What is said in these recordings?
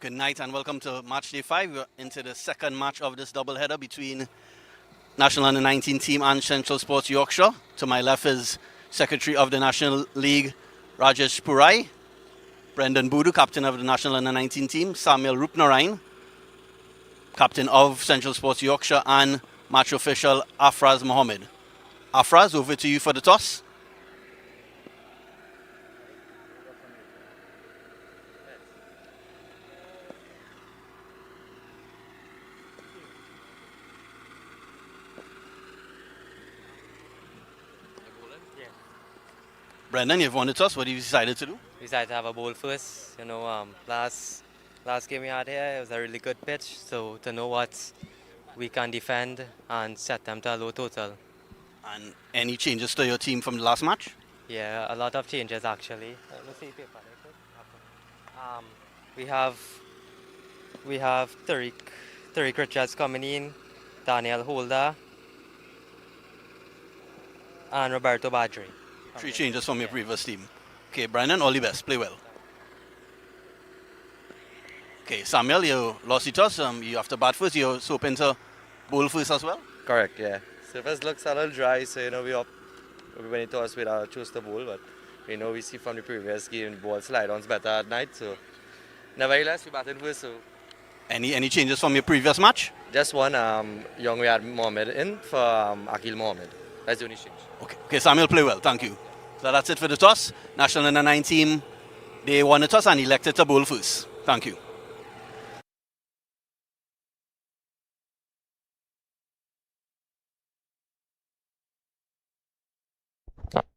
Good night and welcome to match day 5. We're into the second match of this doubleheader between National Under 19 team and Central Sports Yorkshire. To my left is Secretary of the National League, Rajesh Purai, Brendan Budu, captain of the National Under 19 team, Samuel Rupnarain, captain of Central Sports Yorkshire, and match official Afraz Mohammed. Afraz, over to you for the toss. Brendan, you've won the toss. What have you decided to do? We decided to have a bowl first. Last game we had here, it was a really good pitch. So to know what we can defend and set them to a low total. And any changes to your team from the last match? Yeah, a lot of changes actually. Let me see paper. We have Tariq Richards coming in, Daniel Holder, and Roberto Badri. 3 changes from your previous team. Okay, Brandon, all the best. Play well. Okay, Samuel, you lost the toss. You have to bat first. You're hoping to bowl first as well? Correct, yeah. Surface looks a little dry, so when it toss we choose the bowl, but we see from the previous game ball slide on's better at night, so nevertheless we batted first. So any changes from your previous match? just one young we had Mohammed in for Akil Mohammed. That's the only change. Okay, Samuel, play well. Thank you. So that's it for the toss. National Under 9 team, they won the toss and elected to bowl first. Thank you.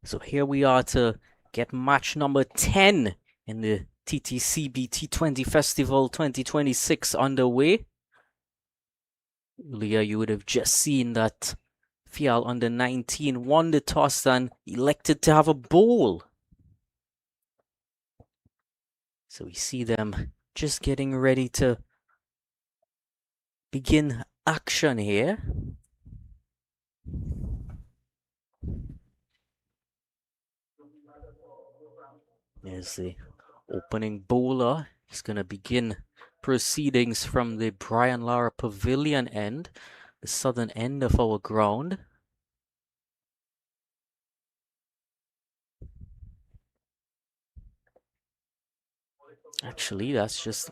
So here we are to get match number 10 in the TTCB T20 Festival 2026 underway. Earlier you would have just seen that Fial under 19 won the toss and elected to have a bowl. So we see them just getting ready to begin action here. There's the opening bowler. He's going to begin proceedings from the Brian Lara Pavilion end, the southern end of our ground. Actually, that's just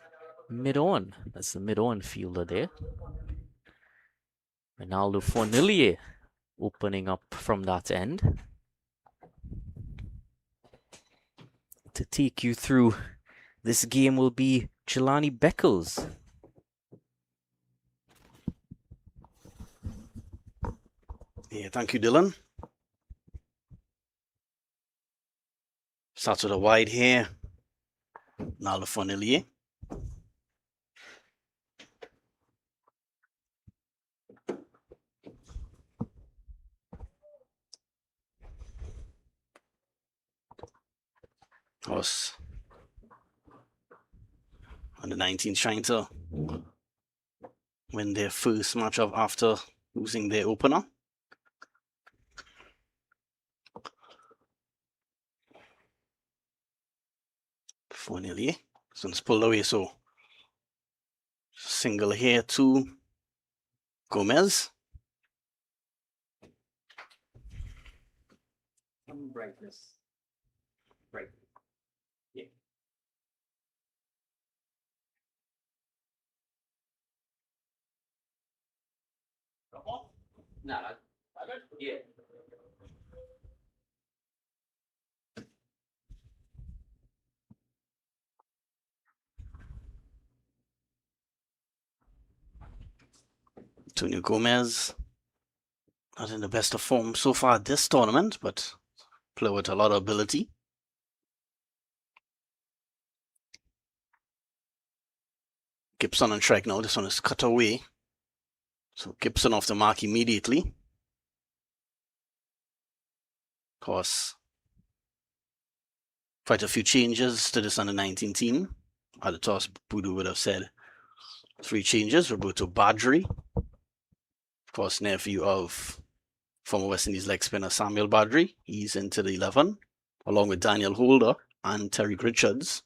mid-on. That's the mid-on fielder there. Ronaldo Fornillier opening up from that end. To take you through this game will be Jelani Beckles. Yeah, thank you, Dylan. Starts with a wide here. Ronaldo Fornillier. Was under 19 trying to win their first match of after losing their opener. Fornillier. So it's pulled away, so single here to Gomez. Brightness. Right. Yeah. Nah, yeah. Antonio Gomez, not in the best of form so far this tournament, but play with a lot of ability. Gibson on strike now. This one is cut away. So Gibson off the mark immediately. Of course, quite a few changes to this under 19 team. At the toss, Budu would have said 3 changes. Roberto Badri, of course, nephew of former West Indies leg spinner Samuel Badri. He's into the 11, along with Daniel Holder and Tariq Richards.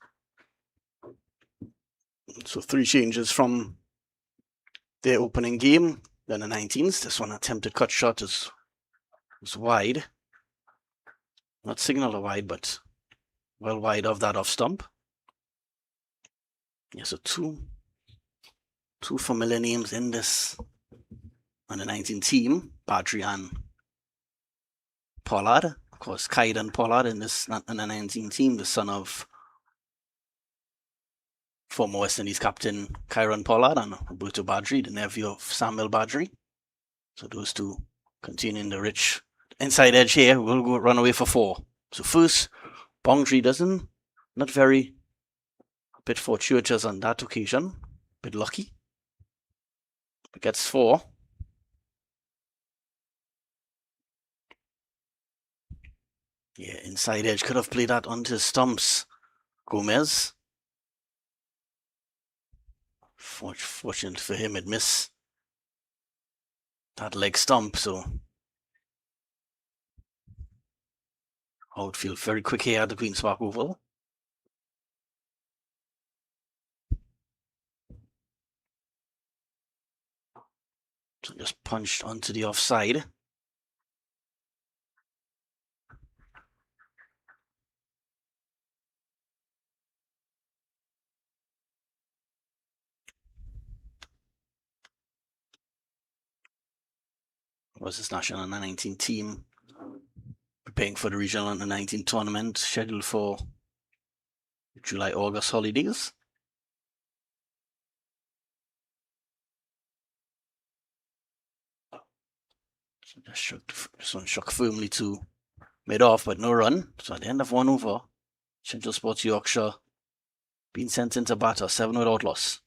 So 3 changes from their opening game. Then the 19s. This one attempted cut shot was wide. Not signal wide, but well wide of that off stump. Yeah, so two familiar names in this under 19 team, Badri and Pollard. Of course, Kaiden Pollard in this under 19 team, the son of former West Indies captain Kyron Pollard and Roberto Badri, the nephew of Samuel Badri. So those two continuing the rich inside edge here. We'll go run away for 4. So first, Bongri doesn't, not very, a bit fortuitous on that occasion, a bit lucky. But gets 4. Yeah, inside edge, could have played that onto stumps. Gomez. Fortunate for him, it missed that leg stump, so outfield very quick here at the Queen's Park Oval. So just punched onto the offside. Was this national under 19 team preparing for the regional under 19 tournament scheduled for July-August holidays. So this one shook firmly to mid-off, but no run. So at the end of 1 over, Central Sports Yorkshire being sent into batter, 7 without loss.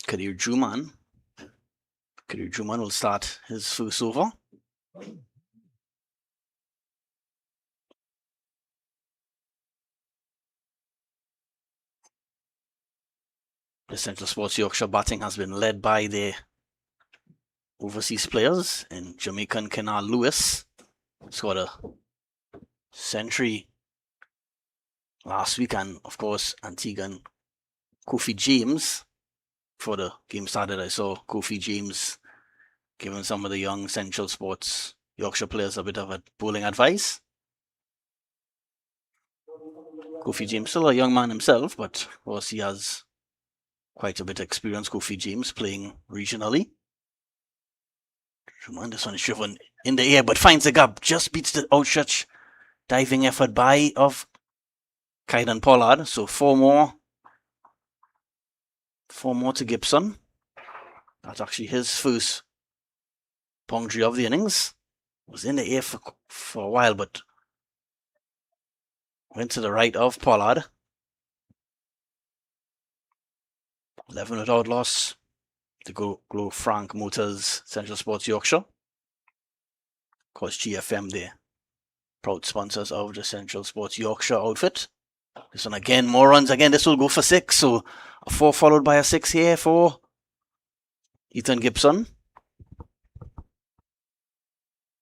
Kadir Juman will start his first over. The Central Sports Yorkshire batting has been led by the overseas players in Jamaican Kenal Lewis. Scored a century last week, and of course Antiguan Kofi James. Before the game started, I saw Kofi James giving some of the young Central Sports Yorkshire players a bit of a bowling advice. Kofi James still a young man himself, but of course he has quite a bit of experience, Kofi James, playing regionally. This one is driven in the air, but finds the gap, just beats the outstretched diving effort by of Kaiden Pollard. So 4 more. 4 more to Gibson. That's actually his first boundary of the innings. Was in the air for a while, but went to the right of Pollard. 11 without loss to Glow Frank Motors, Central Sports Yorkshire. Of course, GFM, the proud sponsors of the Central Sports Yorkshire outfit. This one again, more runs again. This will go for 6. So a 4 followed by a 6 here for Ethan Gibson.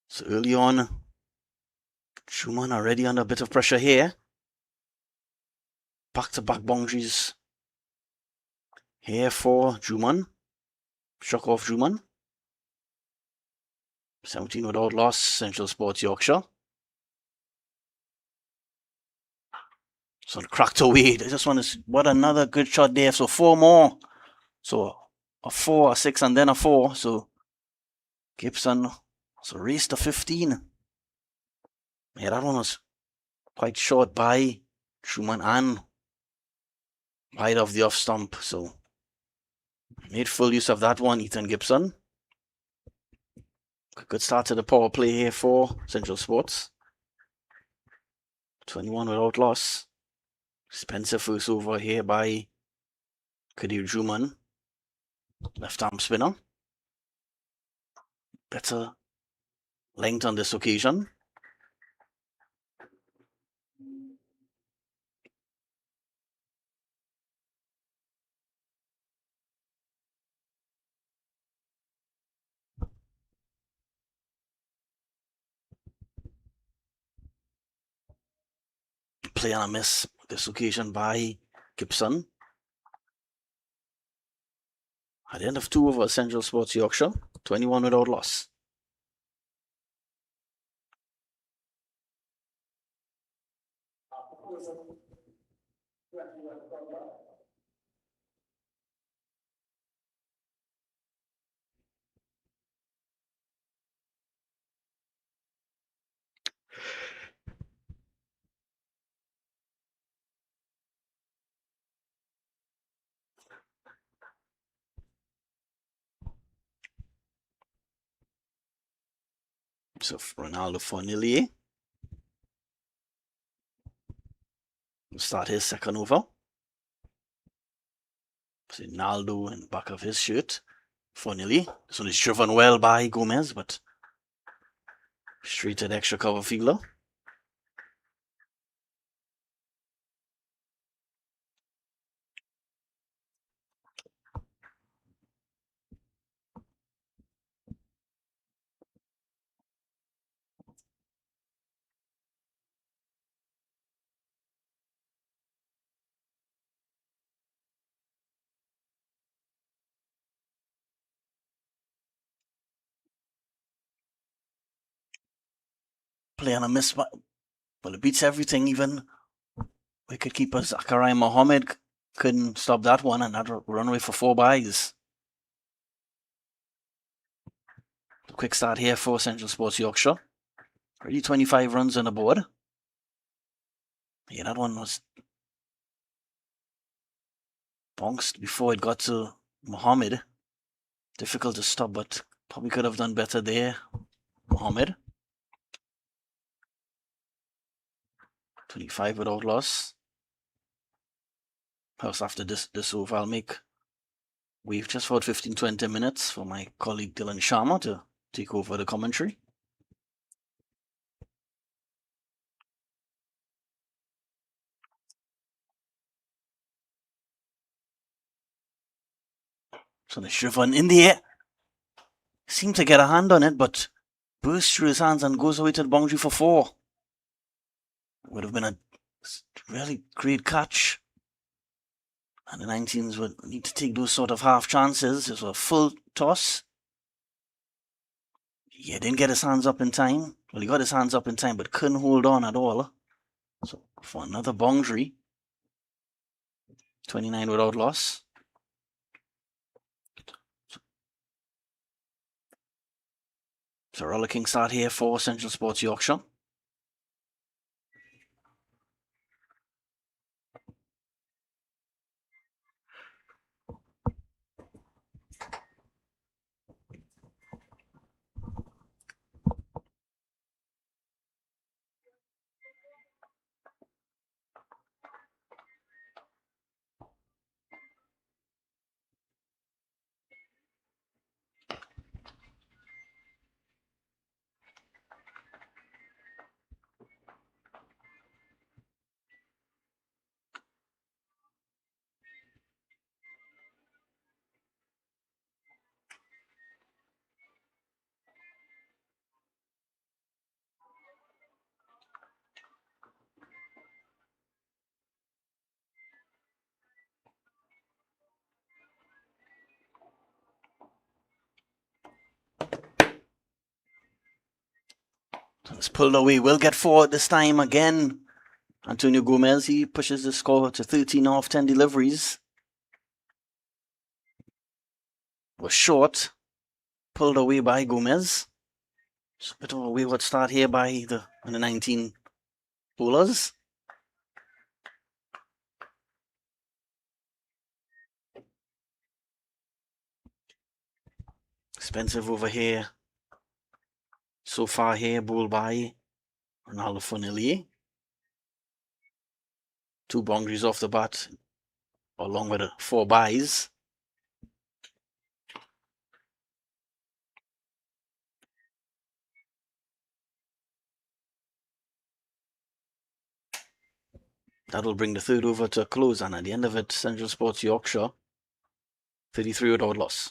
So early on, Schumann already under a bit of pressure here. Back-to-back boundaries here for Juman. Shock off Juman. 17 without loss, Central Sports Yorkshire. So cracked away. This one is, what another good shot there. So 4 more. So a 4, a 6, and then a 4. So Gibson so race to 15. Yeah, that one was quite short by Schumann and wide of the off stump. So made full use of that one, Ethan Gibson. Good start to the power play here for Central Sports. 21 without loss. Spencer first over here by Kadir Juman. Left arm spinner. Better length on this occasion. Play on a miss this occasion by Gibson. At the end of 2 over Central Sports Yorkshire, 21 without loss. So Ronaldo Fornillier will start his second over. See Naldo in the back of his shirt. Fornillier. This one is driven well by Gomez, but straight to the extra cover fielder. Play on a miss, but it beats everything. Even wicketkeeper Zakaria Mohammed couldn't stop that one, and that runaway for 4 byes. A quick start here for Central Sports Yorkshire. Already 25 runs on the board. Yeah, that one was bounced before it got to Mohammed. Difficult to stop, but probably could have done better there, Mohammed. 25 without loss. Perhaps after this over, I'll make wait just for 15-20 minutes for my colleague Dylan Sharma to take over the commentary. So the Shrivan in the air. Seemed to get a hand on it, but bursts through his hands and goes away to the boundary for 4. Would have been a really great catch. And the 19s would need to take those sort of half chances. This was a full toss. He didn't get his hands up in time. Well, he got his hands up in time, but couldn't hold on at all. So for another boundary. 29 without loss. So rollicking start here for Central Sports Yorkshire. It's pulled away. Will get forward this time again. Antonio Gomez, he pushes the score to 13 off 10 deliveries. Was short. Pulled away by Gomez. It's a bit of a wayward start here by the 19 bowlers. Expensive over here. So far here, bowled by Ronaldo Fornillier. 2 boundaries off the bat, along with 4 byes. That'll bring the third over to a close, and at the end of it, Central Sports Yorkshire 33 without loss.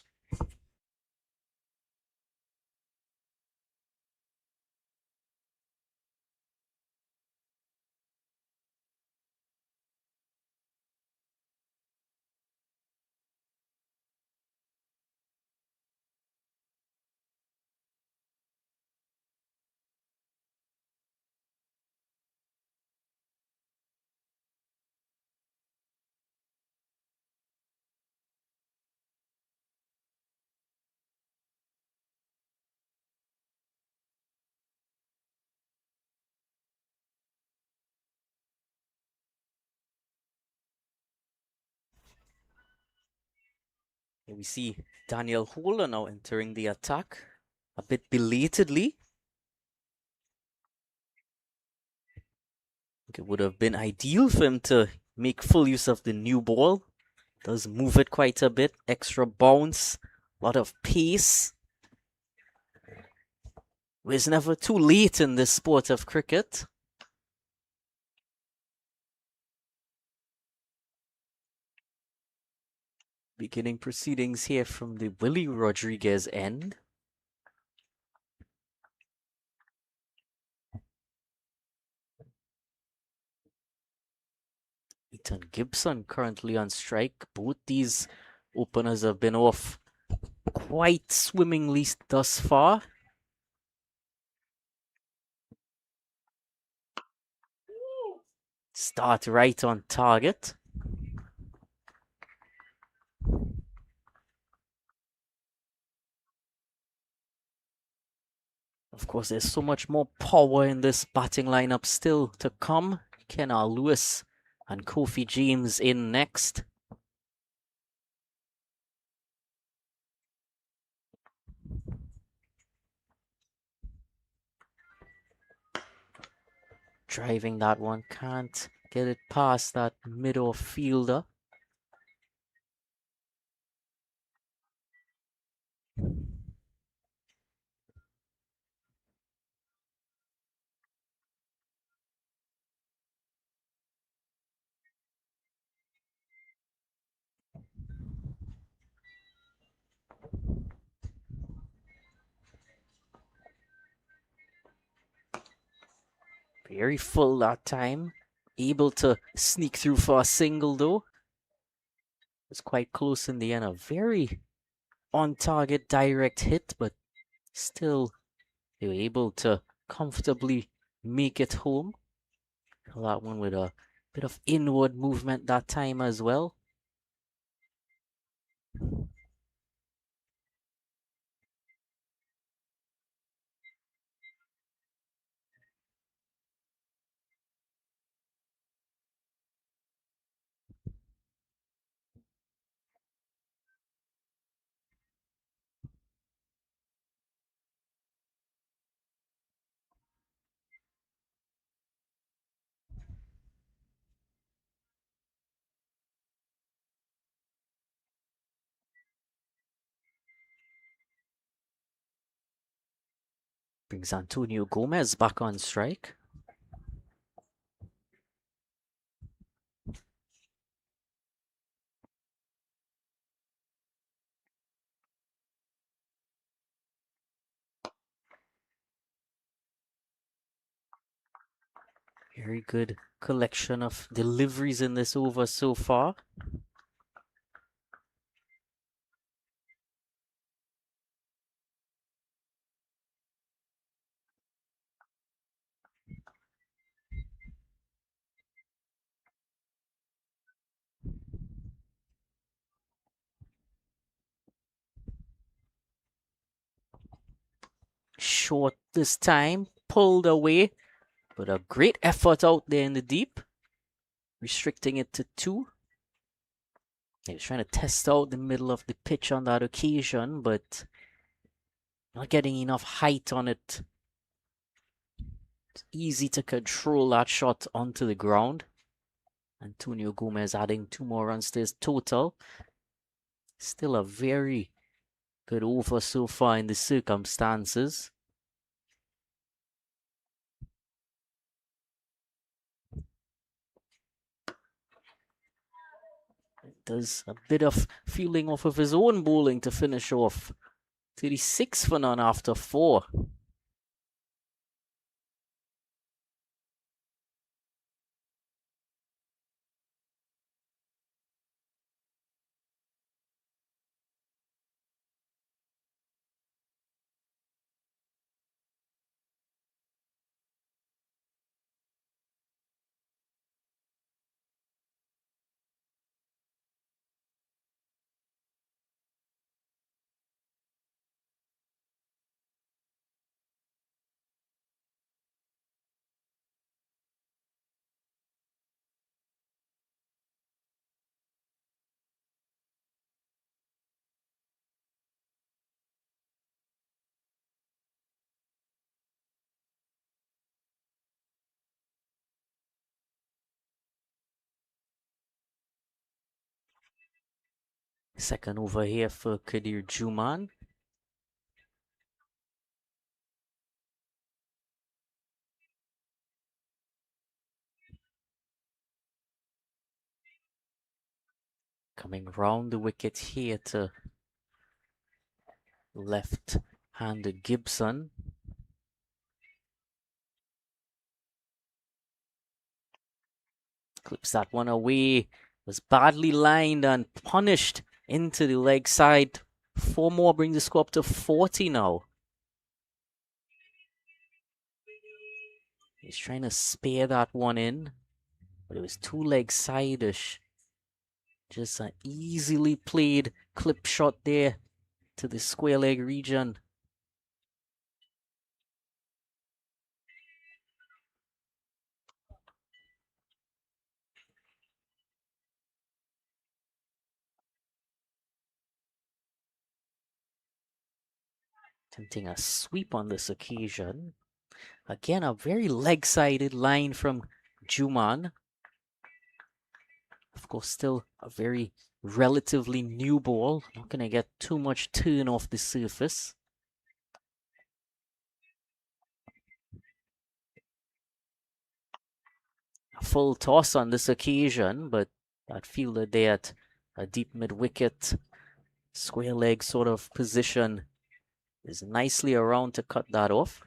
Here we see Daniel Holer now entering the attack a bit belatedly. It would have been ideal for him to make full use of the new ball. Does move it quite a bit, extra bounce, a lot of pace. It's never too late in this sport of cricket. Beginning proceedings here from the Willie Rodriguez end. Ethan Gibson currently on strike. Both these openers have been off quite swimmingly thus far. Start right on target. Of course, there's so much more power in this batting lineup still to come. Kenal Lewis and Kofi James in next. Driving that one, can't get it past that mid-off fielder. Very full that time. Able to sneak through for a single though. It's quite close in the end. A very on-target direct hit, but still they were able to comfortably make it home. That one with a bit of inward movement that time as well. Brings Antonio Gomez back on strike. Very good collection of deliveries in this over so far. Short this time, pulled away, but a great effort out there in the deep, restricting it to 2. He was trying to test out the middle of the pitch on that occasion, but not getting enough height on it. It's easy to control that shot onto the ground. Antonio Gomez adding 2 more runs to his total. Still a very good over so far in the circumstances. Does a bit of feeling off of his own bowling to finish off. 36 for none after 4. Second over here for Kadir Juman. Coming round the wicket here to left-handed Gibson. Clips that one away. Was badly lined and punished into the leg side. 4 more brings the score up to 40 now. He's trying to spare that one in, but it was too leg side-ish. Just an easily played clip shot there to the square leg region. Attempting a sweep on this occasion. Again, a very leg-sided line from Juman. Of course, still a very relatively new ball. Not going to get too much turn off the surface. A full toss on this occasion, but that fielder there at a deep mid-wicket, square leg sort of position is nicely around to cut that off.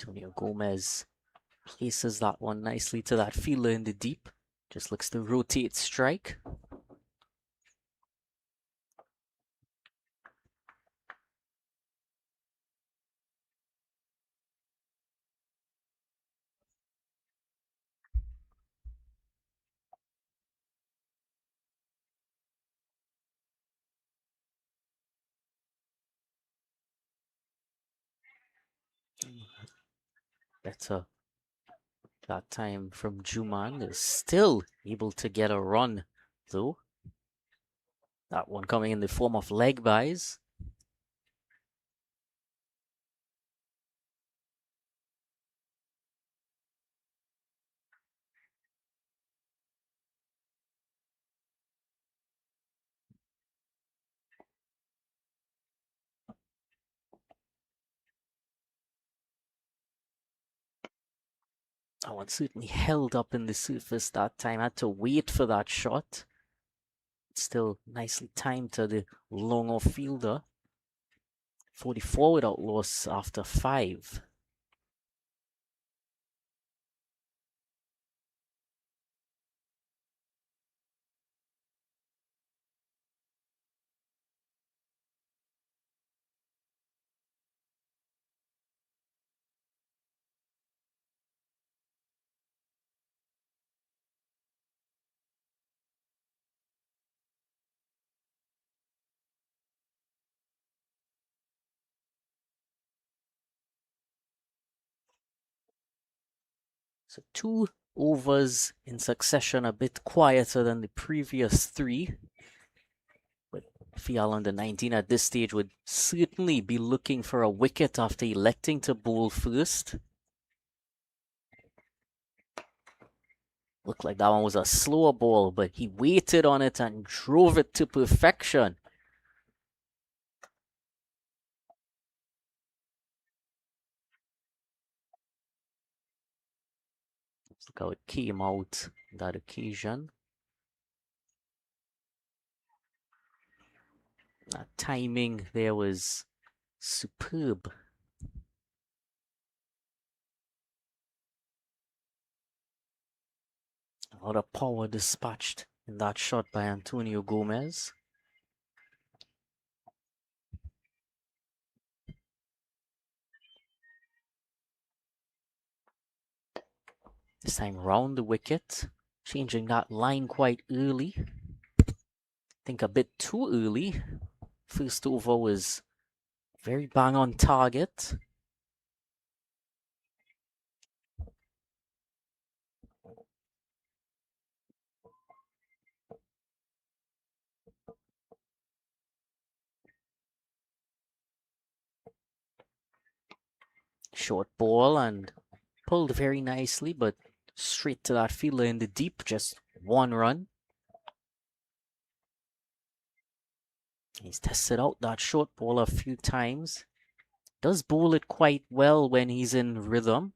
Antonio Gomez places that one nicely to that fielder in the deep. Just looks to rotate strike. Better that time from Juman, is still able to get a run though. That one coming in the form of leg byes. That one certainly held up in the surface that time. Had to wait for that shot. Still nicely timed to the long off fielder. 44 without loss after 5. So 2 overs in succession, a bit quieter than the previous 3. But Fial under 19 at this stage would certainly be looking for a wicket after electing to bowl first. Looked like that one was a slower ball, but he waited on it and drove it to perfection. Look how it came out that occasion. That timing there was superb. A lot of power dispatched in that shot by Antonio Gomez. This time round the wicket, changing that line quite early. I think a bit too early. First over was very bang on target. Short ball and pulled very nicely, but straight to that fielder in the deep, just 1 run. He's tested out that short ball a few times. Does bowl it quite well when he's in rhythm.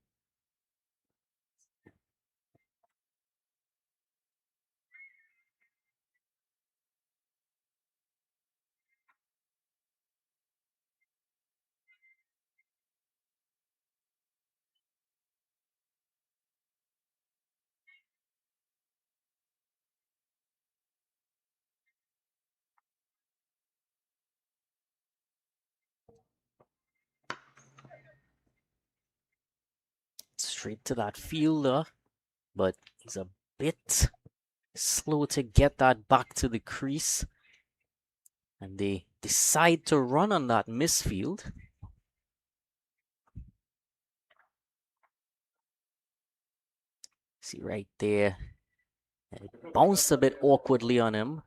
Straight to that fielder, but he's a bit slow to get that back to the crease. And they decide to run on that misfield. See right there, it bounced a bit awkwardly on him.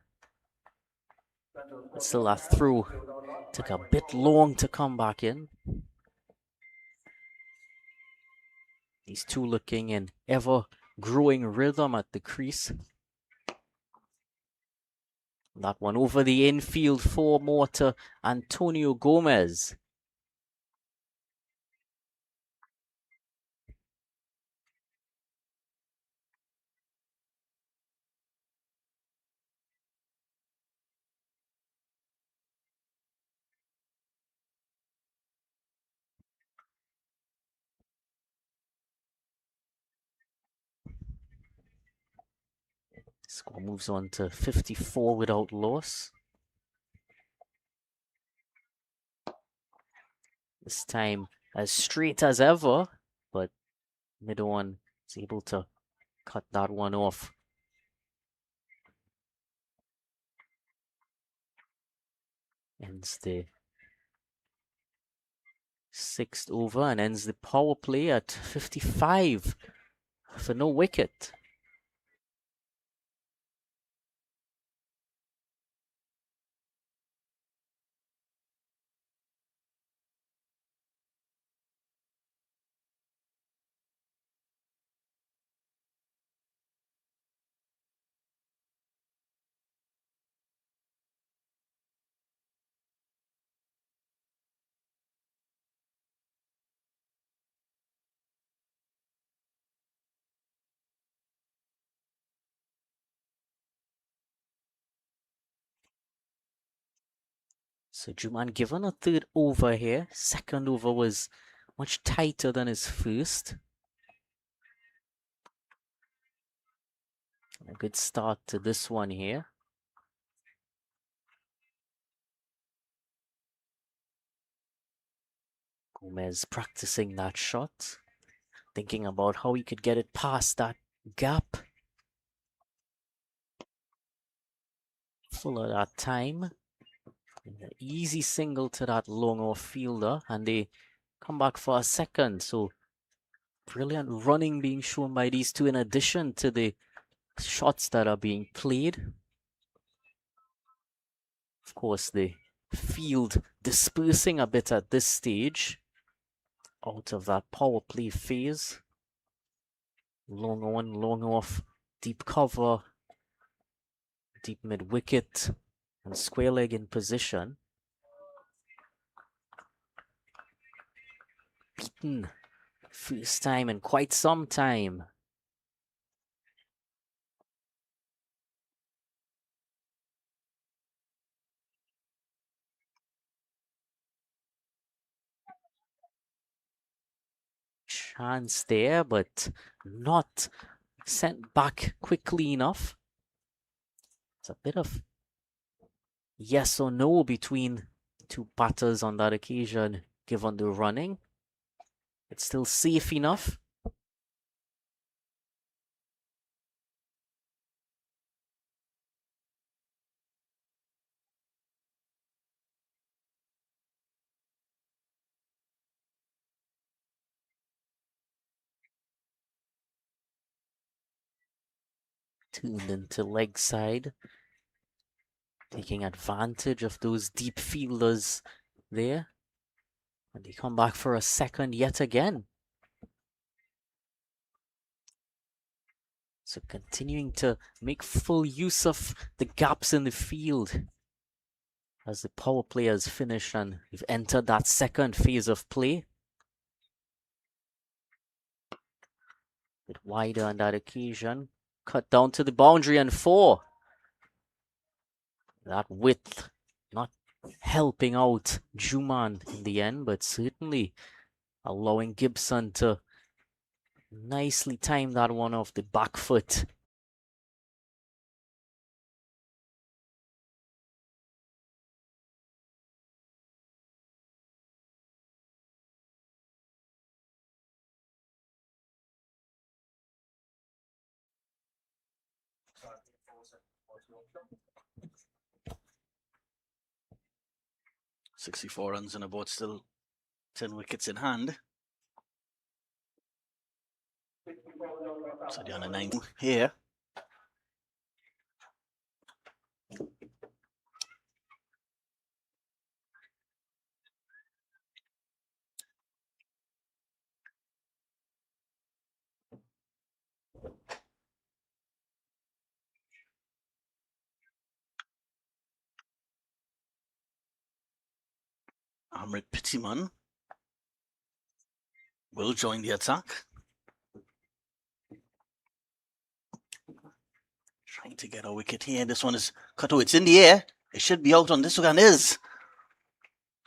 But still that throw took a bit long to come back in. These two looking in ever growing rhythm at the crease. That one over the infield, 4 more to Antonio Gomez. Score moves on to 54 without loss. This time as straight as ever, but middle one is able to cut that one off. Ends the 6th over and ends the power play at 55 for no wicket. So Juman given a 3rd over here. 2nd over was much tighter than his first. A good start to this one here. Gomez practicing that shot. Thinking about how he could get it past that gap. Full of that time. An easy single to that long off fielder. And they come back for a second. So Brilliant running being shown by these two in addition to the shots that are being played. Of course, the field dispersing a bit at this stage out of that power play phase. Long on, long off, deep cover, deep mid wicket, and square leg in position. Beaten first time in quite some time. Chance there, but not sent back quickly enough. It's a bit of yes or no between two batters on that occasion, given the running. It's still safe enough. Tuned into leg side, taking advantage of those deep fielders there. And they come back for a second yet again. So continuing to make full use of the gaps in the field as the power play has finished and we've entered that second phase of play. A bit wider on that occasion. Cut down to the boundary and 4. That width not helping out Juman in the end, but certainly allowing Gibson to nicely time that one off the back foot. .64 runs on a board, still 10 wickets in hand. So they're on a 9 here. Amrit Pittiman will join the attack. Trying to get a wicket here. This one is cut. Oh, it's in the air. It should be out on this one and is.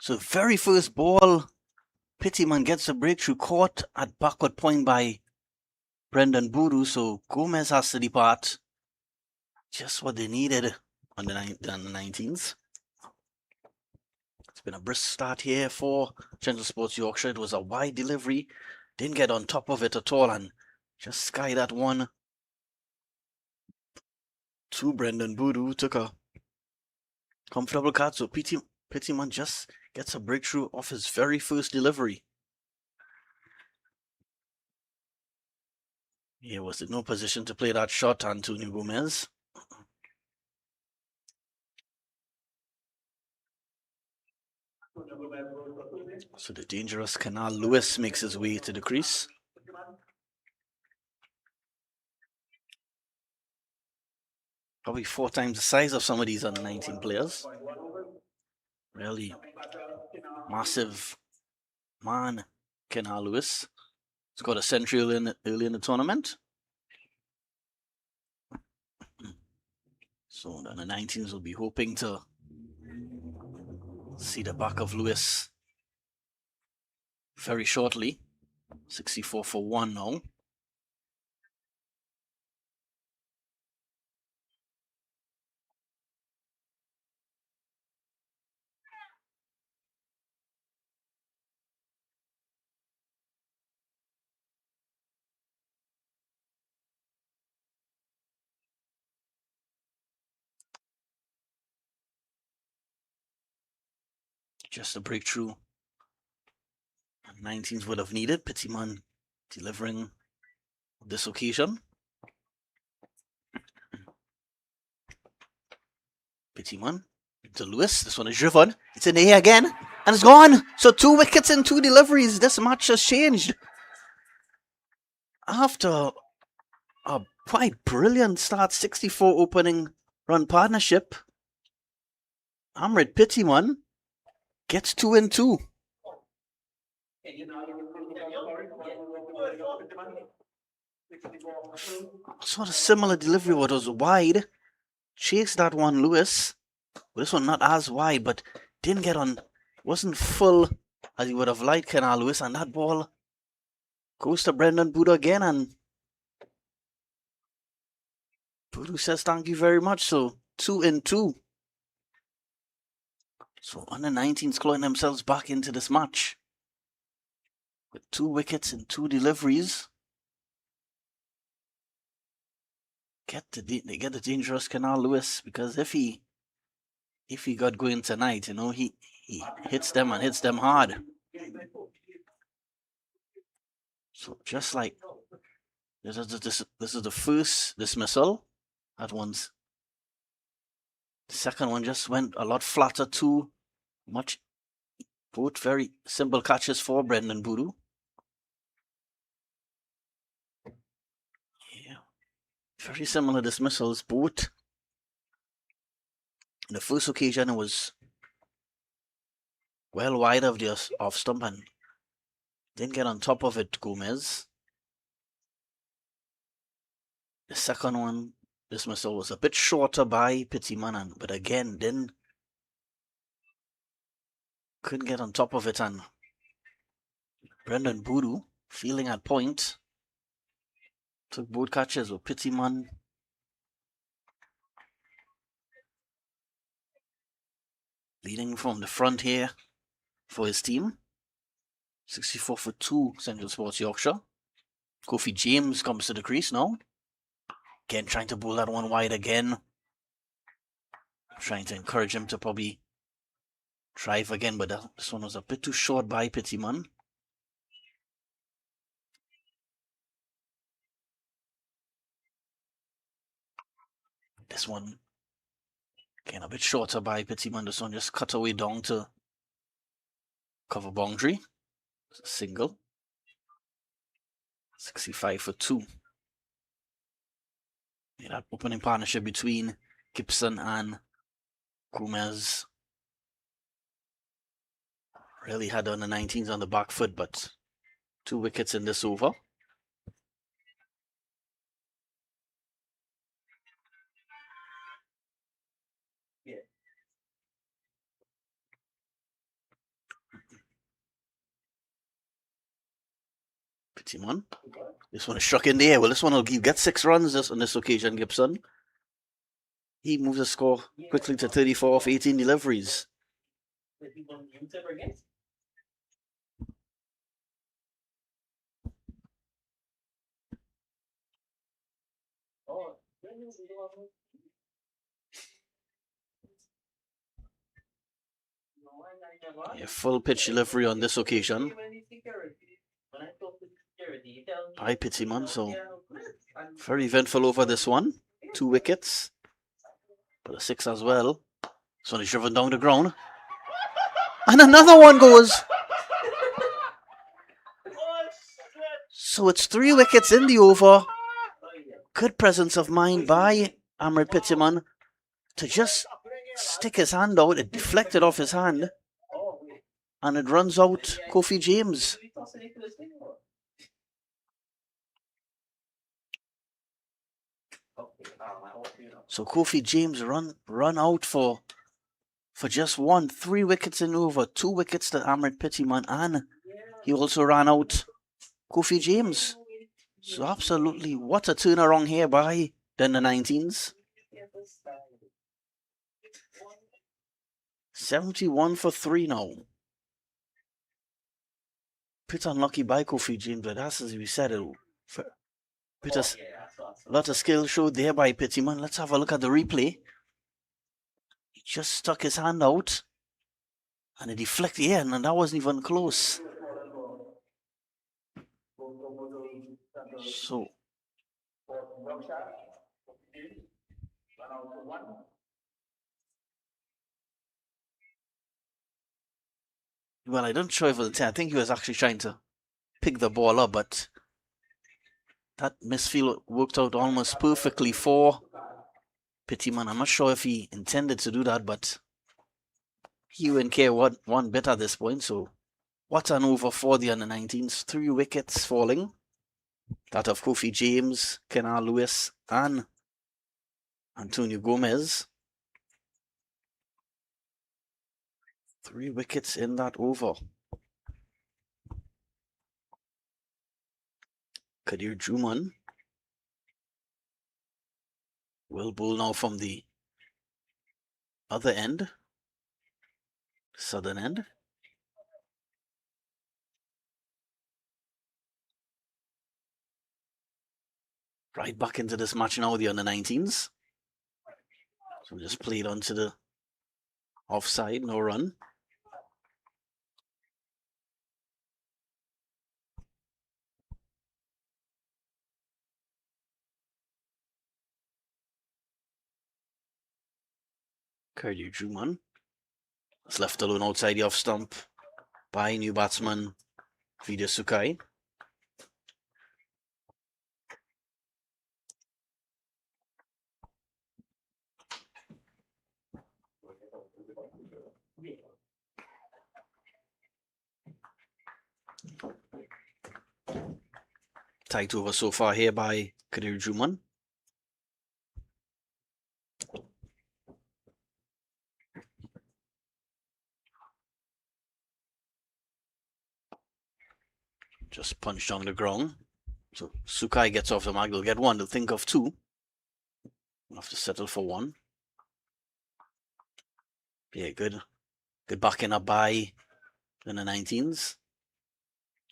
So very first ball, Pittiman gets a breakthrough, caught at backward point by Brendan Boodoo. So Gomez has to depart. Just what they needed on the 19s. It's been a brisk start here for Central Sports Yorkshire. It was a wide delivery. Didn't get on top of it at all and just sky that one to Brendan Boodoo. Took a comfortable catch. So Pittiman just gets a breakthrough off his very first delivery. He was in no position to play that shot, Antonio Gomez. So the dangerous Canal Lewis makes his way to the crease. Probably 4 times the size of some of these under 19 players. Really massive man, Canal Lewis. He's got a century early in the tournament. So the under 19s will be hoping to see the back of Lewis very shortly. 64 for 1 now. Just a breakthrough 19s would have needed. Pittiman delivering this occasion. Pettyman to Lewis. This one is driven. It's in the air again. And it's gone. So 2 wickets and 2 deliveries. This match has changed. After a quite brilliant start, 64 opening run partnership, Amrit Pettyman gets 2 and 2. Sort of similar delivery, what was wide. Chased that one, Lewis. Well, this one not as wide, but didn't get on, wasn't full as he would have liked, Kenal Lewis, and that ball goes to Brendan Buddha again, and Buddha says thank you very much. So 2 and 2. So under 19s clawing themselves back into this match with 2 wickets and 2 deliveries. They get the dangerous Kenal Lewis, because if he got going tonight, you know, he hits them and hits them hard. So just like this is the first dismissal at once. The second one just went a lot flatter, too much. Both very simple catches for Brendan Boodoo. Yeah, very similar dismissals, both. The first occasion it was well wide of the off stump and didn't get on top of it, Gomez. The second one, dismissal, was a bit shorter by Pettyman, but again, couldn't get on top of it, and Brendan Boodoo, feeling at point, took both catches with Pettyman leading from the front here for his team. 64 for 2, Central Sports Yorkshire. Kofi James comes to the crease now. Again, trying to bowl that one wide again. Trying to encourage him to probably drive again, but this one was a bit too short by Pettyman. This one, again, a bit shorter by Pettyman. This one just cut away down to cover boundary. It's a single. 65 for 2. Yeah, that opening partnership between Gibson and Gomez really had on the 19s on the back foot, but 2 wickets in this over. Pettyman. This one is struck in the air. Well, this one will get 6 runs on this occasion, Gibson. He moves the score quickly to 34 off 18 deliveries. A full pitch delivery on this occasion by Pettyman, so very eventful over this one. 2 wickets, but a 6 as well. This one is driven down the ground, and another one goes. So it's 3 wickets in the over. Good presence of mind by Amrit Pettyman to just stick his hand out. It deflected off his hand, and it runs out Kofi James. So Kofi James run out for just 1. 3 wickets in over, 2 wickets to Amrit Pettyman, and he also ran out Kofi James. So absolutely, what a turnaround here by the 19s. 71 for 3 now. Bit unlucky by Kofi James, but that's as we said, a lot of skill showed there by Pettyman. Let's have a look at the replay. He just stuck his hand out and it deflected in, and that wasn't even close. So well, I don't sure if it was 10. I think he was actually trying to pick the ball up, but that misfield worked out almost perfectly for Pettyman. I'm not sure if he intended to do that, but he wouldn't care one bit at this point. So what an over for the under-19s. 3 wickets falling. That of Kofi James, Kenal Lewis, and Antonio Gomez. 3 wickets in that over. Kadir Juman will bowl now from the other end, southern end. Right back into this match now, the under-19s. So just played onto the offside, no run. Kadir Juman is left alone outside the off stump by new batsman Vidya Sukai. Tight over so far here by Kadir Juman. Just punched on the ground. So Sukai gets off the mark. They'll get 1. They'll think of 2. We'll have to settle for 1. Yeah, good. Good backing up by the 19s.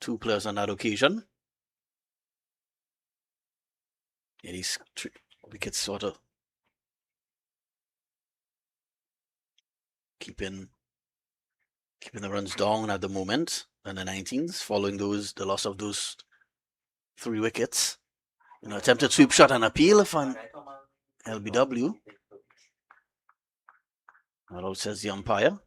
2 players on that occasion. Yeah, these wickets sort of keeping the runs down at the moment. And the 19s following the loss of those 3 wickets. Attempted sweep shot and appeal from LBW. That all says the umpire.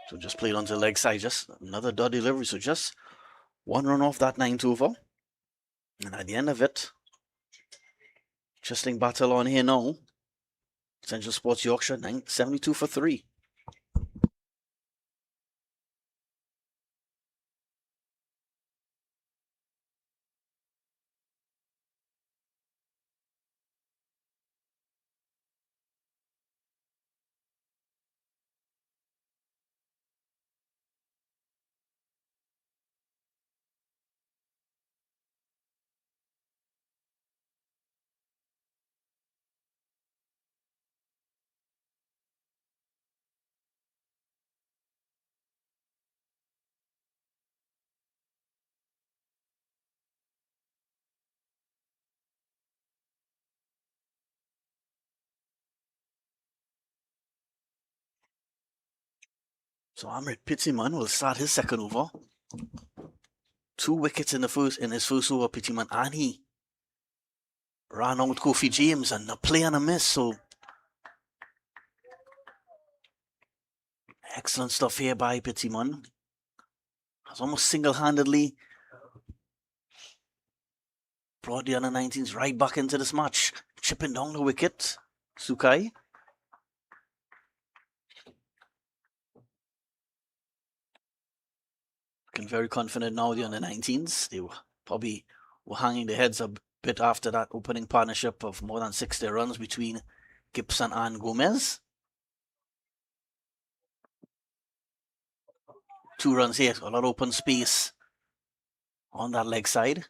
So just played onto the leg side, just another dot delivery. So just 1 run off that 9th over. And at the end of it, interesting battle on here now. Central Sports Yorkshire, 72 for 3. So Amrit Pittiman will start his second over. 2 wickets in his first over, Pittiman, and he ran out Kofi James and a play and a miss. So excellent stuff here by Pittiman. Has almost single-handedly brought the under-19s right back into this match. Chipping down the wicket, Sukai. Looking very confident now, the under-19s. They probably were hanging their heads a bit after that opening partnership of more than 60 runs between Gibson and Gomez. 2 runs here, a lot of open space on that leg side.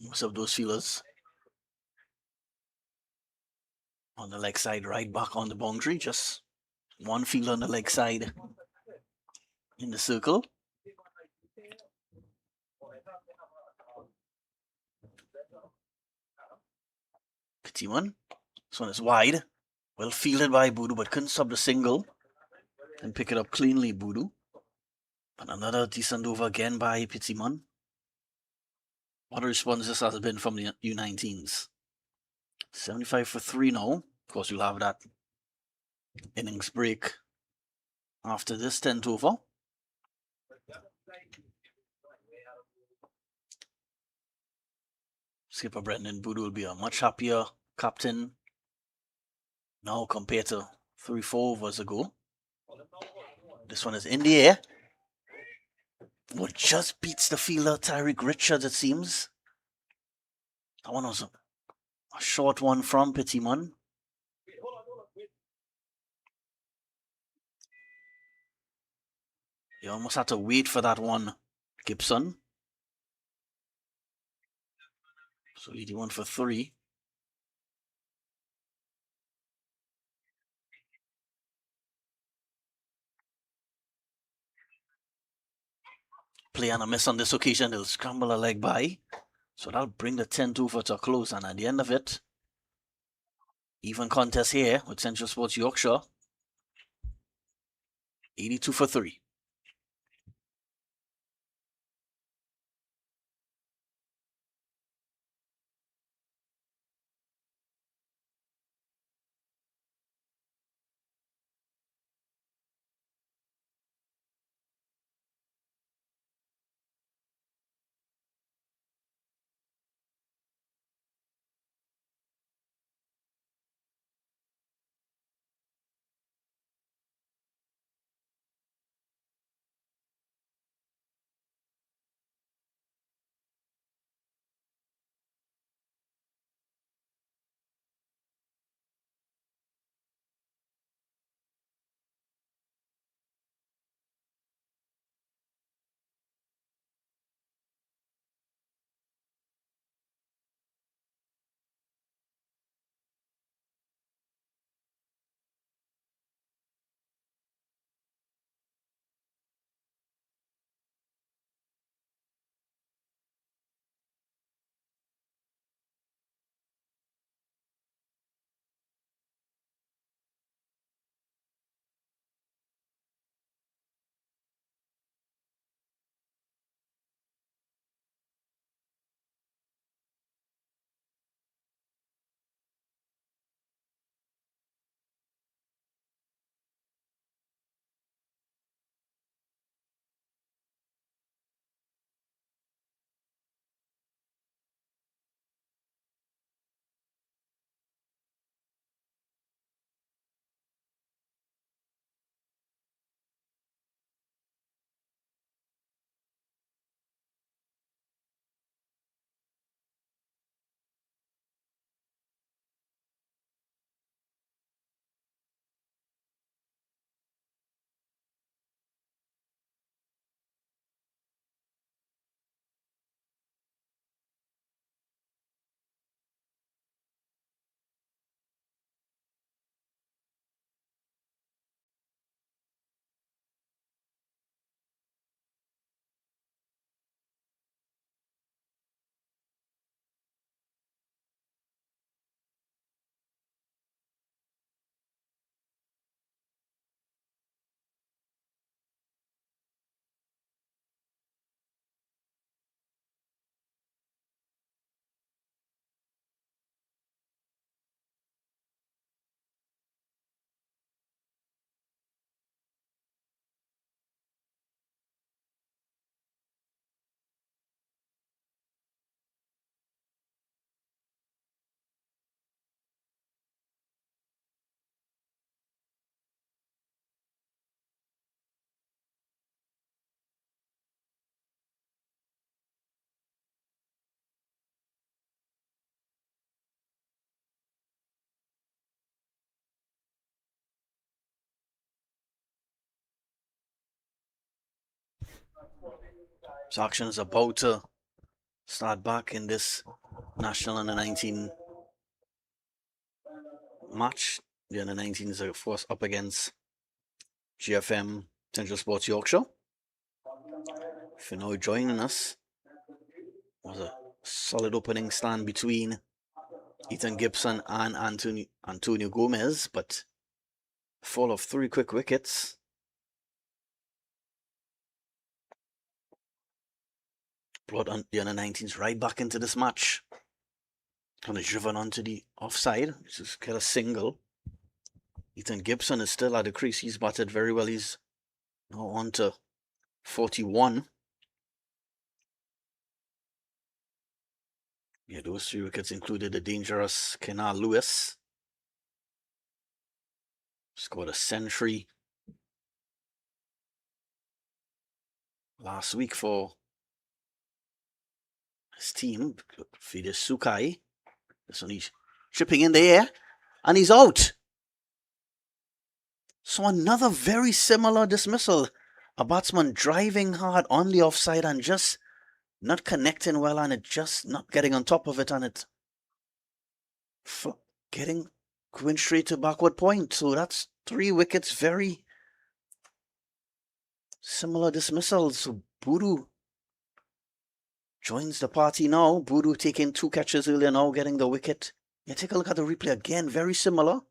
Most of those fielders on the leg side, right back on the boundary. Just 1 field on the leg side in the circle. Pittyman. This one is wide. Well fielded by Boodoo, but couldn't stop the single. And pick it up cleanly, Boodoo. And another decent over again by Pittyman. What a response this has been from the U-19s. 75 for 3 now. Of course, you'll have that innings break after this 10th over. Skipper Brendan Boodoo will be a much happier captain now compared to 3-4 overs ago. This one is in the air. What just beats the fielder, Tyreek Richards, it seems. That one was a short one from Pittyman. You almost had to wait for that one, Gibson. So 81 for 3. Play and a miss on this occasion. They'll scramble a leg by. So that'll bring the 10th over to a close. And at the end of it, even contest here with Central Sports Yorkshire. 82 for 3. So action is about to start back in this National Under 19 match. The Under 19s are, of course, up against GFM Central Sports Yorkshire. If you're now joining us, it was a solid opening stand between Ethan Gibson and Antonio Gomez, but fall of 3 quick wickets. Brought on the under-19s right back into this match. Kind of driven onto the offside. Just get a single. Ethan Gibson is still at the crease. He's batted very well. He's now on to 41. Yeah, those 3 wickets included the dangerous Kenal Lewis. Scored a century last week for his team. Fides Sukai. This one he's chipping in the air. And he's out. So another very similar dismissal. A batsman driving hard on the offside and just not connecting well on it, just not getting on top of it and it going straight to backward point. So that's 3 wickets, very similar dismissals. So Budu joins the party now. Budu taking 2 catches earlier, now getting the wicket. Yeah, take a look at the replay again, very similar.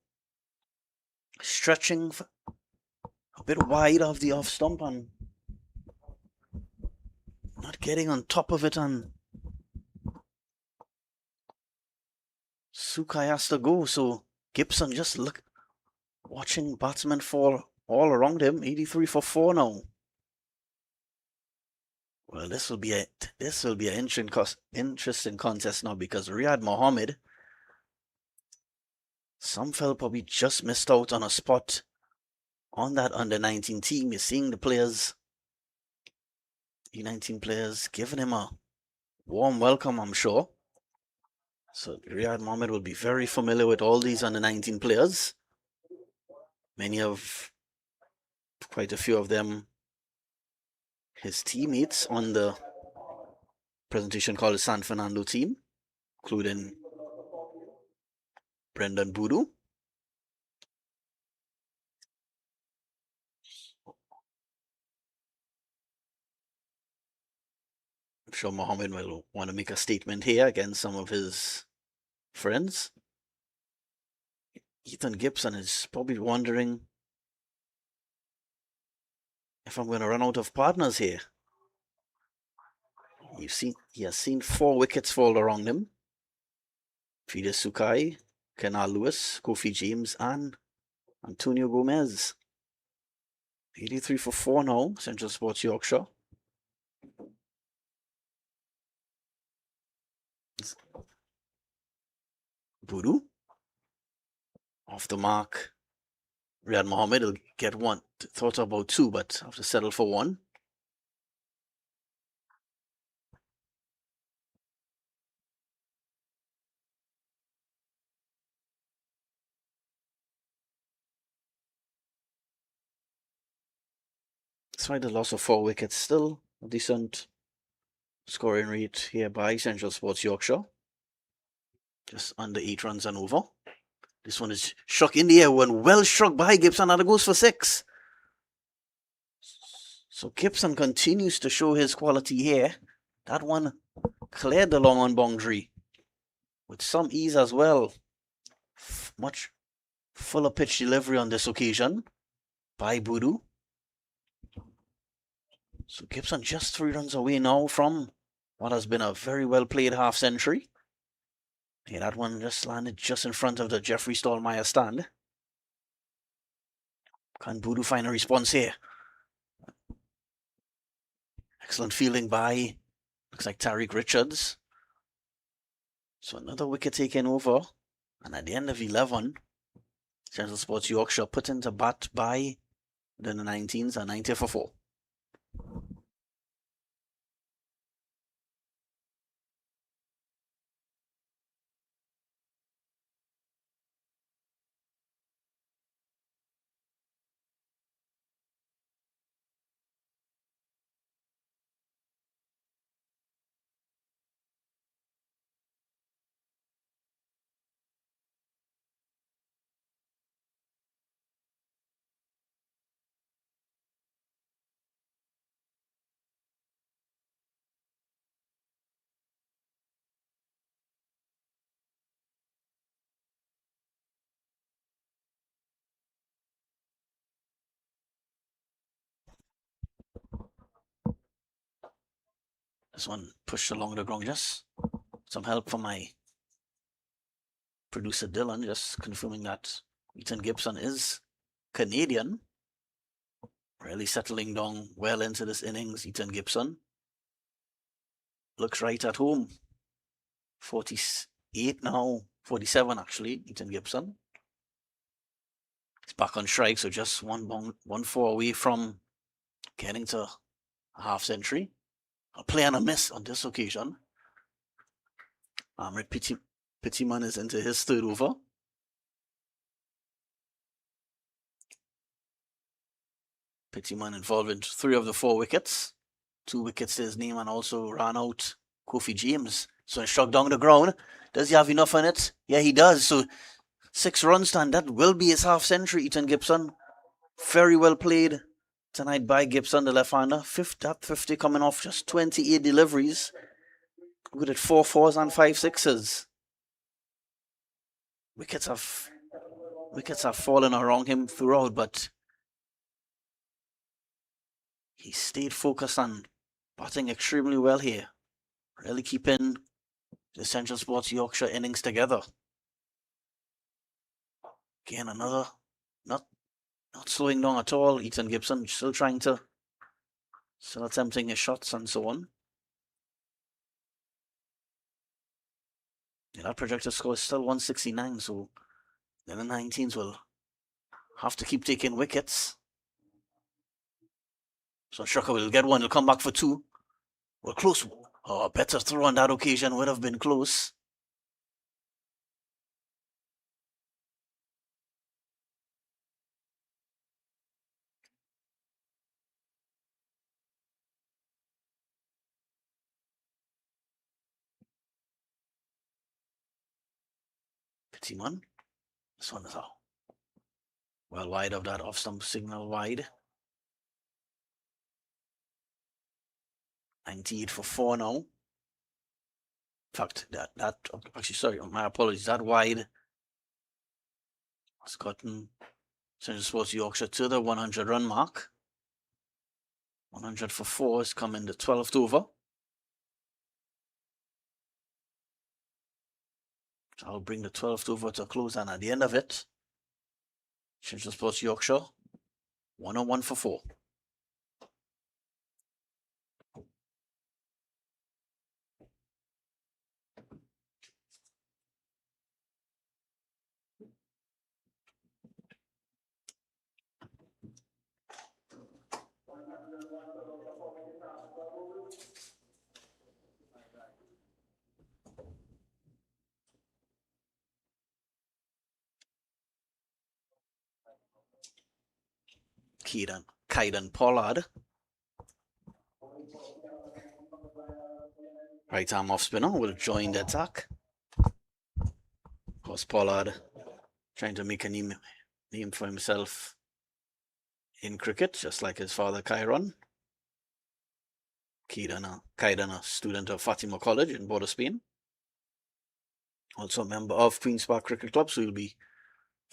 Stretching a bit wide of the off stump and not getting on top of it, and Sukai has to go. So Gibson just watching batsmen fall all around him. 83 for 4 now. Well, this will be an interesting contest now, because Riyad Mohammed, some felt probably just missed out on a spot on that under-19 team. You're seeing the players, U-19 players, giving him a warm welcome, I'm sure. So Riyad Mohammed will be very familiar with all these under-19 players. Quite a few of them, his teammates on the presentation called the San Fernando team, including Brendan Budu. I'm sure Mohammed will want to make a statement here against some of his friends. Ethan Gibson is probably wondering if I'm going to run out of partners here. He has seen 4 wickets fall around him. Fides Sukai, Kenal Lewis, Kofi James, and Antonio Gomez. 83 for 4 now, Central Sports Yorkshire. Budu off the mark. Riyad Mohammed will get 1. Thought about 2, but have to settle for 1. Despite the loss of 4 wickets, still a decent scoring rate here by Central Sports Yorkshire. Just under 8 runs and over. This one is struck in the air, one well struck by Gibson, and it goes for 6. So Gibson continues to show his quality here. That one cleared the long on boundary with some ease as well. Much fuller pitch delivery on this occasion by Budu. So Gibson just 3 runs away now from what has been a very well played half century. Yeah, that one just landed just in front of the Jeffrey Stallmeyer stand. Can Budu find a response here? Excellent fielding by, looks like Tariq Richards. So another wicket taken over. And at the end of 11, Central Sports Yorkshire put into bat by the 19s at 90 for 4. This one pushed along the ground. Just some help from my producer Dylan, just confirming that Ethan Gibson is Canadian. Really settling down well into this innings, Ethan Gibson. Looks right at home. 48 now, 47 actually, Ethan Gibson. He's back on strike, so just 1-4 away from getting to a half century. A play and a miss on this occasion. Amrit Pittyman is into his third over. Pittyman involved in 3 of the 4 wickets. 2 wickets to his name, and also ran out Kofi James. So he struck down the ground. Does he have enough on it? Yeah, he does. So 6 runs stand. That will be his half century, Ethan Gibson. Very well played tonight by Gibson, the left-hander. 50 coming off just 28 deliveries. Good at 4 fours and 5 sixes. Wickets have fallen around him throughout, but he stayed focused on batting extremely well here. Really keeping the Central Sports Yorkshire innings together. Again, another not slowing down at all. Ethan Gibson still attempting his shots and so on. Yeah, that projected score is still 169, so then the 19s will have to keep taking wickets. So Shucker will get one, he'll come back for 2. We're close. Oh, a better throw on that occasion would have been close. Pittyman. This one is out. Well wide of that off-stump signal wide. 98 for 4 now. In fact, actually, sorry, my apologies. That wide has gotten Central Sports Yorkshire to the 100 run mark. 100 for 4 is coming the 12th over. So I'll bring the 12th over to a close, and at the end of it, Central Sports Yorkshire 101 for 4. Kaiden Pollard. Right arm off spinner will join the attack. Of course, Pollard trying to make a name for himself in cricket, just like his father Kyron. Kaiden, a student of Fatima College in Border, Spain. Also a member of Queen's Park Cricket Club, so you'll be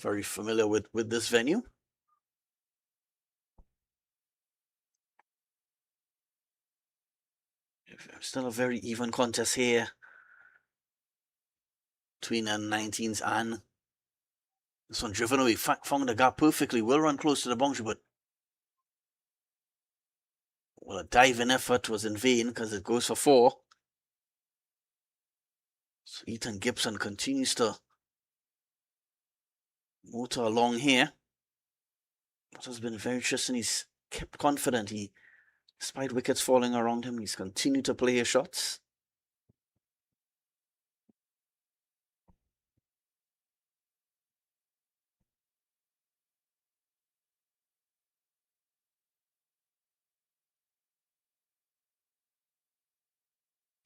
very familiar with this venue. Still a very even contest here between the 19s and this one driven away. Found the gap perfectly. Will run close to the boundary, but well, a diving effort was in vain because it goes for 4. So Ethan Gibson continues to motor along here. What has been very interesting, he's kept confident. Despite wickets falling around him, he's continued to play his shots.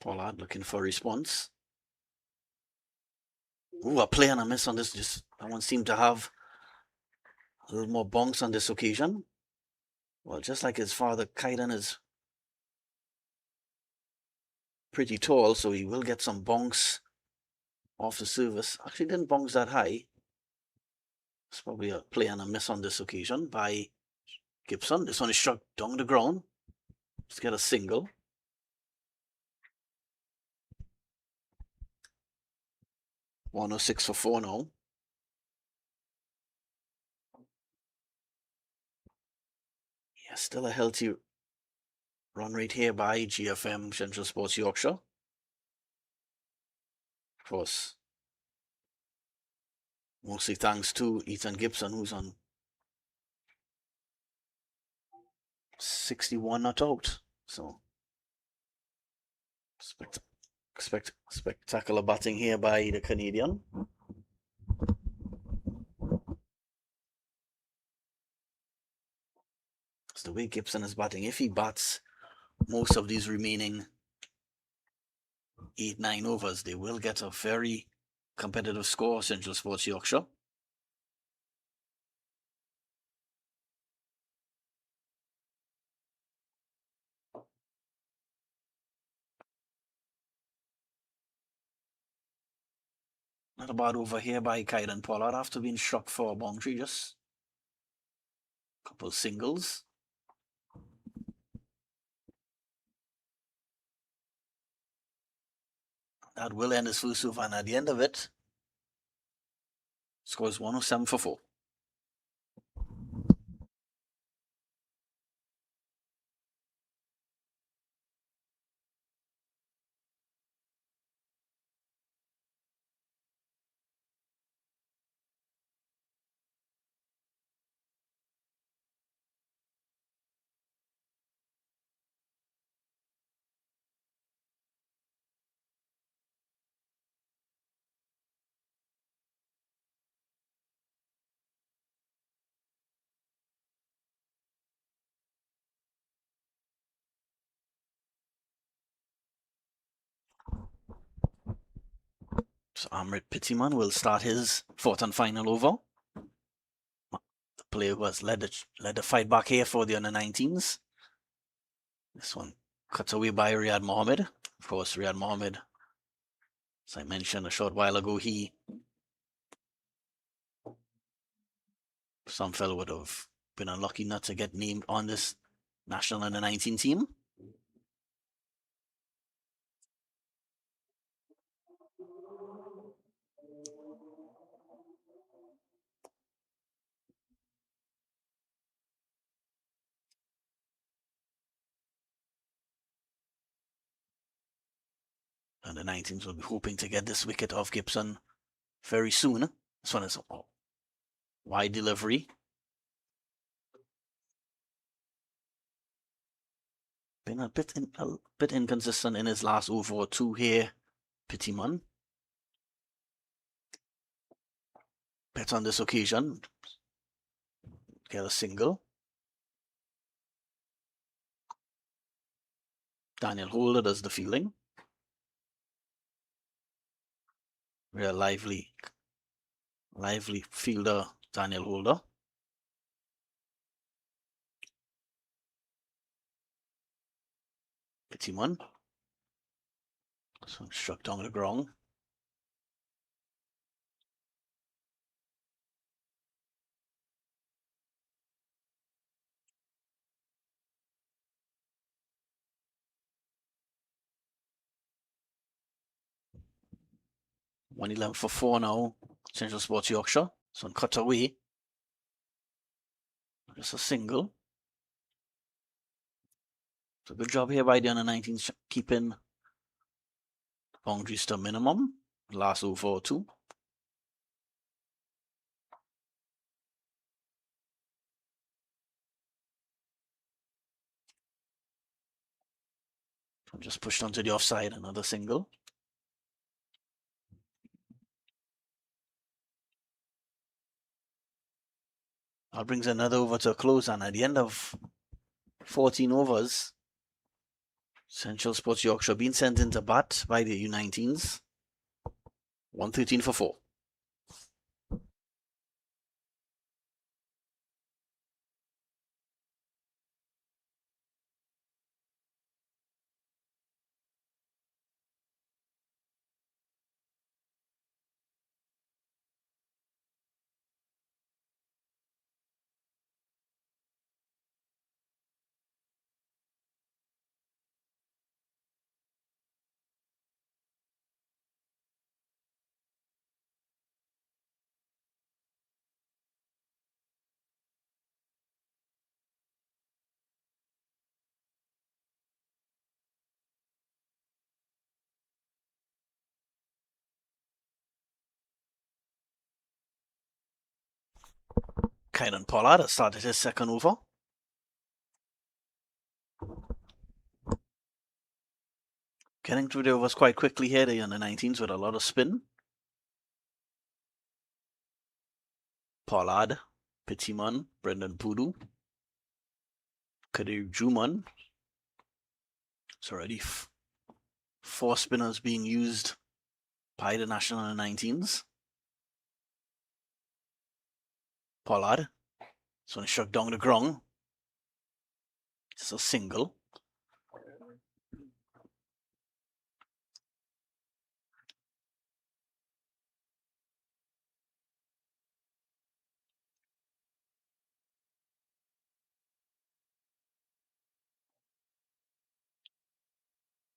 Pollard looking for a response. Ooh, a play and a miss on this. That one seemed to have a little more bonks on this occasion. Well, just like his father, Kaiden is pretty tall, so he will get some bonks off the service. Actually didn't bonks that high. It's probably a play and a miss on this occasion by Gibson. This one is struck down the ground. Let's get a single. 106 for 4 now. Yeah, still a healthy run rate here by GFM Central Sports Yorkshire. Of course, mostly thanks to Ethan Gibson, who's on 61 not out. So spectacular batting here by the Canadian. It's the way Gibson is batting. If he bats most of these remaining 8-9 overs, they will get a very competitive score, Central Sports Yorkshire. Not a bad over here by Kylan Pollard after being struck for a boundary. Just a couple singles. That will end his first over, and at the end of it, scores 107 for 4. So Amrit Pittiman will start his fourth and final over. The player who has led the fight back here for the under-19s. This one cut away by Riyad Mohammed. Of course, Riyad Mohammed, as I mentioned a short while ago, some fellow would have been unlucky not to get named on this national under-19 team. And the 19s will be hoping to get this wicket off Gibson very soon. This one is a wide delivery. Been a bit inconsistent in his last over or two here, Pittiman. Bet on this occasion. Get a single. Daniel Holder does the fielding. Real lively fielder, Daniel Holder. Pittiman. So struck down the ground. .111 for 4 now. Central Sports Yorkshire. So cut away. Just a single. So good job here by the under-19s keeping boundaries to a minimum. Last over or two. Just pushed onto the offside, another single. That brings another over to a close, and at the end of 14 overs, Central Sports Yorkshire being sent into bat by the U-19s. 113 for 4. Kylan Pollard has started his second over. Getting through the overs quite quickly here, the under-19s with a lot of spin. Pollard, Petitman, Brendan Pudu, Kadir Juman. It's already 4 spinners being used by the national under-19s. Pollard, this one struck down the ground. It's a single.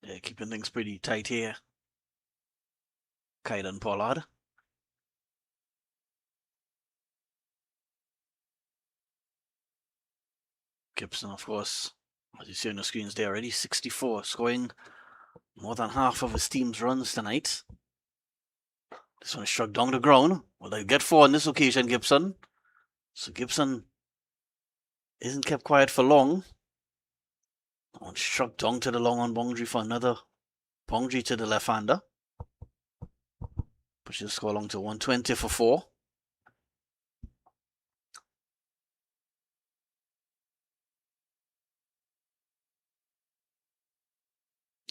Yeah, keeping things pretty tight here. Kylan Pollard. Gibson, of course, as you see on the screens there already, 64, scoring more than half of his team's runs tonight. This one is struck down the ground. Well, they get 4 on this occasion, Gibson. So Gibson isn't kept quiet for long. One struck down to the long on boundary for another boundary to the left-hander. Pushes the score along to 120 for 4.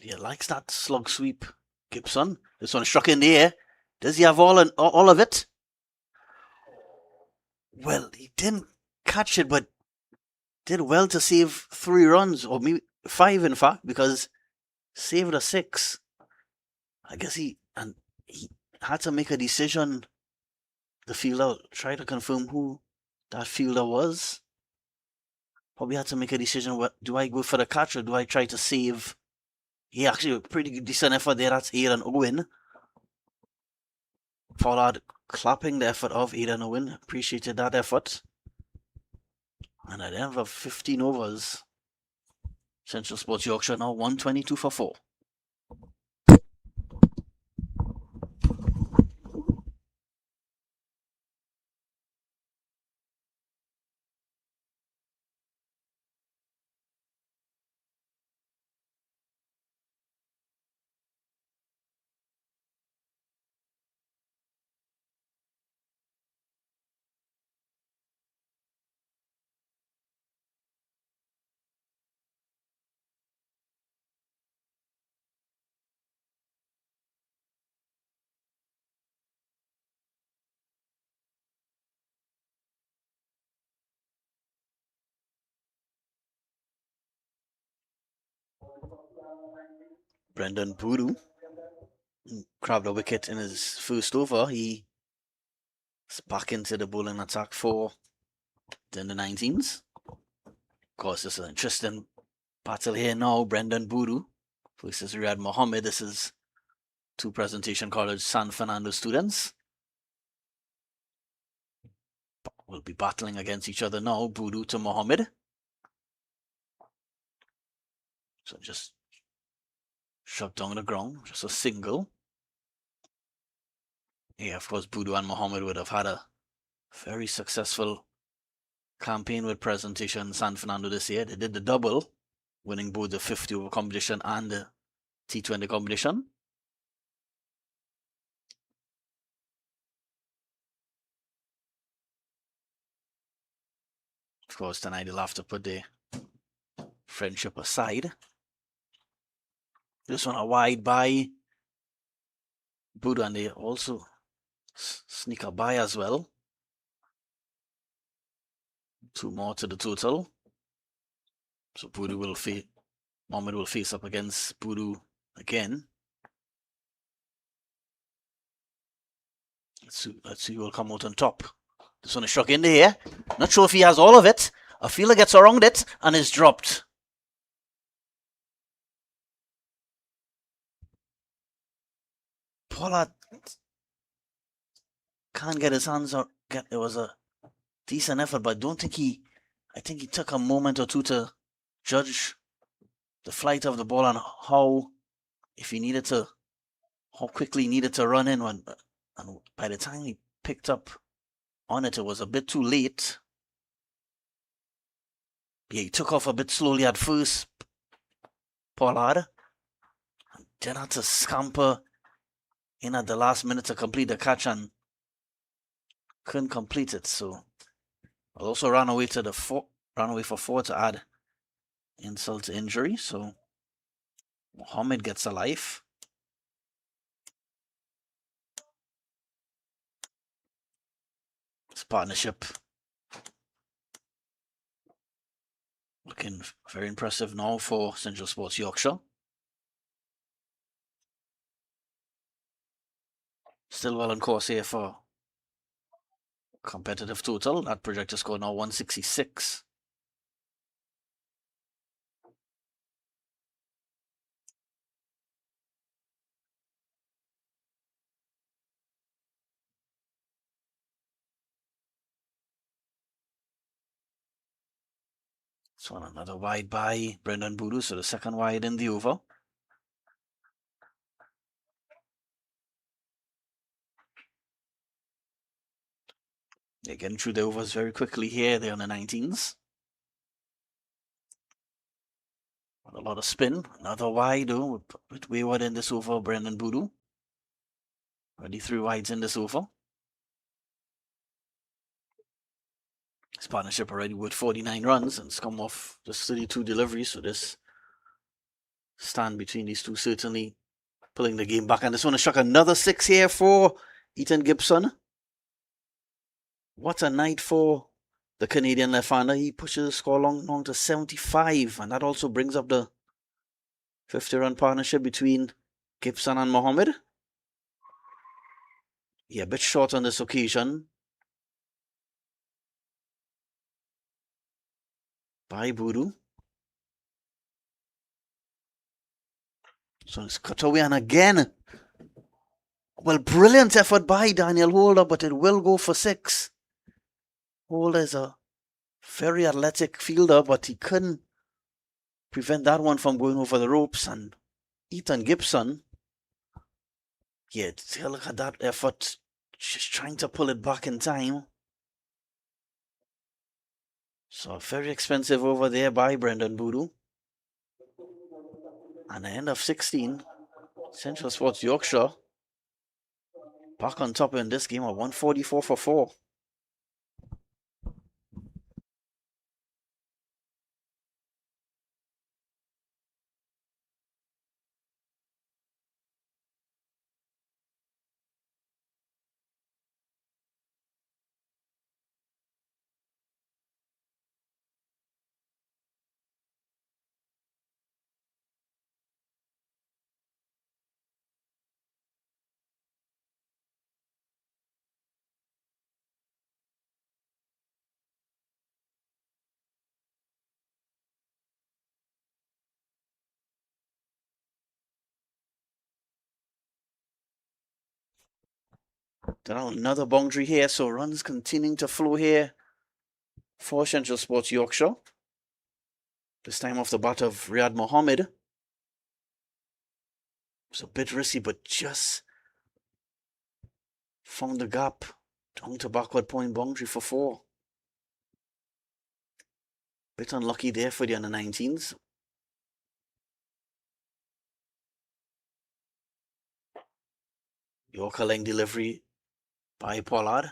He likes that slug sweep, Gibson. This one struck in the air. Does he have all of it? Well, he didn't catch it, but did well to save 3 runs, or maybe 5 in fact, because saved a 6. I guess he had to make a decision. The fielder tried to confirm who that fielder was. Probably had to make a decision. What do I go for the catch or do I try to save? Yeah, actually a pretty decent effort there. That's Aidan Owen. Pollard clapping the effort of Aidan Owen. Appreciated that effort. And at the end of 15 overs, Central Sports Yorkshire now 122 for 4. Brendan Pudu grabbed a wicket in his first over. He's back into the bowling attack for the 19s. Of course, this is an interesting battle here now. Brendan Pudu versus Riyad Mohammed. This is 2 Presentation College San Fernando students. Will be battling against each other now. Pudu to Mohammed. So just shot down the ground, just a single. Yeah, of course, Pudu and Mohammed would have had a very successful campaign with Presentation San Fernando this year. They did the double, winning both the 50 over competition and the T20 competition. Of course, tonight they'll have to put their friendship aside. This one a wide by Pudu, and they also sneak a by as well. 2 more to the total. So Mohammed will face up against Pudu again. Let's see who will come out on top. This one is struck in the air. Not sure if he has all of it. A fielder gets around it and is dropped. Pollard can't get his hands on. It was a decent effort, but I think he took a moment or two to judge the flight of the ball and how quickly he needed to run in. And by the time he picked up on it, it was a bit too late. Yeah, he took off a bit slowly at first, Pollard. Then had to scamper in at the last minute to complete the catch and couldn't complete it. So also ran away for four to add insult to injury. So Mohammed gets a life. This partnership looking very impressive now for Central Sports Yorkshire. Still well on course here for competitive total. That projected score now 166. So another wide by Brendan Boodoo, so the second wide in the over. They're getting through the overs very quickly here. They're on the 19s. A lot of spin. Another wide though, with wayward in this over, Brendan Boodoo. Already 3 wides in this over. His partnership already with 49 runs and it's come off just 32 deliveries. So this stand between these two certainly pulling the game back. And this one has struck another 6 here for Ethan Gibson. What a night for the Canadian left-hander. He pushes the score long to 75. And that also brings up the 50-run partnership between Gibson and Mohammed. Yeah, a bit short on this occasion by Boodoo. So it's cut away, and again, well, brilliant effort by Daniel Holder, but it will go for 6. Holder is a very athletic fielder, but he couldn't prevent that one from going over the ropes. And Ethan Gibson, yeah, look at that effort, just trying to pull it back in time. So very expensive over there by Brendan Boodoo. And the end of 16, Central Sports Yorkshire back on top in this game at 144 for 4. Another boundary here, so runs continuing to flow here for Central Sports Yorkshire. This time off the bat of Riyad Mohammed. It's a bit risky, but just found the gap down to backward point boundary for 4. Bit unlucky there for the under-19s. Yorker length delivery by Pollard.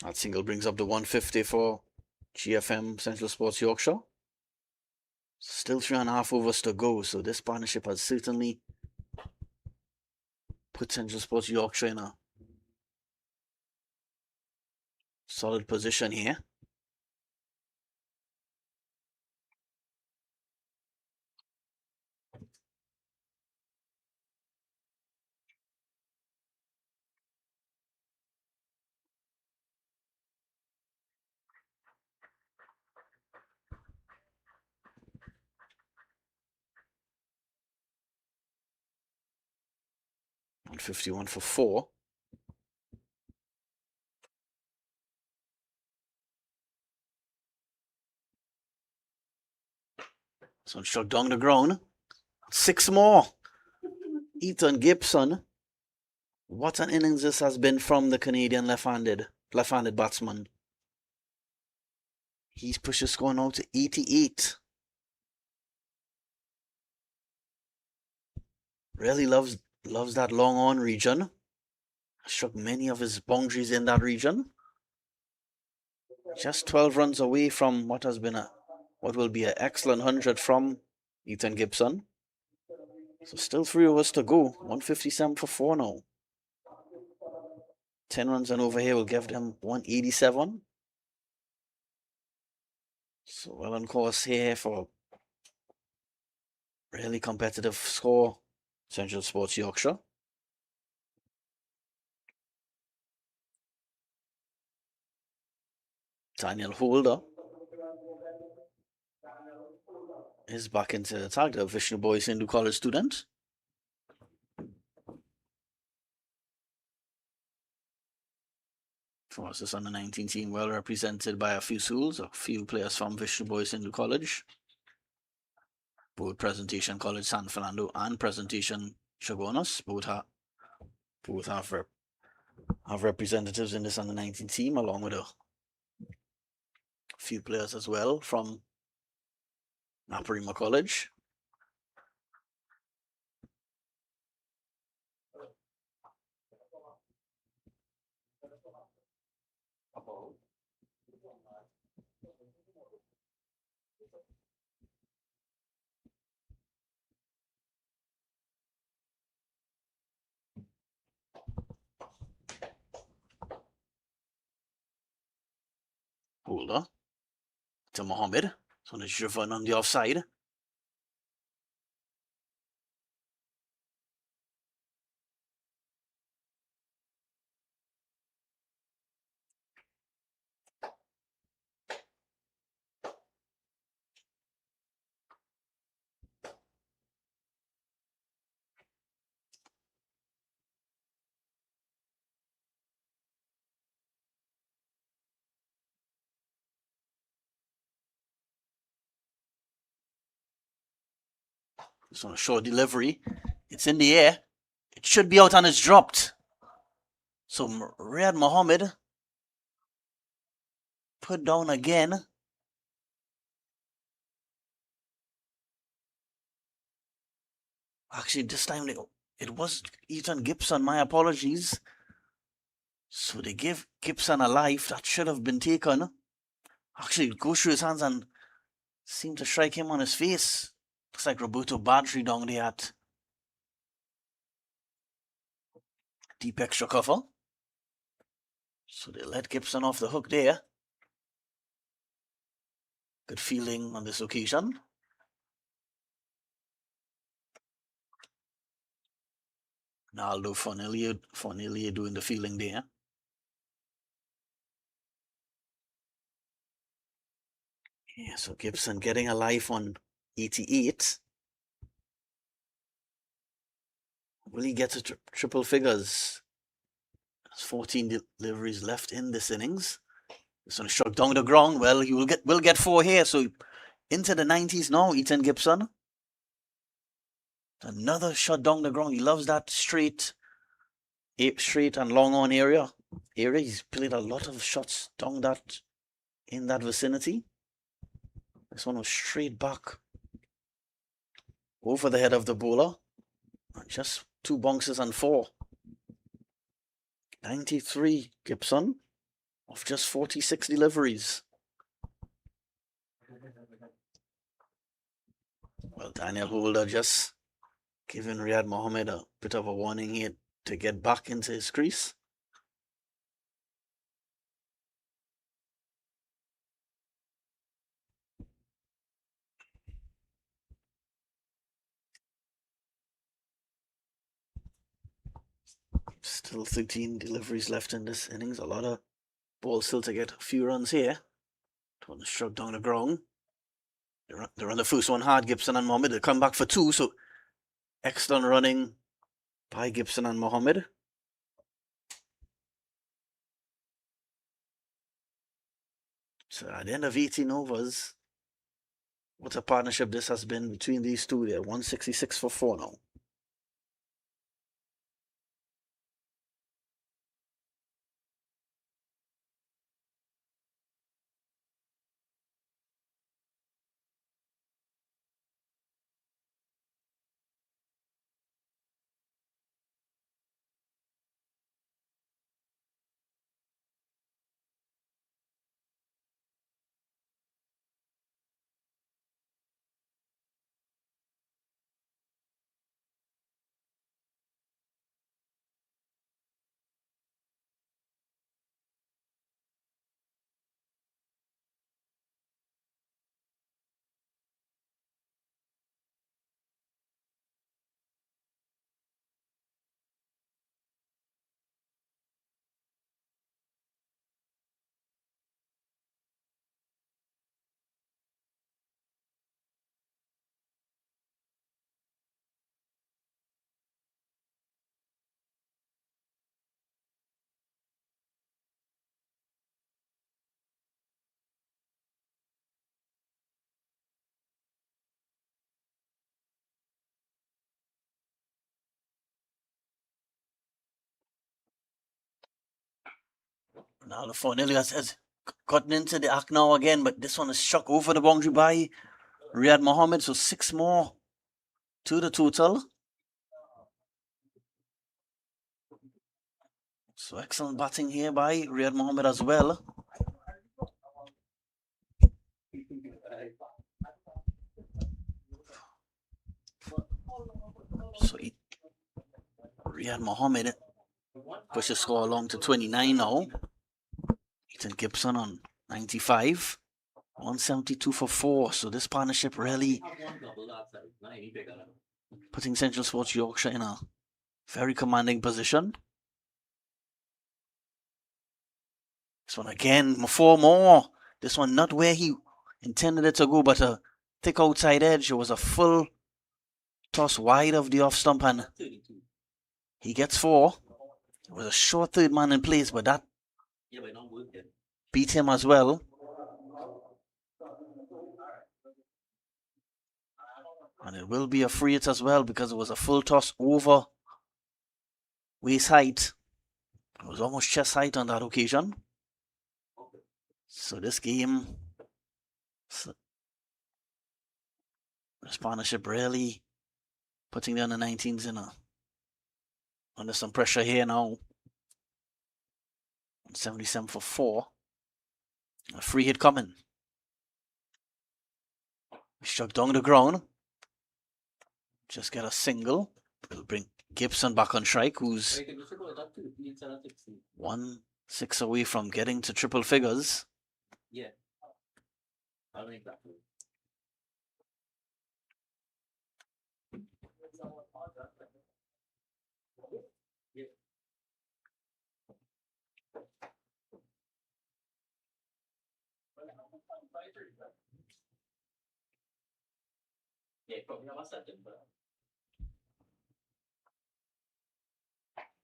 That single brings up the 150 for GFM Central Sports Yorkshire. Still 3.5 overs to go, so this partnership has certainly put Central Sports Yorkshire in a solid position here. 151 for 4. So struck down the ground. 6 more. Ethan Gibson. What an innings this has been from the Canadian left-handed batsman. He's pushed his score now to 88. Really loves that long on region. Struck many of his boundaries in that region. Just 12 runs away from what will be an excellent 100 from Ethan Gibson. So still 3 overs to go. 157 for 4 now. 10 runs and over here will give them 187. So well on course here for a really competitive score. Central Sports Yorkshire. Daniel Holder is back into the attack, the Vishnu Boys Hindu College student. For us, this under-19 team well represented by a few schools, a few players from Vishnu Boys Hindu College. Both Presentation College San Fernando and Presentation Chaguanas both have representatives in this under-19 team, along with a few players as well from Naparima College. Holder to Mohammed. So it's driven on the offside. It's on a short delivery. It's in the air. It should be out and it's dropped. So Riyad Mohammed put down again. Actually, this time it was Ethan Gibson. My apologies. So they give Gibson a life that should have been taken. Actually, it goes through his hands and seemed to strike him on his face. Looks like Roberto Badri down there at deep extra cover. So they let Gibson off the hook there. Good fielding on this occasion. Naldo Fornilio doing the fielding there. Yeah, so Gibson getting a life on 88. Will he get to triple figures? There's 14 deliveries left in this innings. He's going to struck down the ground. Well, he will get 4 here. So into the 90s now, Ethan Gibson. Another shot down the ground. He loves that straight and long on area. He's played a lot of shots down that in that vicinity. This one was straight back over the head of the bowler. Just 2 bounces and 4. 93 Gibson of just 46 deliveries. Well, Daniel Holder just giving Riyad Mohammed a bit of a warning here to get back into his crease. Still 13 deliveries left in this innings. A lot of balls still to get a few runs here. Don't struck down the ground. They run the first one hard, Gibson and Mohammed. They come back for 2, so excellent running by Gibson and Mohammed. So at the end of 18 overs, what a partnership this has been between these two there. 166 for 4 now. Now the Fornelli has gotten into the act now again, but this one is struck over the boundary by Riyad Mohammed. So 6 more to the total. So excellent batting here by Riyad Mohammed as well. So Riyad Mohammed pushes score along to 29 now. Ethan Gibson on 95. 172 for 4. So this partnership really putting Central Sports Yorkshire in a very commanding position. This one again, 4 more. This one not where he intended it to go, but a thick outside edge. It was a full toss wide of the off stump, and he gets 4. It was a short third man in place, but that beat him as well. And it will be a free hit as well because it was a full toss over waist height. It was almost chest height on that occasion. So this game, this partnership really putting the under 19s in under some pressure here now. 77 for 4. A free hit coming. Struck down the ground. Just get a single. It'll bring Gibson back on strike, who's 1-6 away from getting to triple figures. Yeah.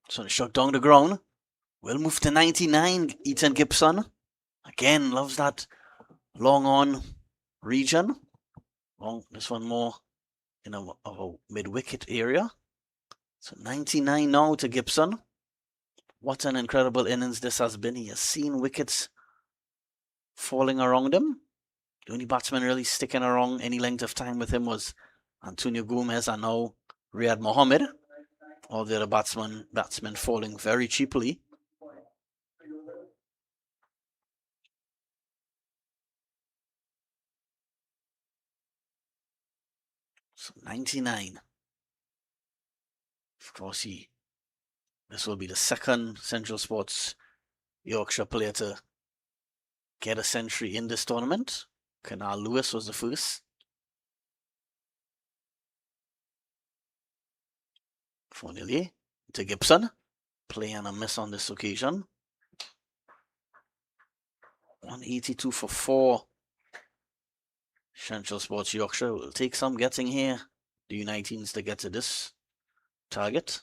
So the shot down the ground. We'll move to 99, Ethan Gibson. Again, loves that long on region. Well, this one more in a mid-wicket area. So 99 now to Gibson. What an incredible innings this has been. He has seen wickets falling around him. The only batsman really sticking around any length of time with him was Antonio Gomez and now Riyad Mohammed. All the other batsmen falling very cheaply. So 99. Of course, this will be the second Central Sports Yorkshire player to get a century in this tournament. Canal Lewis was the first. Finally, to Gibson. Play and a miss on this occasion. 182 for 4. Central Sports Yorkshire will take some getting here. The U-19s to get to this target.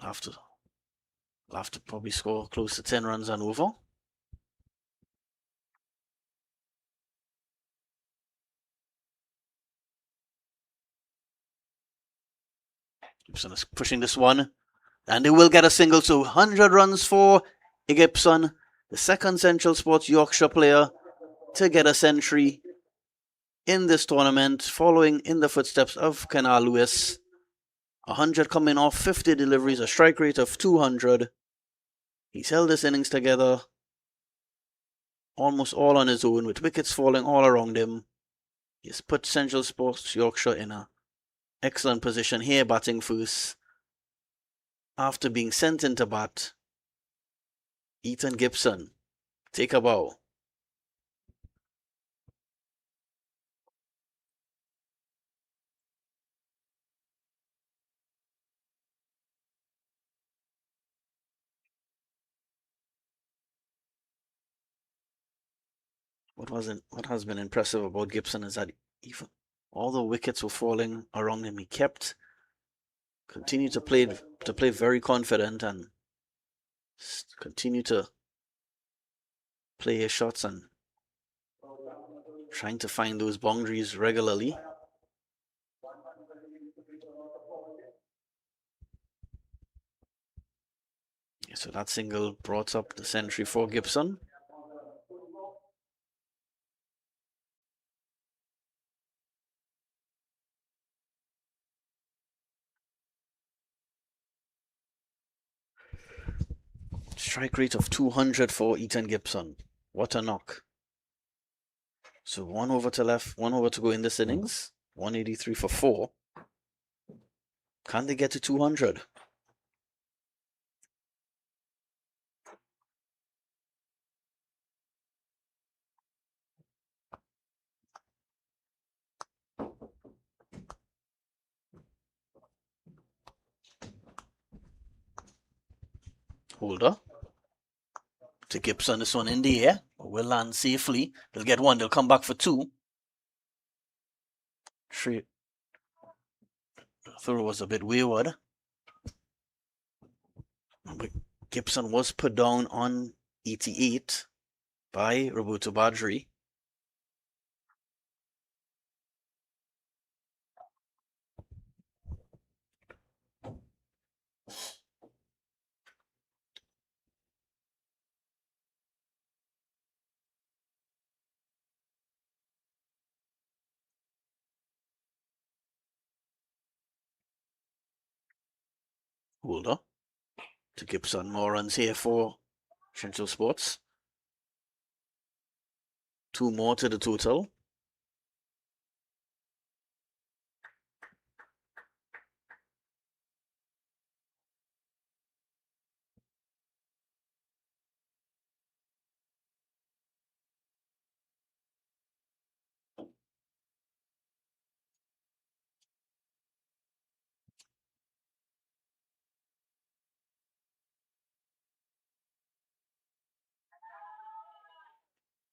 They'll have to probably score close to 10 runs and over. Gibson is pushing this one, and they will get a single, so 100 runs for Gibson, the second Central Sports Yorkshire player to get a century in this tournament, following in the footsteps of Kenal Lewis. 100 coming off 50 deliveries, a strike rate of 200. He's held this innings together almost all on his own, with wickets falling all around him. He's put Central Sports Yorkshire in an excellent position here, batting first. After being sent into bat, Ethan Gibson, take a bow. What has been impressive about Gibson is that even although wickets were falling around him, he continued to play very confident and continue to play his shots and trying to find those boundaries regularly. So that single brought up the century for Gibson. Strike rate of 200 for Ethan Gibson. What a knock. So 1 over to left, 1 over to go in this innings. 183 for 4. Can they get to 200? Holder to Gibson, this one in the air. Will land safely. They'll get 1, they'll come back for 2. 3. The throw was a bit wayward. But Gibson was put down on 88 by Roberto Badri. Holder to Gibson. More runs here for Central Sports. 2 more to the total.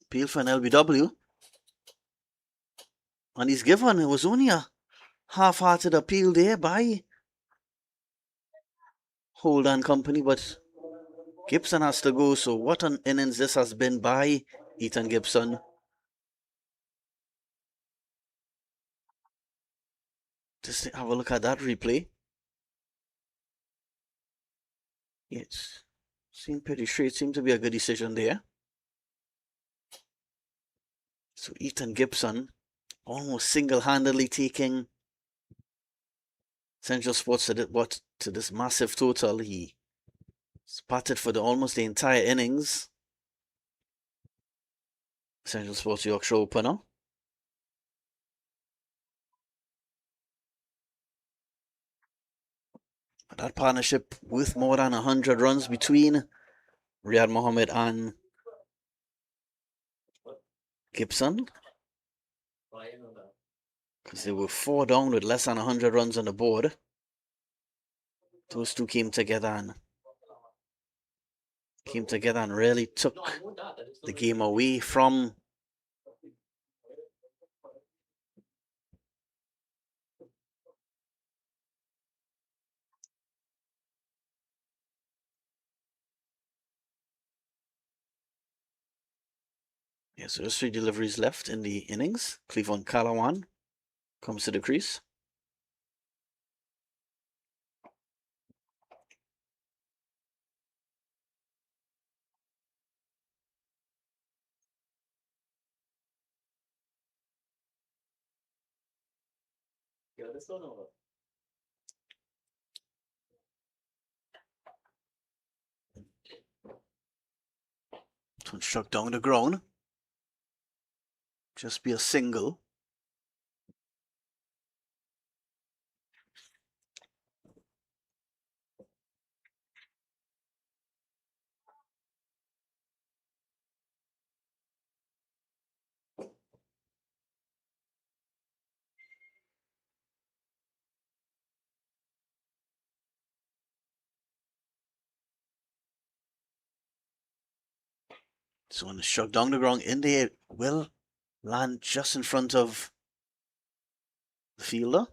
Appeal for an LBW. And he's given. It was only a half-hearted appeal there by Hold and company, but Gibson has to go. So what an innings this has been by Ethan Gibson. Just have a look at that replay. It seemed pretty straight. Seemed to be a good decision there. So Ethan Gibson almost single-handedly taking Central Sports to this massive total. He spotted for almost the entire innings. Central Sports Yorkshire opener. But that partnership with more than 100 runs between Riyad Mohammed and Gibson. Because they were 4 down with less than 100 runs on the board. Those two came together and really took the game away from Yeah, so there's 3 deliveries left in the innings. Cleveland Calawan comes to the crease. One struck down the ground. Just be a single. So one struck down the ground in the air, will land just in front of the fielder.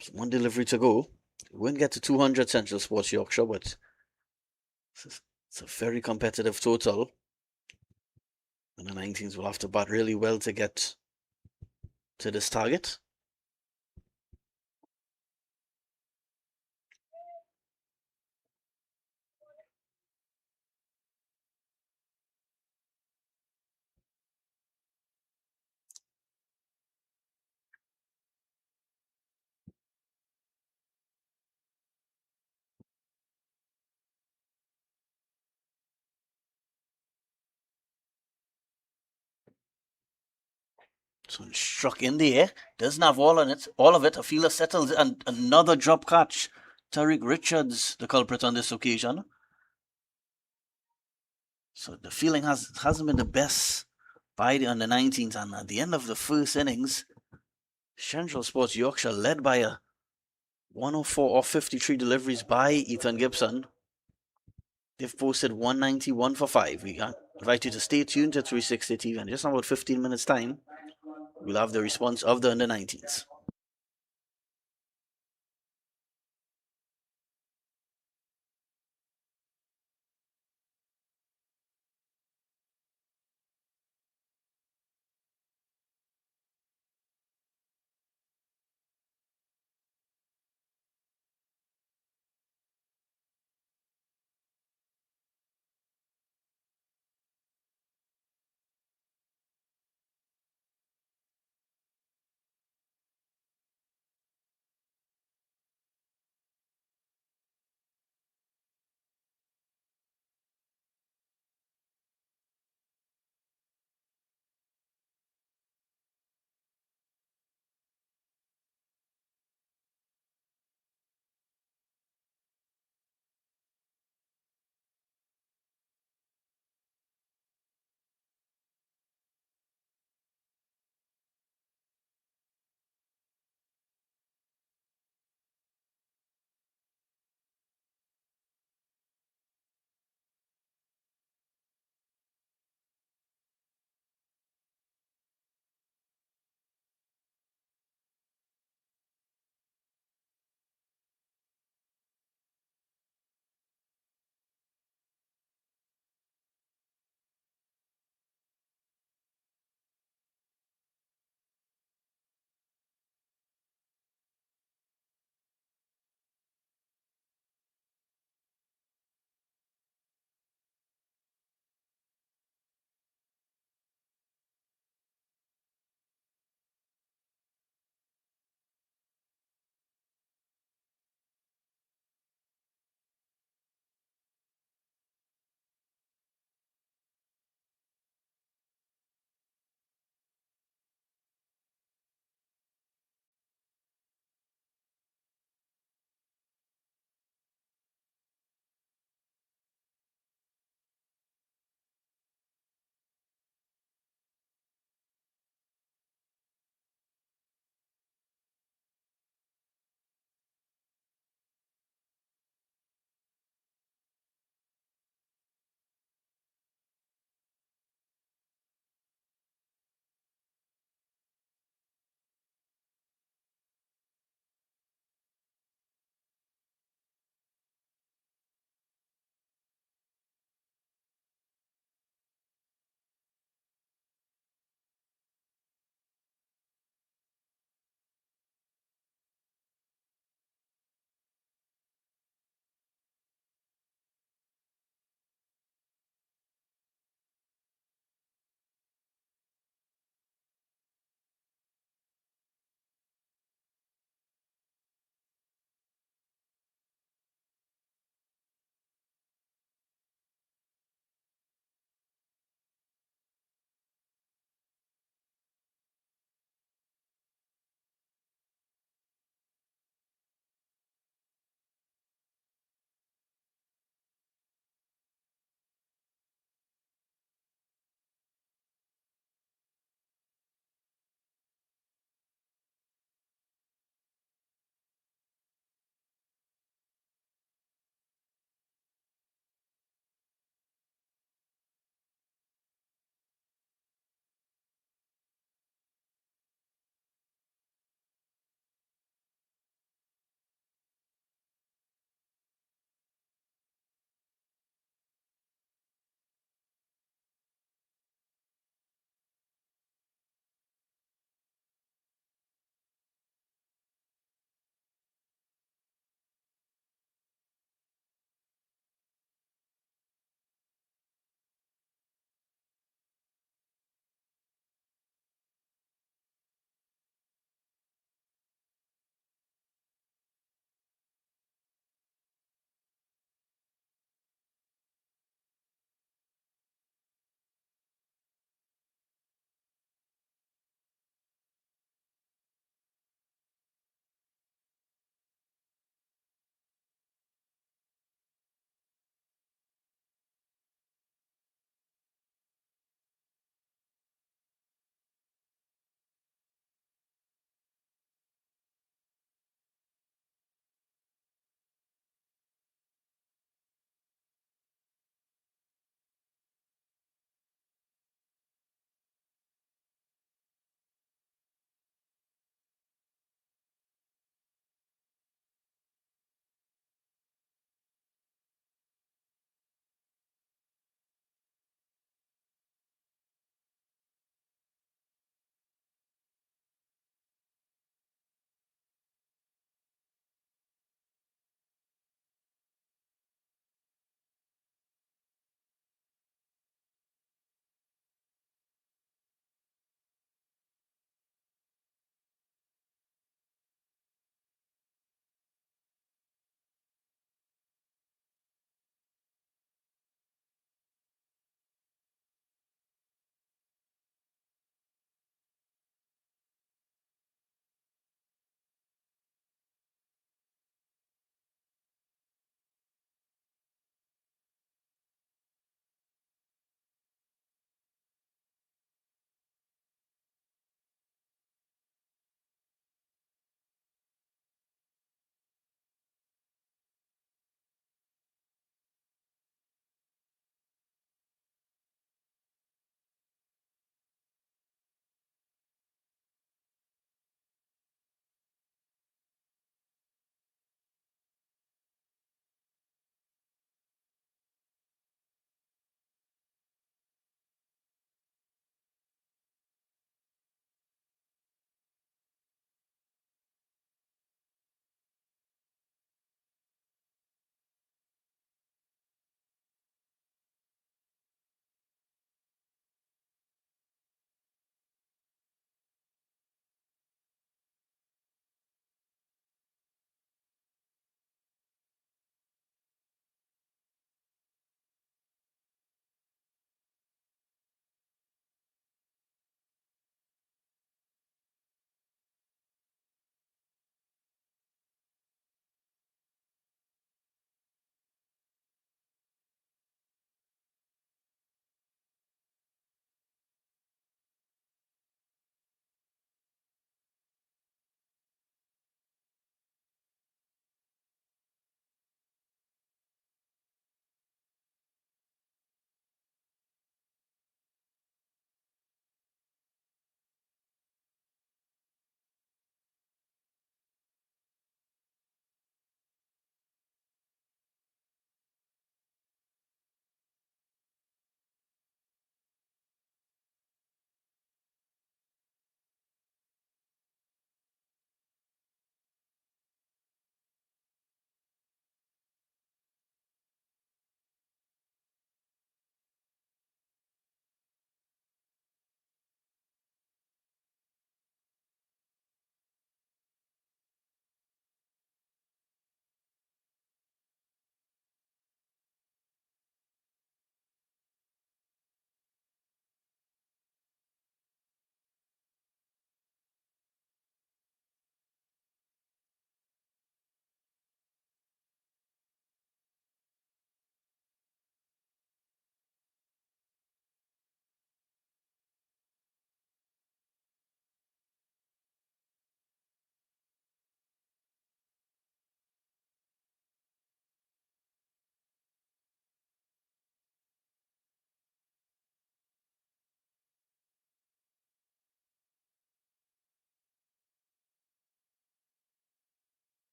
So one delivery to go. We won't get to 200 Central Sports Yorkshire, but it's a very competitive total. And the 19s will have to bat really well to get to this target. So struck in the air, doesn't have all of it. A fielder settles and another drop catch. Tariq Richards, the culprit on this occasion. So the feeling hasn't been the best by the under 19s, and at the end of the first innings, Central Sports Yorkshire led by a 104 off 53 deliveries by Ethan Gibson. They've posted 191 for 5. We invite you to stay tuned to 360 TV, and just in about 15 minutes time, we'll have the response of the under 19s.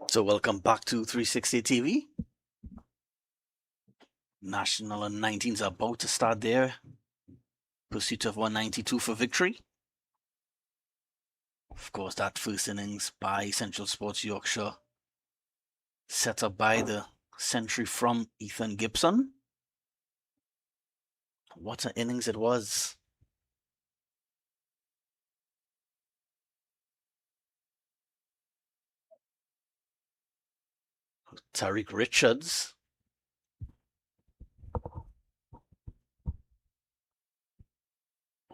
So welcome back to 360 TV. National and 19s are about to start their pursuit of 192 for victory. Of course, that first innings by Central Sports Yorkshire, set up by the century from Ethan Gibson. What an innings it was. Tariq Richards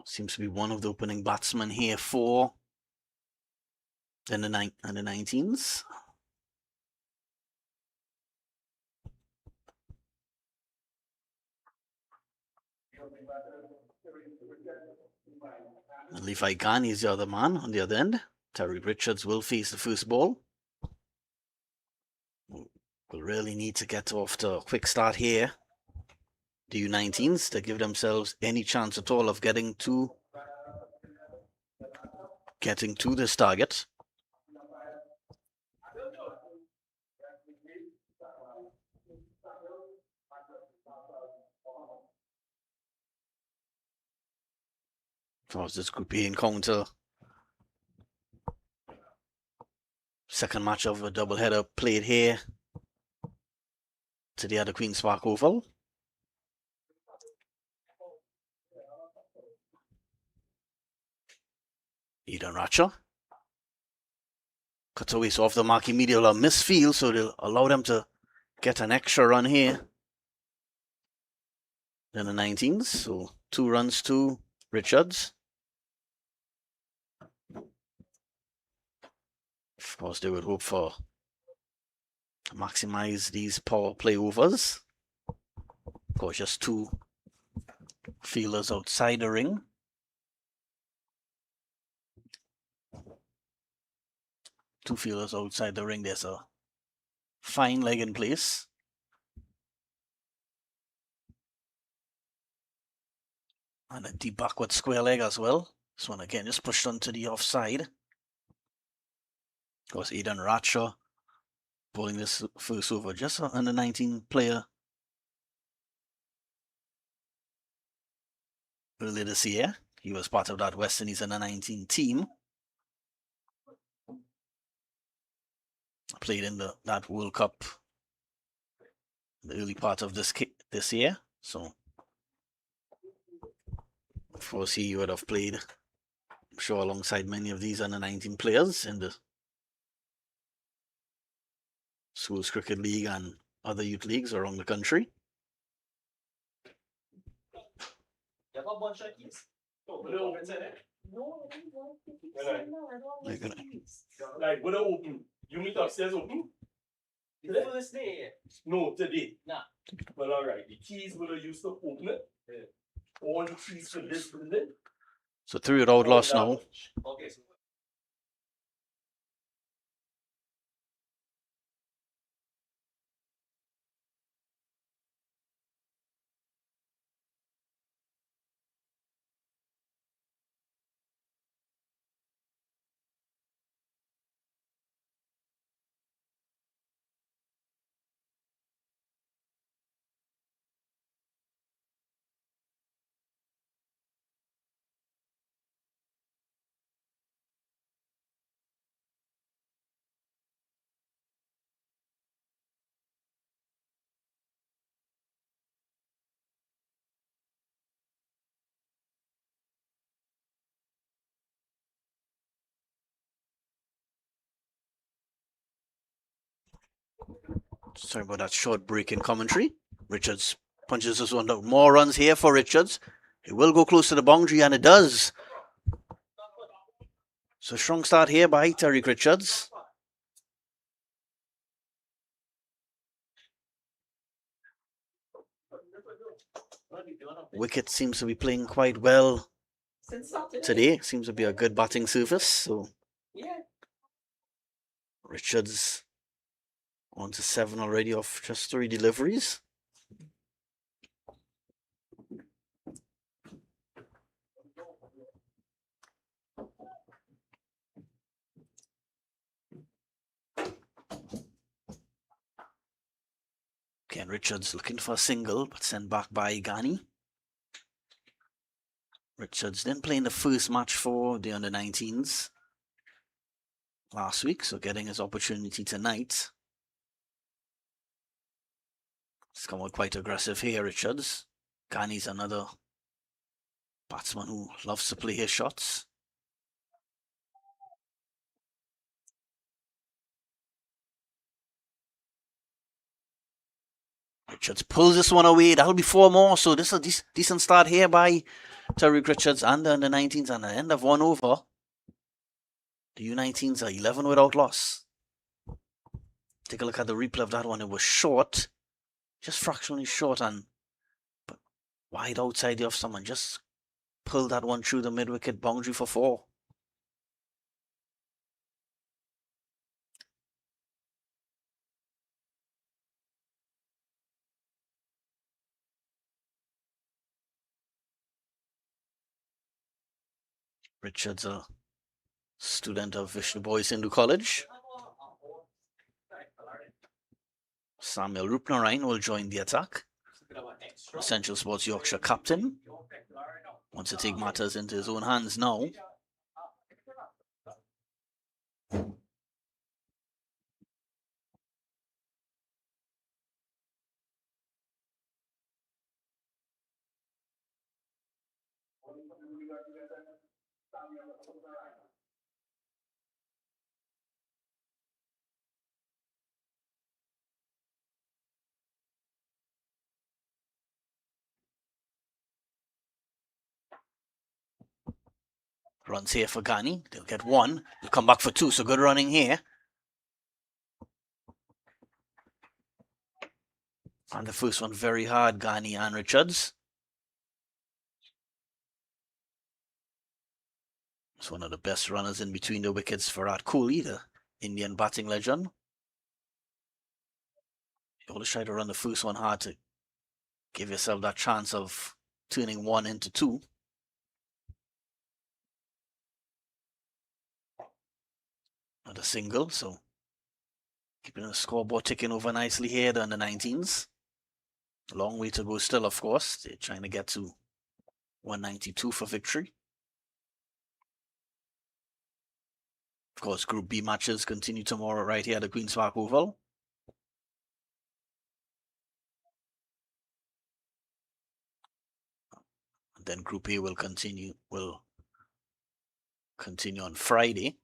seems to be one of the opening batsmen here for the 19s. And Levi Ghani is the other man on the other end. Tariq Richards will face the first ball. Will really need to get off to a quick start here. The U-19s to give themselves any chance at all of getting to this target. Of course, this could be encounter. Second match of a doubleheader played here today at the Queen's Park Oval. Eden Ratcher cuts away off the mark immediately, a misfield, so they'll allow them to get an extra run here. Then the 19s, so 2 runs to Richards. Of course, they would hope for maximize these power play overs. Of course, just 2 fielders outside the ring. Two fielders outside the ring. There's a fine leg in place. And a deep backward square leg as well. This one again just pushed onto the offside. Of course, Aidan Ratcher bowling this first over, just an under 19 player earlier this year. He was part of that West Indies under 19 team. Played in that World Cup the early part of this year. So, of course, he would have played, I'm sure, alongside many of these under 19 players in the Schools Cricket League and other youth leagues around the country. Like, what open? You meet upstairs open? No, today. Nah. Well, all right. The keys will use to open it. All the keys for this building. So 3-year-old lost now. Okay. So Sorry about that short break in commentary. Richards punches this one out. More runs here for Richards. It will go close to the boundary, and it does. So strong start here by Tariq Richards. Wicket seems to be playing quite well today. Seems to be a good batting surface. So Richards on to 7 already off just 3 deliveries. Ken Richards looking for a single, but sent back by Ghani. Richards didn't play in the first match for the under-19s last week, so getting his opportunity tonight. He's come out quite aggressive here, Richards. Ghani's another batsman who loves to play his shots. Richards pulls this one away. That'll be 4 more. So this is a decent start here by Tariq Richards and the under-19s, and an end of 1 over. The U-19s are 11 without loss. Take a look at the replay of that one. It was short, just fractionally short, but wide outside the off stump, and just pulled that one through the mid-wicket boundary for 4. Richards, a student of Vishnu Boys Hindu College. Samuel Rupnarayan will join the attack. Essential Sports Yorkshire captain wants to take matters into his own hands now. Runs here for Ghani. They'll get 1. They'll come back for 2. So good running here. And the first one very hard, Ghani and Richards. It's one of the best runners in between the wickets for Virat Kohli, the Indian batting legend. You always try to run the first one hard to give yourself that chance of turning 1 into 2. Another single, so keeping the scoreboard ticking over nicely here, the under-19s. A long way to go still, of course. They're trying to get to 192 for victory. Of course, Group B matches continue tomorrow right here at the Queen's Park Oval. And then Group A will continue on Friday.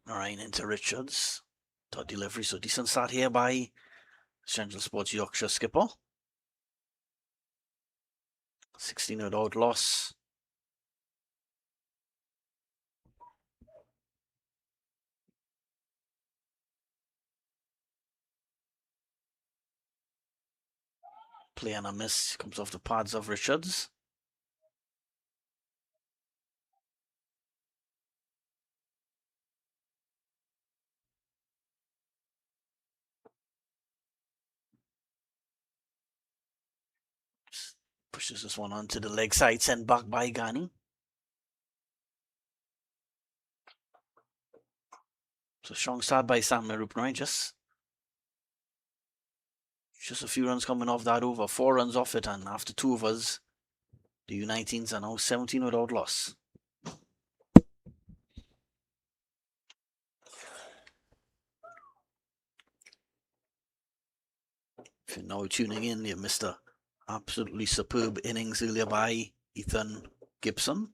Alright, into Richards. Dot delivery, so decent start here by Central Sports Yorkshire skipper. 16 without loss. Play and a miss comes off the pads of Richards. Pushes this one onto the leg side, sent back by Ghani. So strong start by Samuel Rupnarayan. Just a few runs coming off that over. 4 runs off it, and after 2 overs, the U-19s are now 17 without loss. If you're now tuning in, you missed a absolutely superb innings earlier by Ethan Gibson.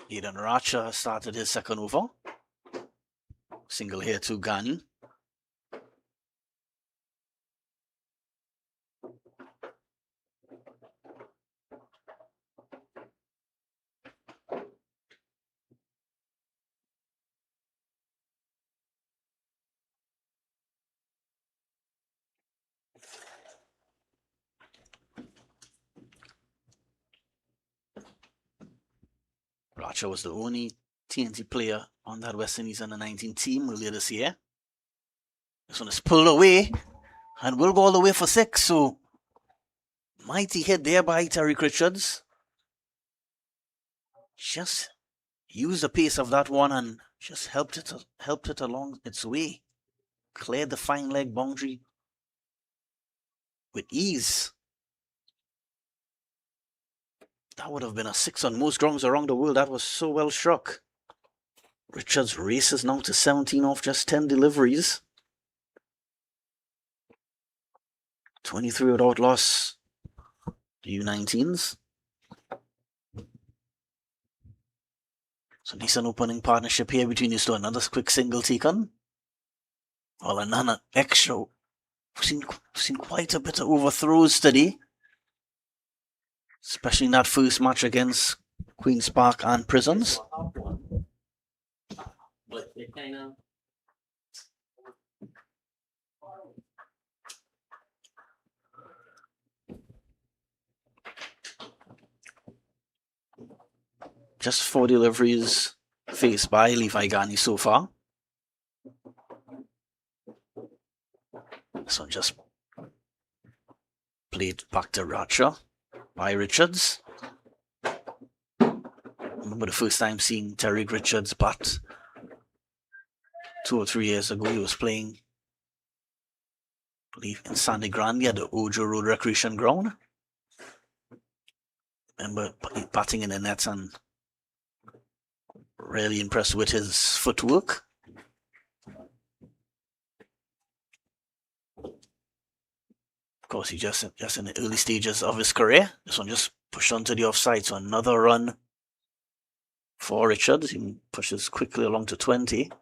Aidan Racha started his second over. Single here to Ghani. Racha was the only TNT player on that West Indies under-19 team earlier this year. This one is pulled away and will go all the way for 6. So mighty hit there by Terry Richards. Just used the pace of that one and just helped it along its way. Cleared the fine leg boundary with ease. That would have been a 6 on most grounds around the world. That was so well struck. Richards races now to 17 off just 10 deliveries. 23 without loss. The U-19s. So decent opening partnership here between these two. Another quick single taken. Well, another extra. We've seen quite a bit of overthrows today. Especially in that first match against Queen's Park and Prisons. But they kind of just 4 deliveries faced by Levi Ghani so far. This one just played back to Racha by Richards. Remember the first time seeing Terry Richards bat 2 or 3 years ago. He was playing, I believe, in Sandy Grande at the Ojo Road Recreation Ground. Remember batting in the nets and really impressed with his footwork. Of course, he just in the early stages of his career. This one just pushed onto the offside, so another run for Richards. He pushes quickly along to 20.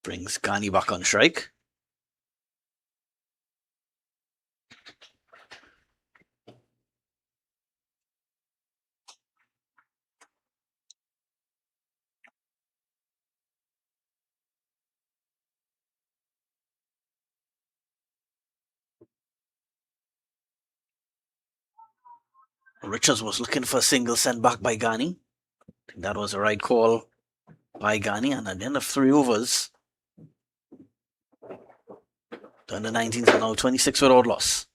Brings Ghani back on strike. Richards was looking for a single sent back by Ghani. I think that was the right call by Ghani, and at the end of 3 overs, the under-19s are now 26 without loss.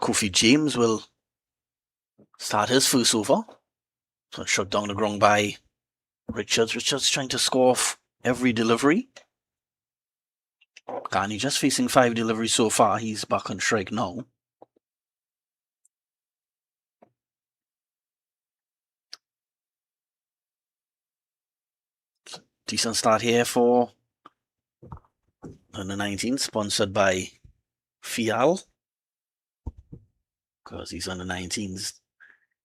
Kofi James will start his first over. So shut down the ground by Richards. Richards trying to score off every delivery. Ghani just facing 5 deliveries so far. He's back on strike now. Decent start here for under 19, sponsored by Fial. Because he's under 19s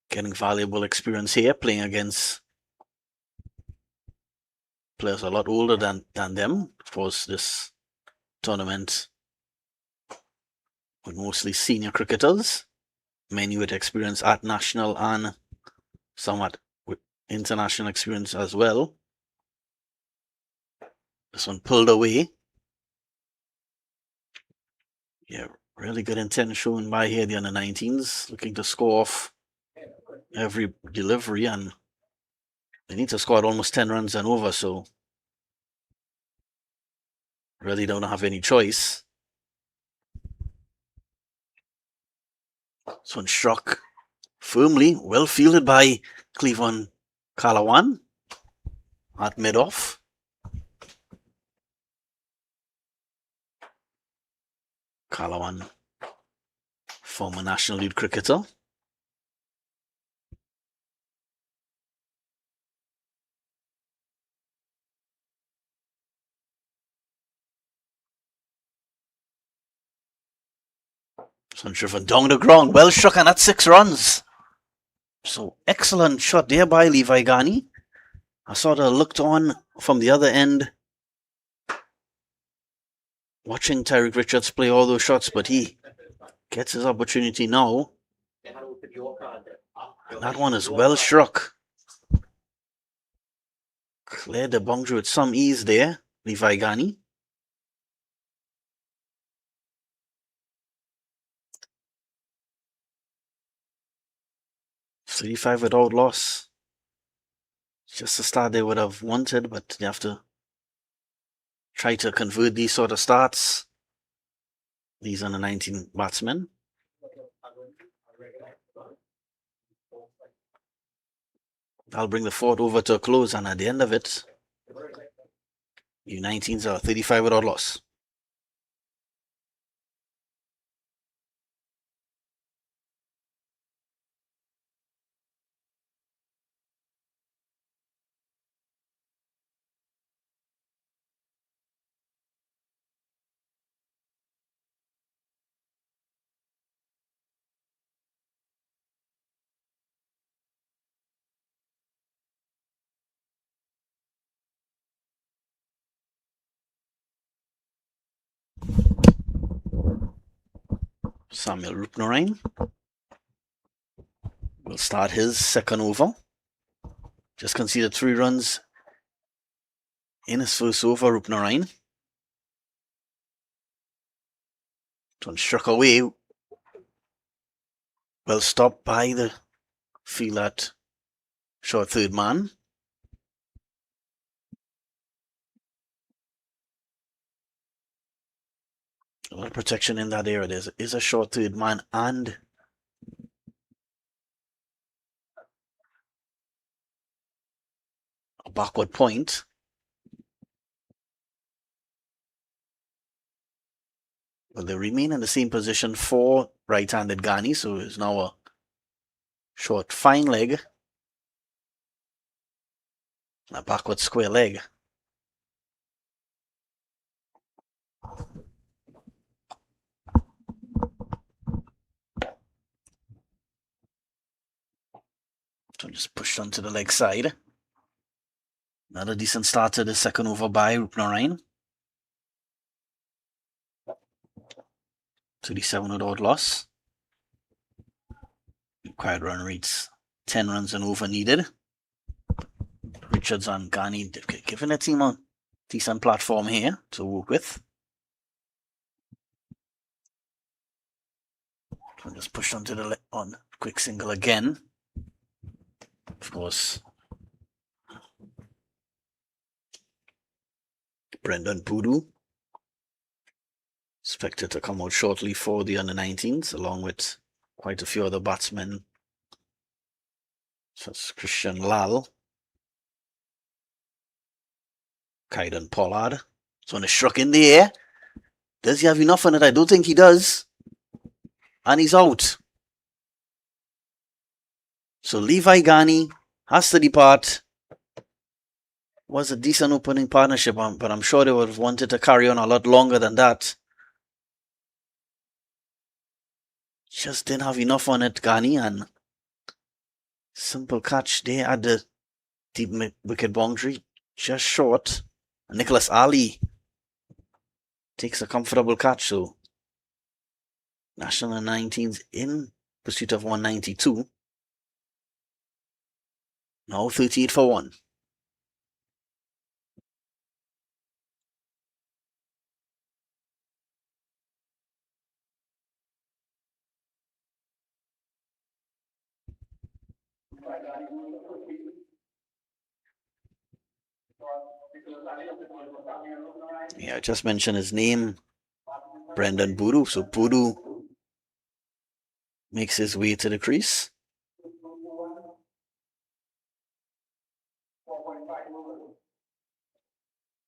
getting valuable experience here, playing against players a lot older than them. Of course, this tournament with mostly senior cricketers, many with experience at national and somewhat with international experience as well. This one pulled away. Yeah, really good intent shown by here the under-19s, looking to score off every delivery, and they need to score almost 10 runs and over, so really don't have any choice. This one struck firmly, well fielded by Cleveland Calawan at mid-off. Calawan, former National League cricketer. This one driven down the ground, well struck, and that's 6 runs. So excellent shot there by Levi Ghani. I sort of looked on from the other end, watching Tyreek Richards play all those shots, but he gets his opportunity now. And that one is well struck. Cleared the boundary with some ease there, Levi Ghani. .35 without loss. Just the start they would have wanted, but they have to try to convert these sort of starts. These under 19 batsmen. I'll bring the fort over to a close, and at the end of it, U-19s are 35 without loss. Samuel Rupnarine will start his second over. Just conceded 3 runs in his first over, Rupnarine. One struck away. Well stopped by the field at short third man. A lot of protection in that area. There is a short third man and a backward point. Well, they remain in the same position for right-handed Ghani, so it's now a short fine leg. A backward square leg. So just pushed onto the leg side. Another decent start to the second over by Rupnarine. 37 without loss. Required run rates 10 runs and over needed. Richards and Ghani giving the team a decent platform here to work with. So just pushed onto the on quick single again. Of course, Brendan Pudu expected to come out shortly for the under-19s, along with quite a few other batsmen, such as Christian Lal, Kaiden Pollard. So when it struck in the air, does he have enough on it? I don't think he does. And he's out. So Levi Ghani has to depart. Was a decent opening partnership, but I'm sure they would have wanted to carry on a lot longer than that. Just didn't have enough on it, Ghani, and simple catch there at the deep wicket boundary, just short. And Nicholas Ali takes a comfortable catch, so National 19s in pursuit of 192. Now 38 for 1. Yeah, I just mentioned his name, Brendan Boodoo. So Boodoo makes his way to the crease.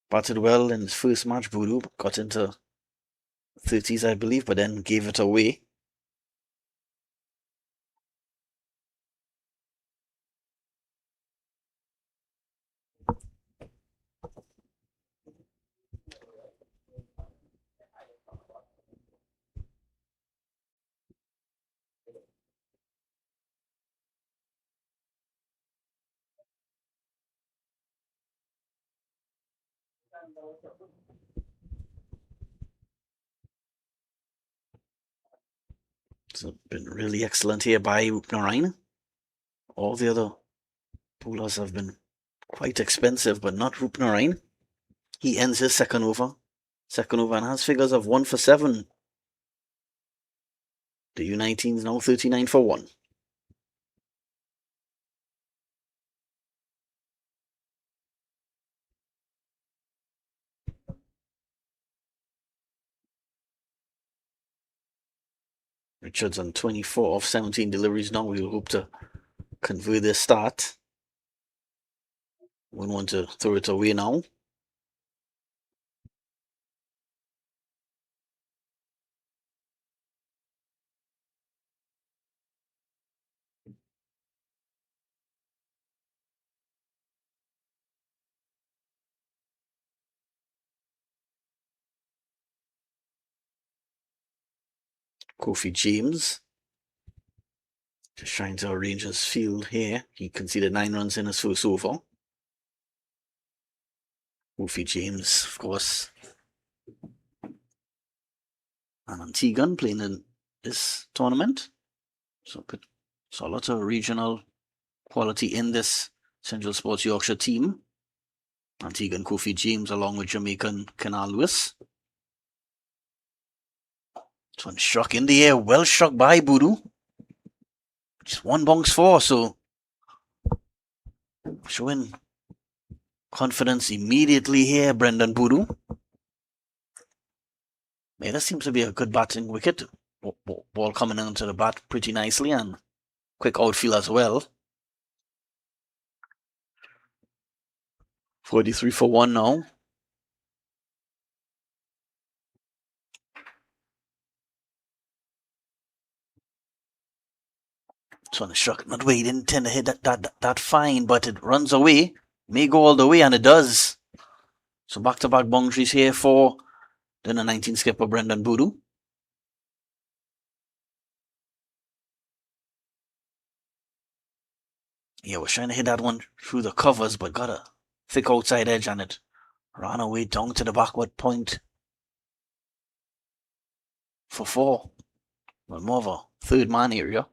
Batted well in his first match. Boodoo got into 30s, I believe, but then gave it away. So been really excellent here by U-19. All the other bowlers have been quite expensive, but not U-19. He ends his second over and has figures of 1 for 7. The U-19 is now 39 for 1. Richards on 24 of 17 deliveries now. We'll hope to convert this start. Wouldn't want to throw it away now. Kofi James just trying to arrange his field here. He conceded 9 runs in his first over. Kofi James, of course, an Antiguan playing in this tournament. So a lot of regional quality in this Central Sports Yorkshire team. Antiguan Kofi James along with Jamaican Kenal Lewis. This one struck in the air, well struck by Boodoo. Just 1 bounce 4, so showing confidence immediately here, Brendan Boodoo. Yeah, that seems to be a good batting wicket. Ball coming into the bat pretty nicely and quick outfield as well. 43 for 1 now. This one is struck. Not way, he didn't intend to hit that fine, but it runs away. May go all the way, and it does. So back-to-back boundaries here for the 19 skipper Brendan Boodoo. Yeah, was trying to hit that one through the covers, but got a thick outside edge and it ran away down to the backward point for 4. Well, more of a third man area.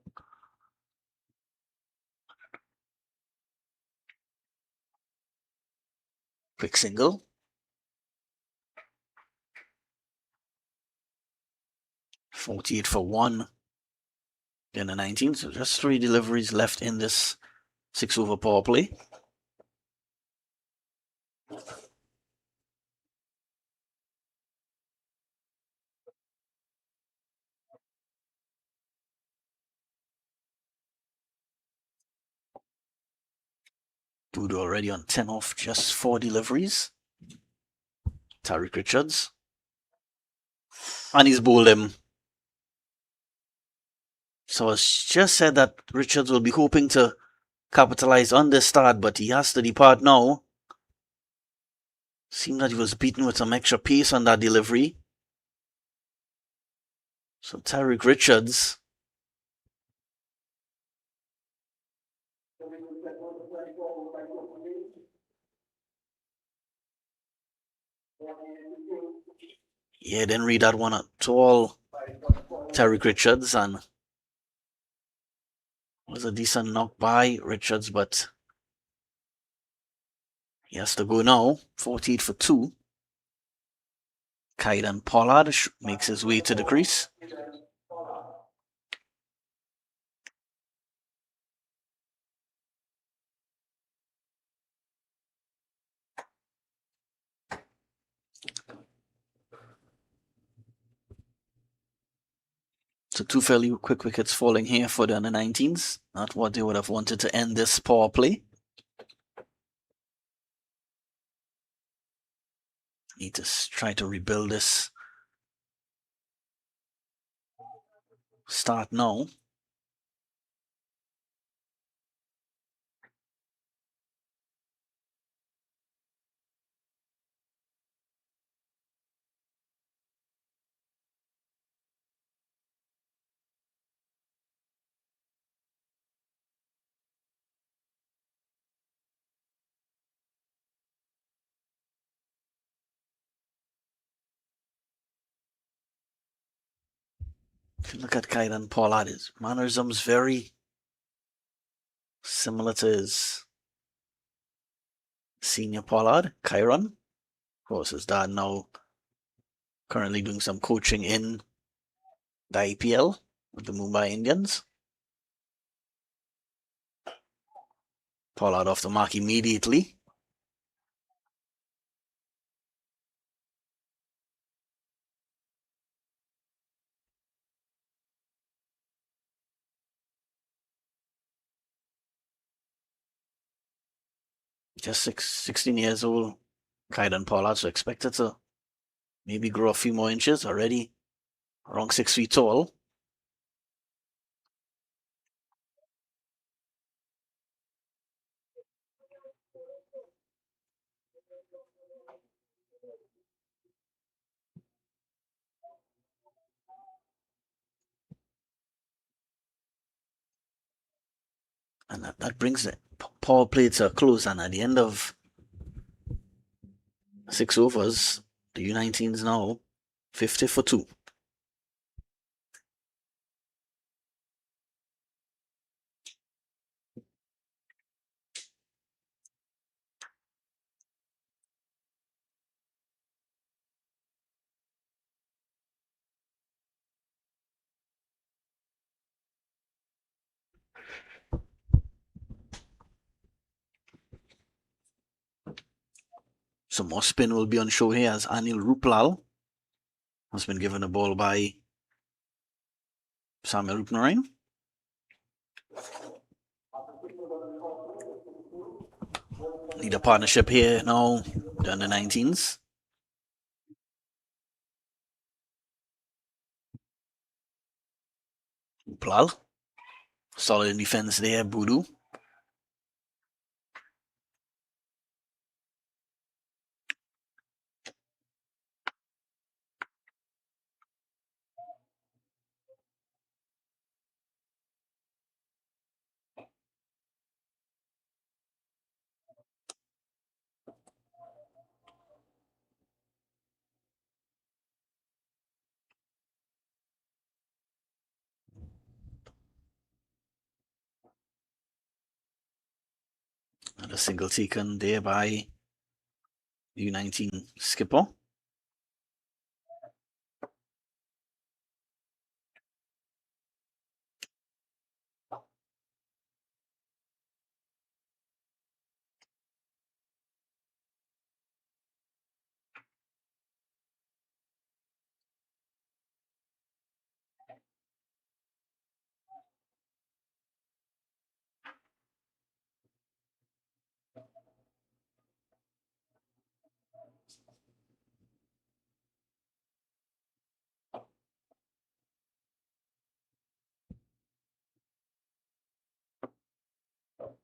Quick single. 48 for 1 in the 19. So just 3 deliveries left in this 6-over power play. Boodoo already on 10 off, just 4 deliveries. Tariq Richards. And he's bowled him. So I just said that Richards will be hoping to capitalize on this start, but he has to depart now. Seemed that he was beaten with some extra pace on that delivery. So Tariq Richards. Yeah, didn't read that one at all. Tariq Richards, and was a decent knock by Richards, but he has to go now. 48 for 2. Kaidan Pollard makes his way to the crease. So 2 fairly quick wickets falling here for the under-19s. Not what they would have wanted to end this power play. Need to try to rebuild this start now. If you look at Kaidan Pollard, his mannerisms very similar to his senior Pollard, Kyron. Of course, his dad now currently doing some coaching in the IPL with the Mumbai Indians. Pollard off the mark immediately. Just 16 years old, Kaidan Pollard, so expected to maybe grow a few more inches, already around 6 feet tall. And that brings the power play to a close. And at the end of 6 overs, the U-19s now 50 for 2. Some more spin will be on show here as Anil Ruplal has been given a ball by Samuel Rupnarain. Need a partnership here now, the under-19s. Ruplal, solid in defense there, Budu. And a single taken there by U-19 skipper.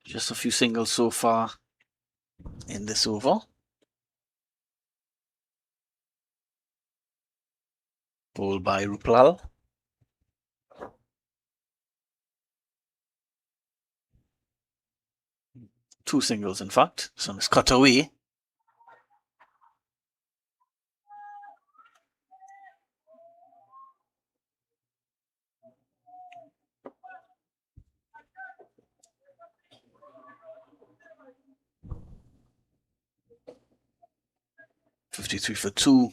Just a few singles so far in this over. Ball by Ruplal. Two singles, in fact. Some is cut away. .53 for 2.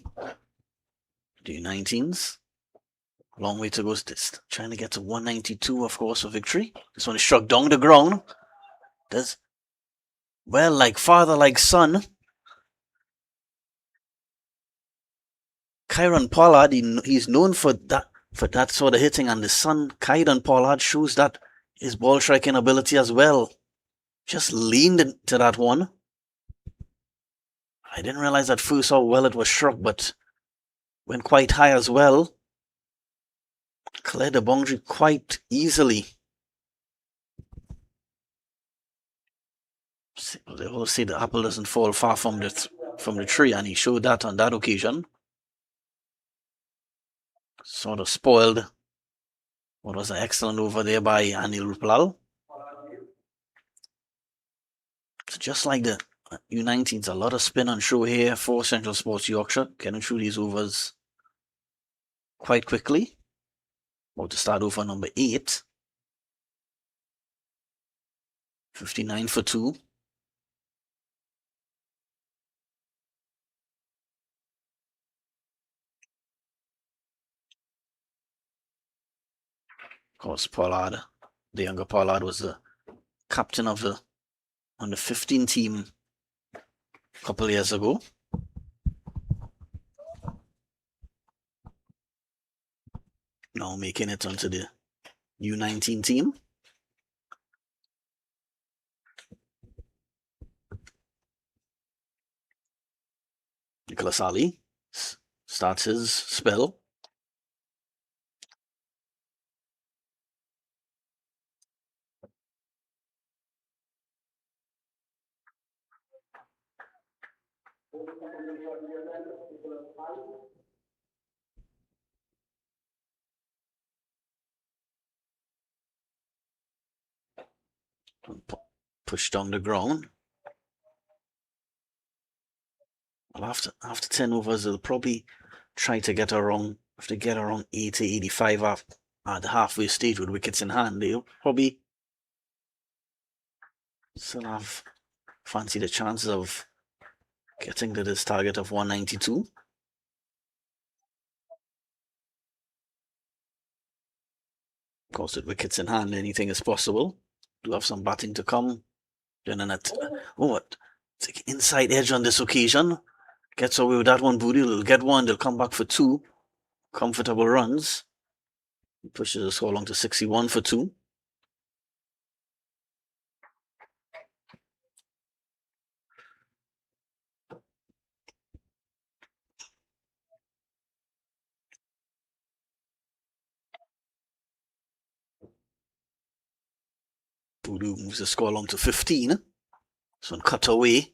The U-19s. Long way to go. Just trying to get to 192, of course, for victory. This one is struck down the ground. Does well, like father, like son. Kaidan Pollard, he's known for that for that sort of hitting, and the son, Kaidan Pollard, shows that his ball striking ability as well. Just leaned into that one. I didn't realize at first how well it was struck, but went quite high as well. Cleared the boundary quite easily. They all say the apple doesn't fall far from the tree, and he showed that on that occasion. Sort of spoiled what was an excellent over there by Anil Ruplal. So just like the U-19s, a lot of spin on show here for Central Sports Yorkshire, getting through these overs quite quickly. About to start over number 8. 59 for 2. Of course, Pollard, the younger Pollard, was the captain of the under 15 team a couple of years ago. Now making it onto the U-19 team. Nicholas Ali starts his spell. Push down the ground. Well, after 10 overs, they'll probably try to get around, if they get around 80, 85 at the halfway stage with wickets in hand, they'll probably still have fancy the chances of getting to this target of 192. Of course, with wickets in hand, anything is possible. Do have some batting to come. Then it's an inside edge on this occasion. Gets away with that one, Booty. They'll get one. They'll come back for 2 comfortable runs. He pushes the score along to 61 for 2. Voodoo moves the score along to 15. This one cut away.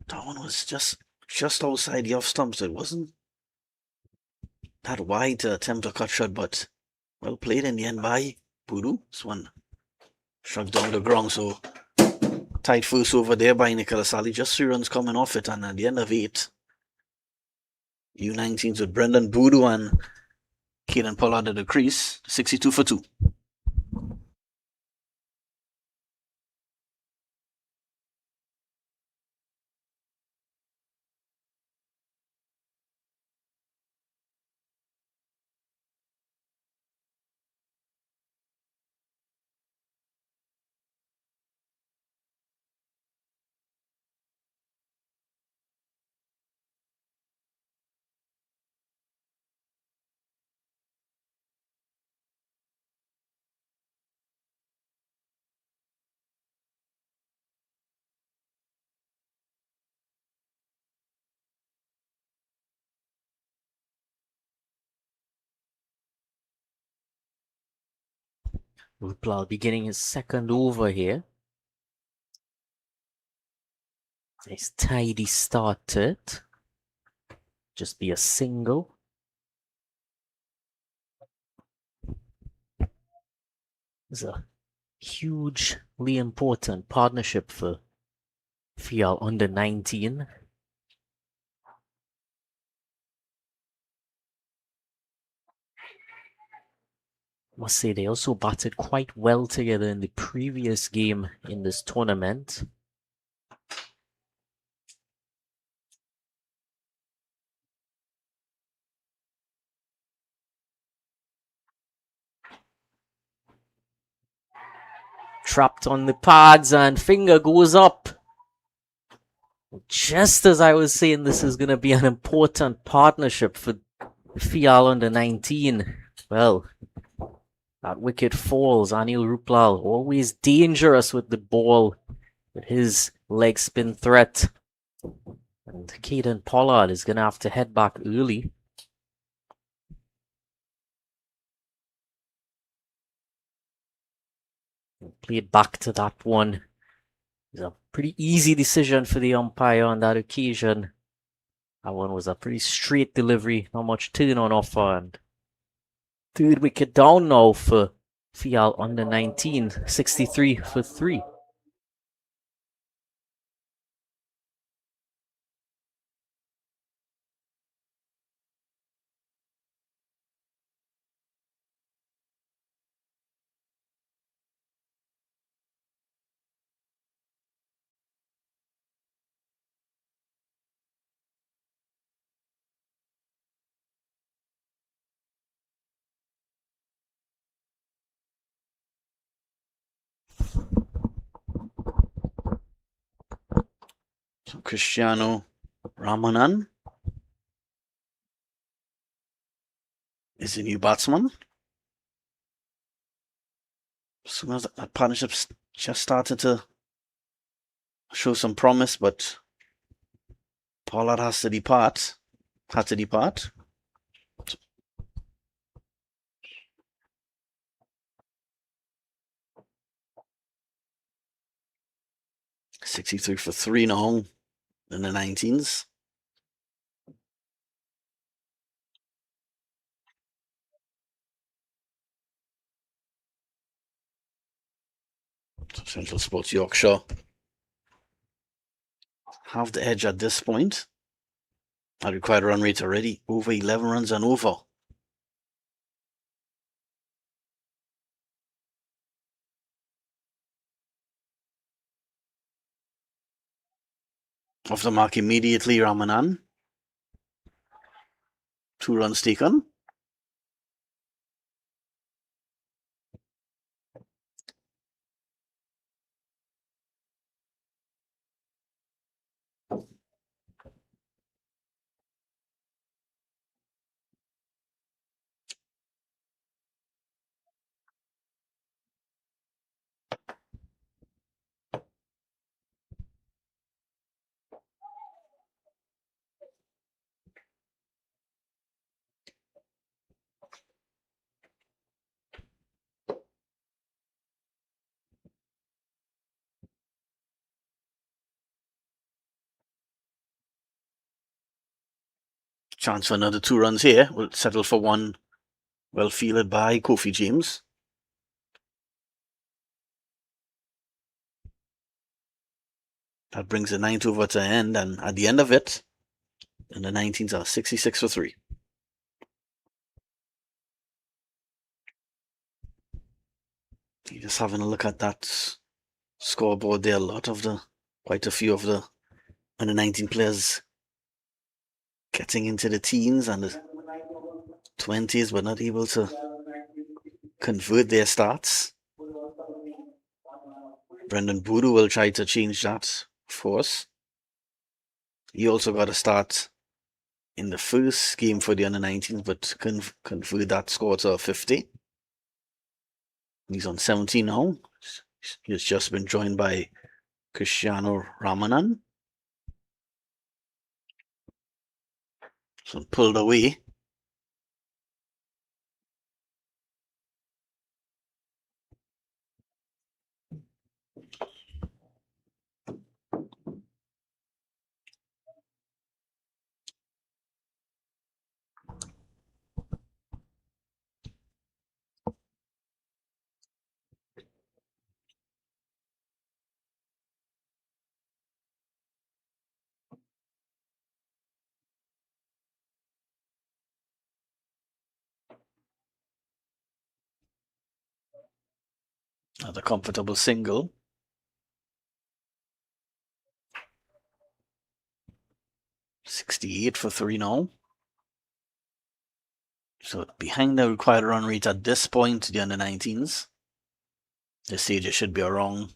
That one was just outside the off stumps. It wasn't that wide to attempt a cut shot, but well played in the end by Voodoo. This one struck down the ground, so tight first over there by Nicholas Ali. Just 3 runs coming off it, and at the end of 8, U-19s with Brendan Voodoo and Kaidan Pollard at the crease, 62 for 2. Ruplal beginning his second over here. Nice tidy start to it. Just be a single. It's a hugely important partnership for Fial under 19. Must say they also batted quite well together in the previous game in this tournament. Trapped on the pads and finger goes up. Just as I was saying, this is going to be an important partnership for Fial under 19. Well, that wicket falls. Anil Ruplal, always dangerous with the ball, with his leg spin threat. And Caden Pollard is going to have to head back early. Played back to that one. It's a pretty easy decision for the umpire on that occasion. That one was a pretty straight delivery, not much turn on offer. And third wicket down now for Fial under 19, 63 for 3. So Cristiano Ramanan is the new batsman. As soon as that partnership just started to show some promise, but Pollard had to depart. 63 for 3 now in the 19s. Central Sports Yorkshire have the edge at this point. Our required run rate already over 11 runs and over. Off the mark immediately, Ramanan. 2 runs taken. Chance for another 2 runs here. Will settle for 1. Well fielded by Kofi James. That brings the 9th over to an end, and at the end of it, and the 19s are 66 for 3. You're just having a look at that scoreboard there. Quite a few of the under 19 players getting into the teens and the 20s, but not able to convert their starts. Brendan Boodoo will try to change that for us. He also got a start in the first game for the under 19s, but convert that score to 50. He's on 17 now. He's just been joined by Cristiano Ramanan. So pulled away. Another comfortable single. .68 for 3 now. So behind the required run rate at this point, the under 19s. This stage it should be around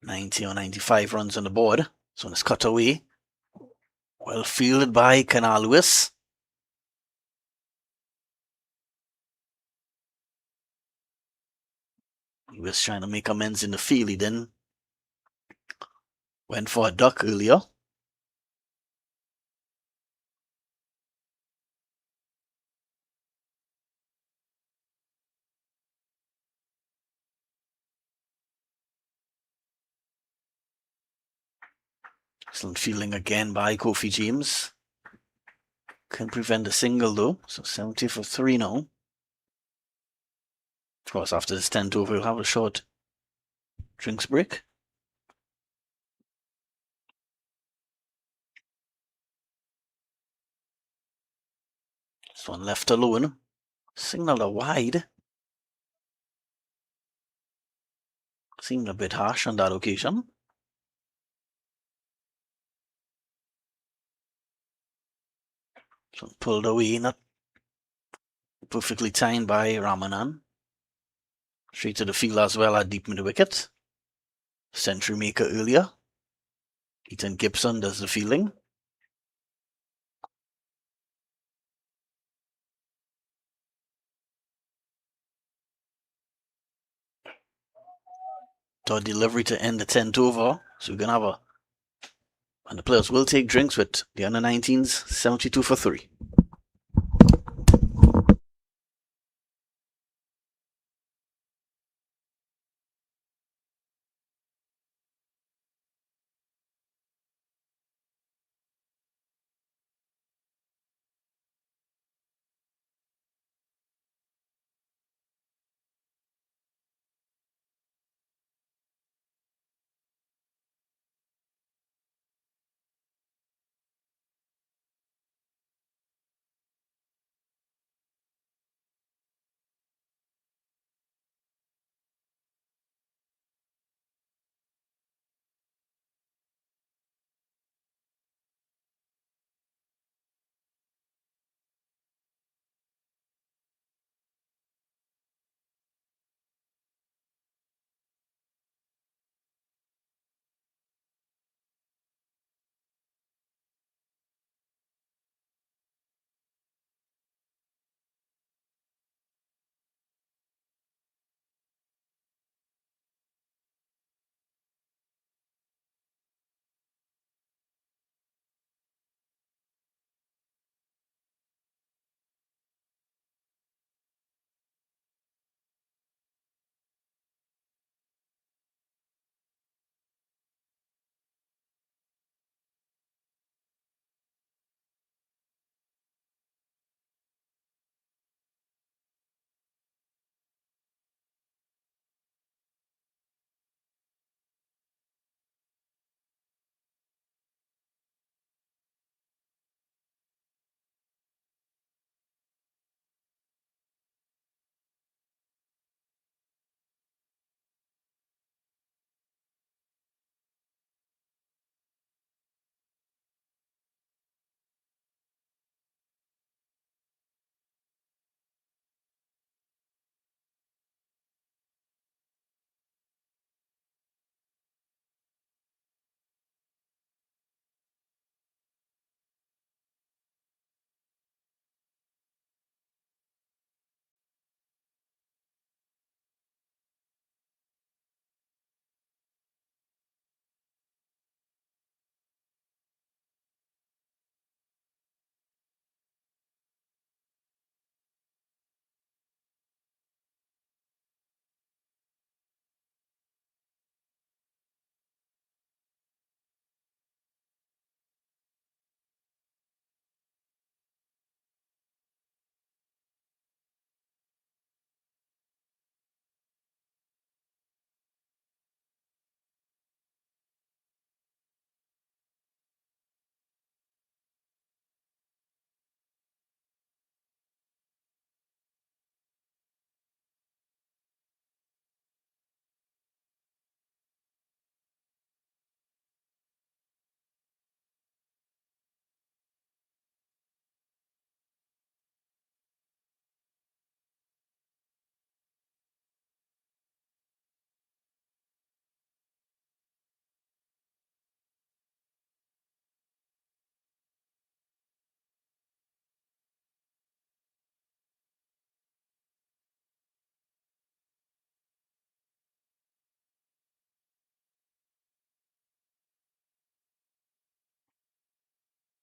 90 or 95 runs on the board. So it's cut away. Well fielded by Canal Lewis. He was trying to make amends in the field. He then went for a duck earlier. Excellent fielding again by Kofi James. Can prevent a single though. So 70 for 3 now. Of course, after this 10th over, we'll have a short drinks break. This one left alone. Signaled a wide. Seemed a bit harsh on that occasion. So pulled away, not perfectly timed by Ramanan. Straight to the field as well at deep mid wicket. Century maker earlier. Ethan Gibson does the fielding. To delivery to end the 10th over. So we're going to have a... And the players will take drinks with the under-19s 72 for 3.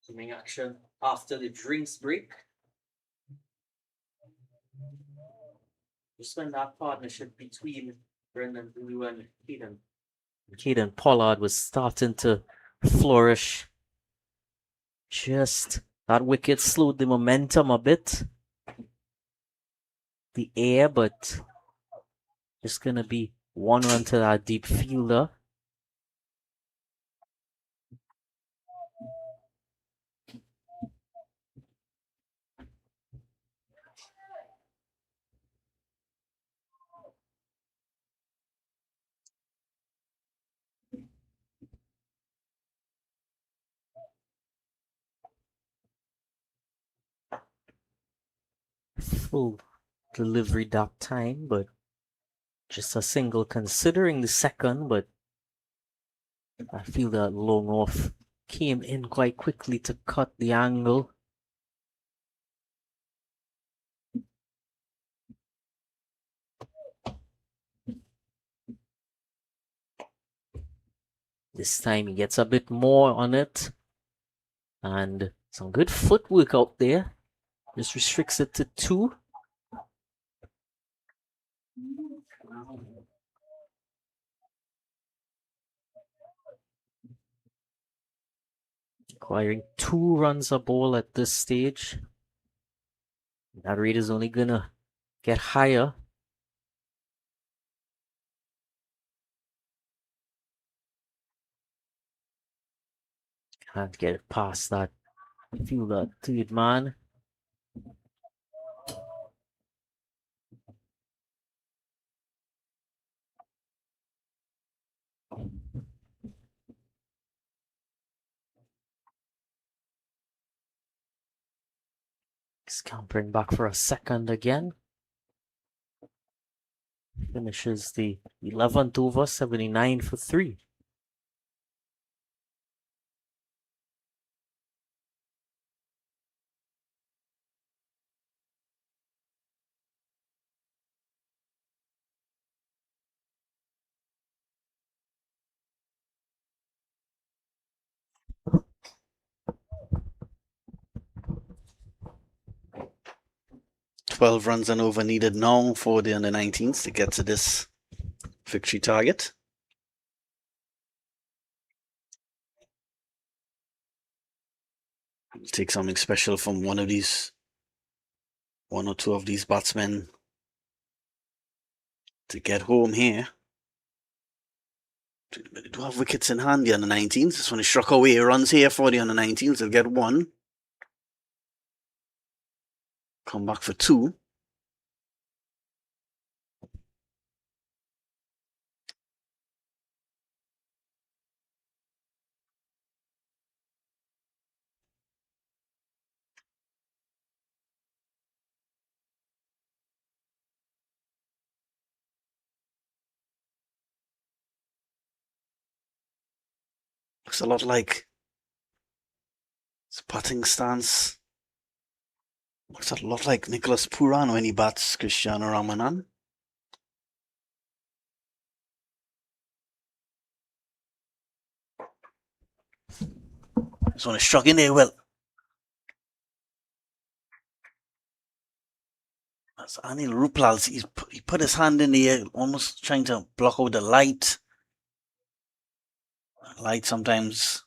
Coming action after the drinks break. Just when that partnership between Brendan Blue and Caden Pollard was starting to flourish. Just that wicket slowed the momentum a bit. The air, but just gonna be one run to that deep fielder. Full delivery that time, but just a single considering the second, but I feel that long off came in quite quickly to cut the angle. This time he gets a bit more on it, and some good footwork out there. Just restricts it to 2. Requiring 2 runs a ball at this stage. That rate is only gonna get higher. Can't get it past that. Feel that third man. Scampering back for a second again. Finishes the 11th over, 79 for 3. "12 runs and over needed now for the under-19s to get to this victory target. It'll take something special from one or two of these batsmen to get home here. They do have wickets in hand, the under-19s. This one is struck away. Runs here for the under-19s. They'll get 1. Come back for 2. Looks a lot like his batting stance. Looks a lot like Nicholas Puran when he bats Cristiano Ramanan. This one is struck in there well. That's Anil Ruplal. He put his hand in the air, almost trying to block out the light. Light sometimes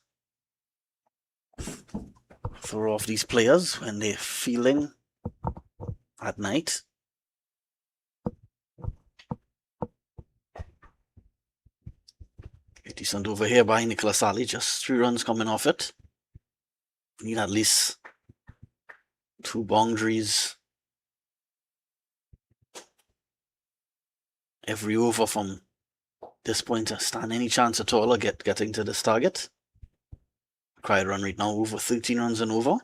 throw off these players when they're feeling at night. A decent over here by Nicholas Ali. Just 3 runs coming off it. We need at least 2 boundaries every over from this point to stand any chance at all of getting to this target. Required run rate now over 13 runs and over.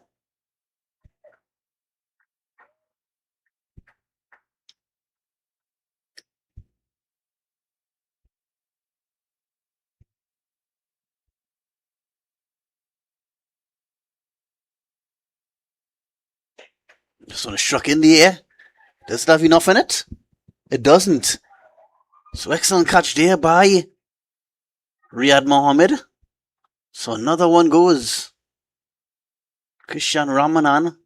This one is struck in the air. Does it have enough in it? It doesn't. So excellent catch there by Riyad Mohammed. So another one goes. Christian Ramanan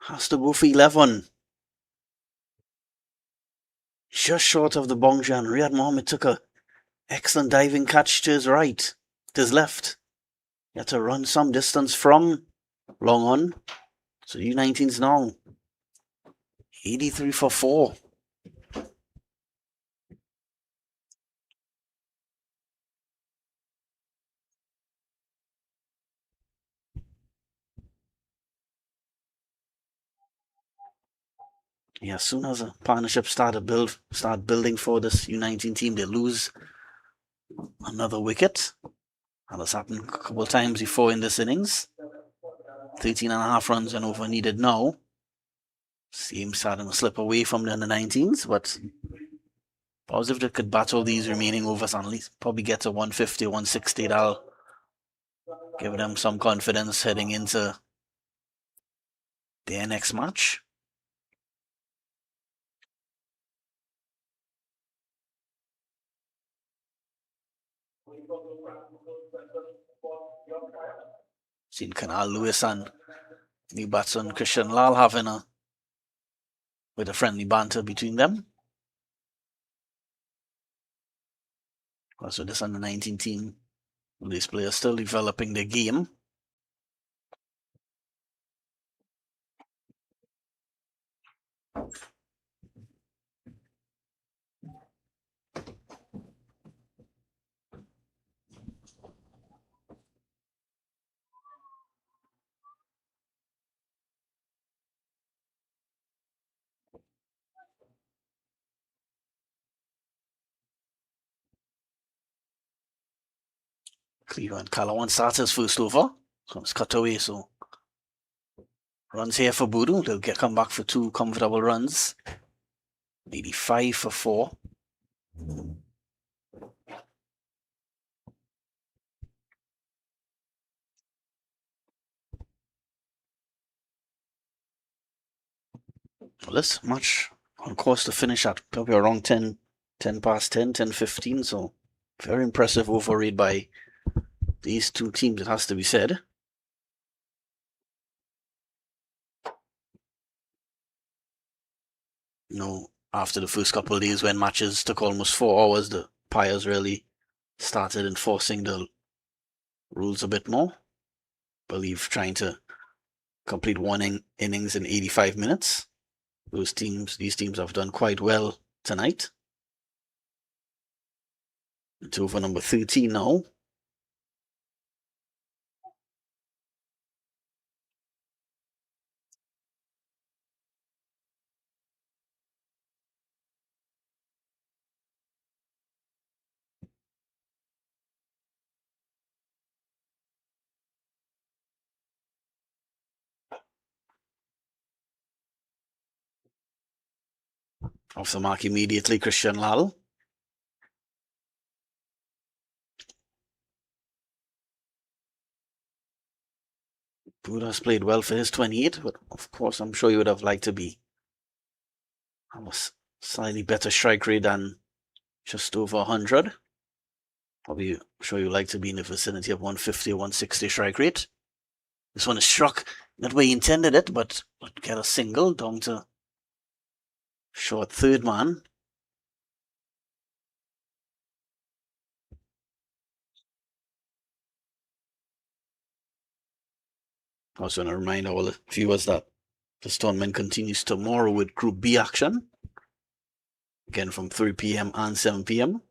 has to go for 11. Just short of the boundary, and Riyad Mohammed took a excellent diving catch to his right, to his left. He had to run some distance from long on. So U19's now 83 for 4. Yeah, as soon as a partnership start building for this U19 team, they lose another wicket. And that's happened a couple of times before in this innings. 13.5 runs and over needed now. Seems starting to slip away from the under-19s, but positive they could battle these remaining overs and at least probably get to 150, 160. That'll give them some confidence heading into their next match. Seen Kanal Lewis and new batsman Christian Lal having a friendly banter between them. Also, this under-19 team, these players still developing their game. Cleveland Calawan starts his first over. So it's cut away, so runs here for Boodoo. They'll come back for 2 comfortable runs. 85 for 4. Well, this match on course to finish at probably around 10 past 10, 10:15. So very impressive over rate by these two teams, it has to be said. You know, after the first couple of days when matches took almost 4 hours, the Piers really started enforcing the rules a bit more. I believe trying to complete one innings in 85 minutes. These teams have done quite well tonight. It's over number 13 now. Off the mark immediately, Christian Lal. Buddha has played well for his 28, but of course I'm sure you would have liked to be a slightly better strike rate than just over 100. Probably sure you like to be in the vicinity of 150, 160 strike rate. This one is struck not where he intended it, but get a single down to short third man. I also want to remind all the viewers that this tournament continues tomorrow with Group B action. Again from 3 p.m. and 7 p.m.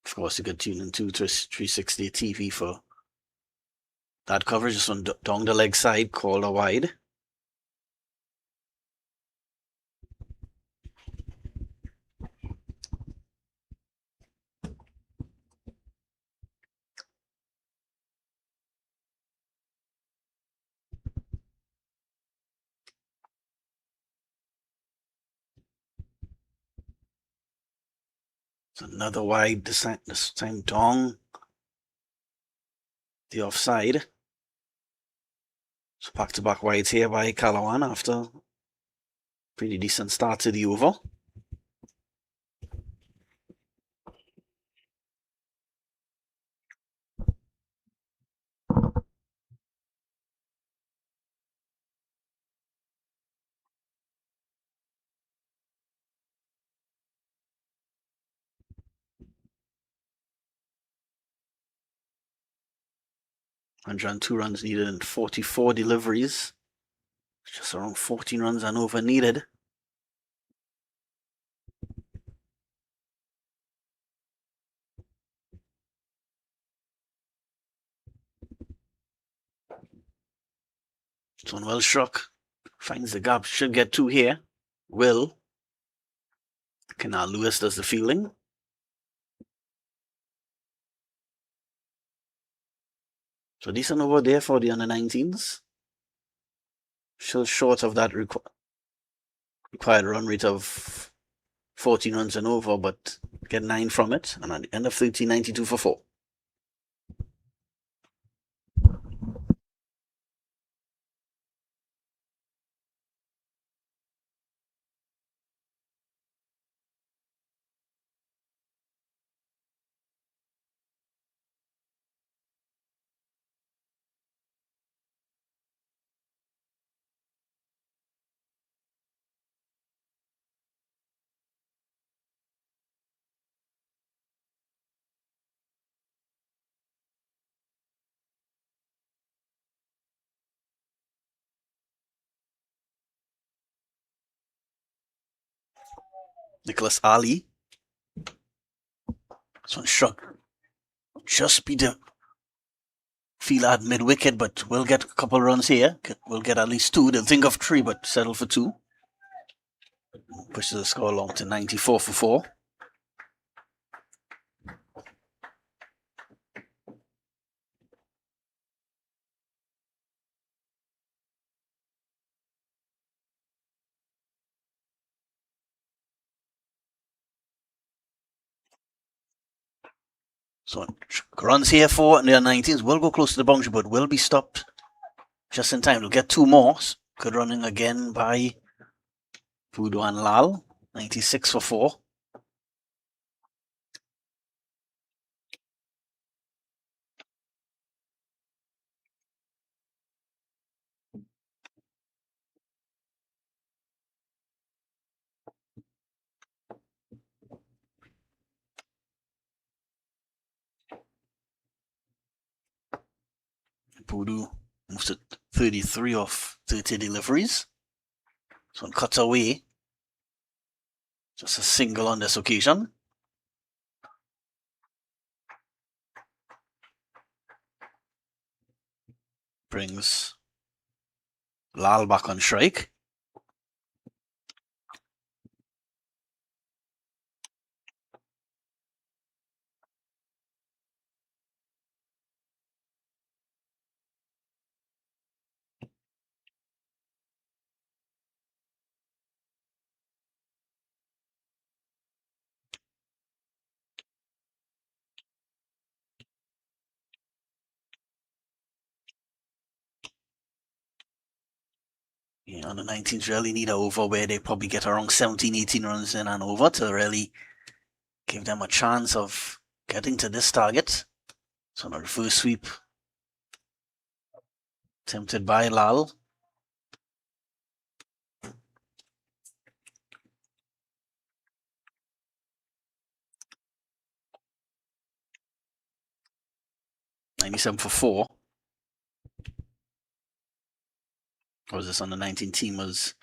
Of course, you can tune into 360 TV for that coverage. Just on down the leg side, called a wide. It's another wide, this time down the offside. So back-to-back wides here by Calawan after pretty decent start to the over. 102 runs needed and 44 deliveries. Just around 14 runs and over needed. Stone well struck. Finds the gap. Should get 2 here. Will. Okay, now Lewis does the fielding. So decent over there for the under-19s. Still short of that required run rate of 14 runs and over, but get 9 from it. And at the end of 13, 92 for 4. Nicholas Ali. This one struck just beat the Fial at mid-wicket, but we'll get a couple runs here. We'll get at least 2. They'll think of 3, but settle for 2. Pushes the score along to 94 for 4. So runs here for the 19s will go close to the boundary, but will be stopped just in time. We'll get 2 more. Good running again by Voodoo and Lal. 96 for 4. Voodoo moves to 33 of 30 deliveries. So one cuts away. Just a single on this occasion. Brings Lal back on strike. Yeah, the 19s really need a over where they probably get around 17, 18 runs in and over to really give them a chance of getting to this target. So on a reverse sweep, attempted by Lal. $97 for 4. Was this on the 19 team was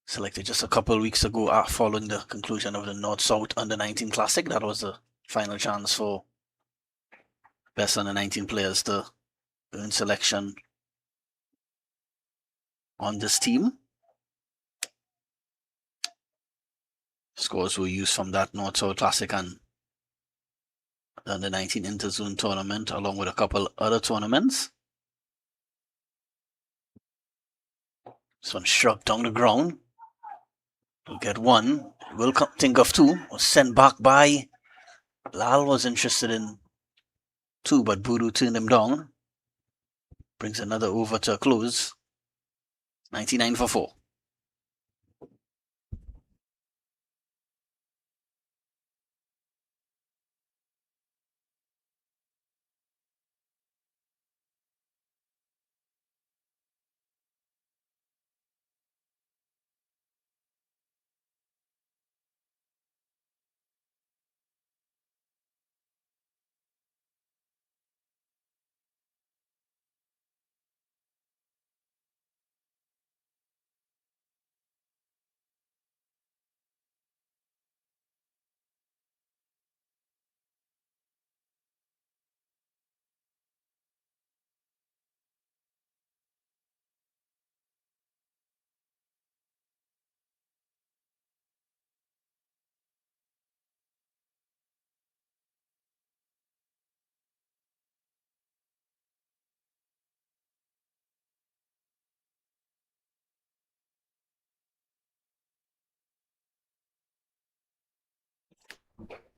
selected just a couple of weeks ago following the conclusion of the North-South Under 19 Classic. That was the final chance for best Under 19 players to earn selection on this team. Scores were used from that North-South Classic and the Under 19 Interzone tournament, along with a couple other tournaments. This one struck down the ground. We'll get 1. Will think of 2. Was sent back by Lal. Was interested in 2, but Voodoo turned him down. Brings another over to a close. 99 for 4.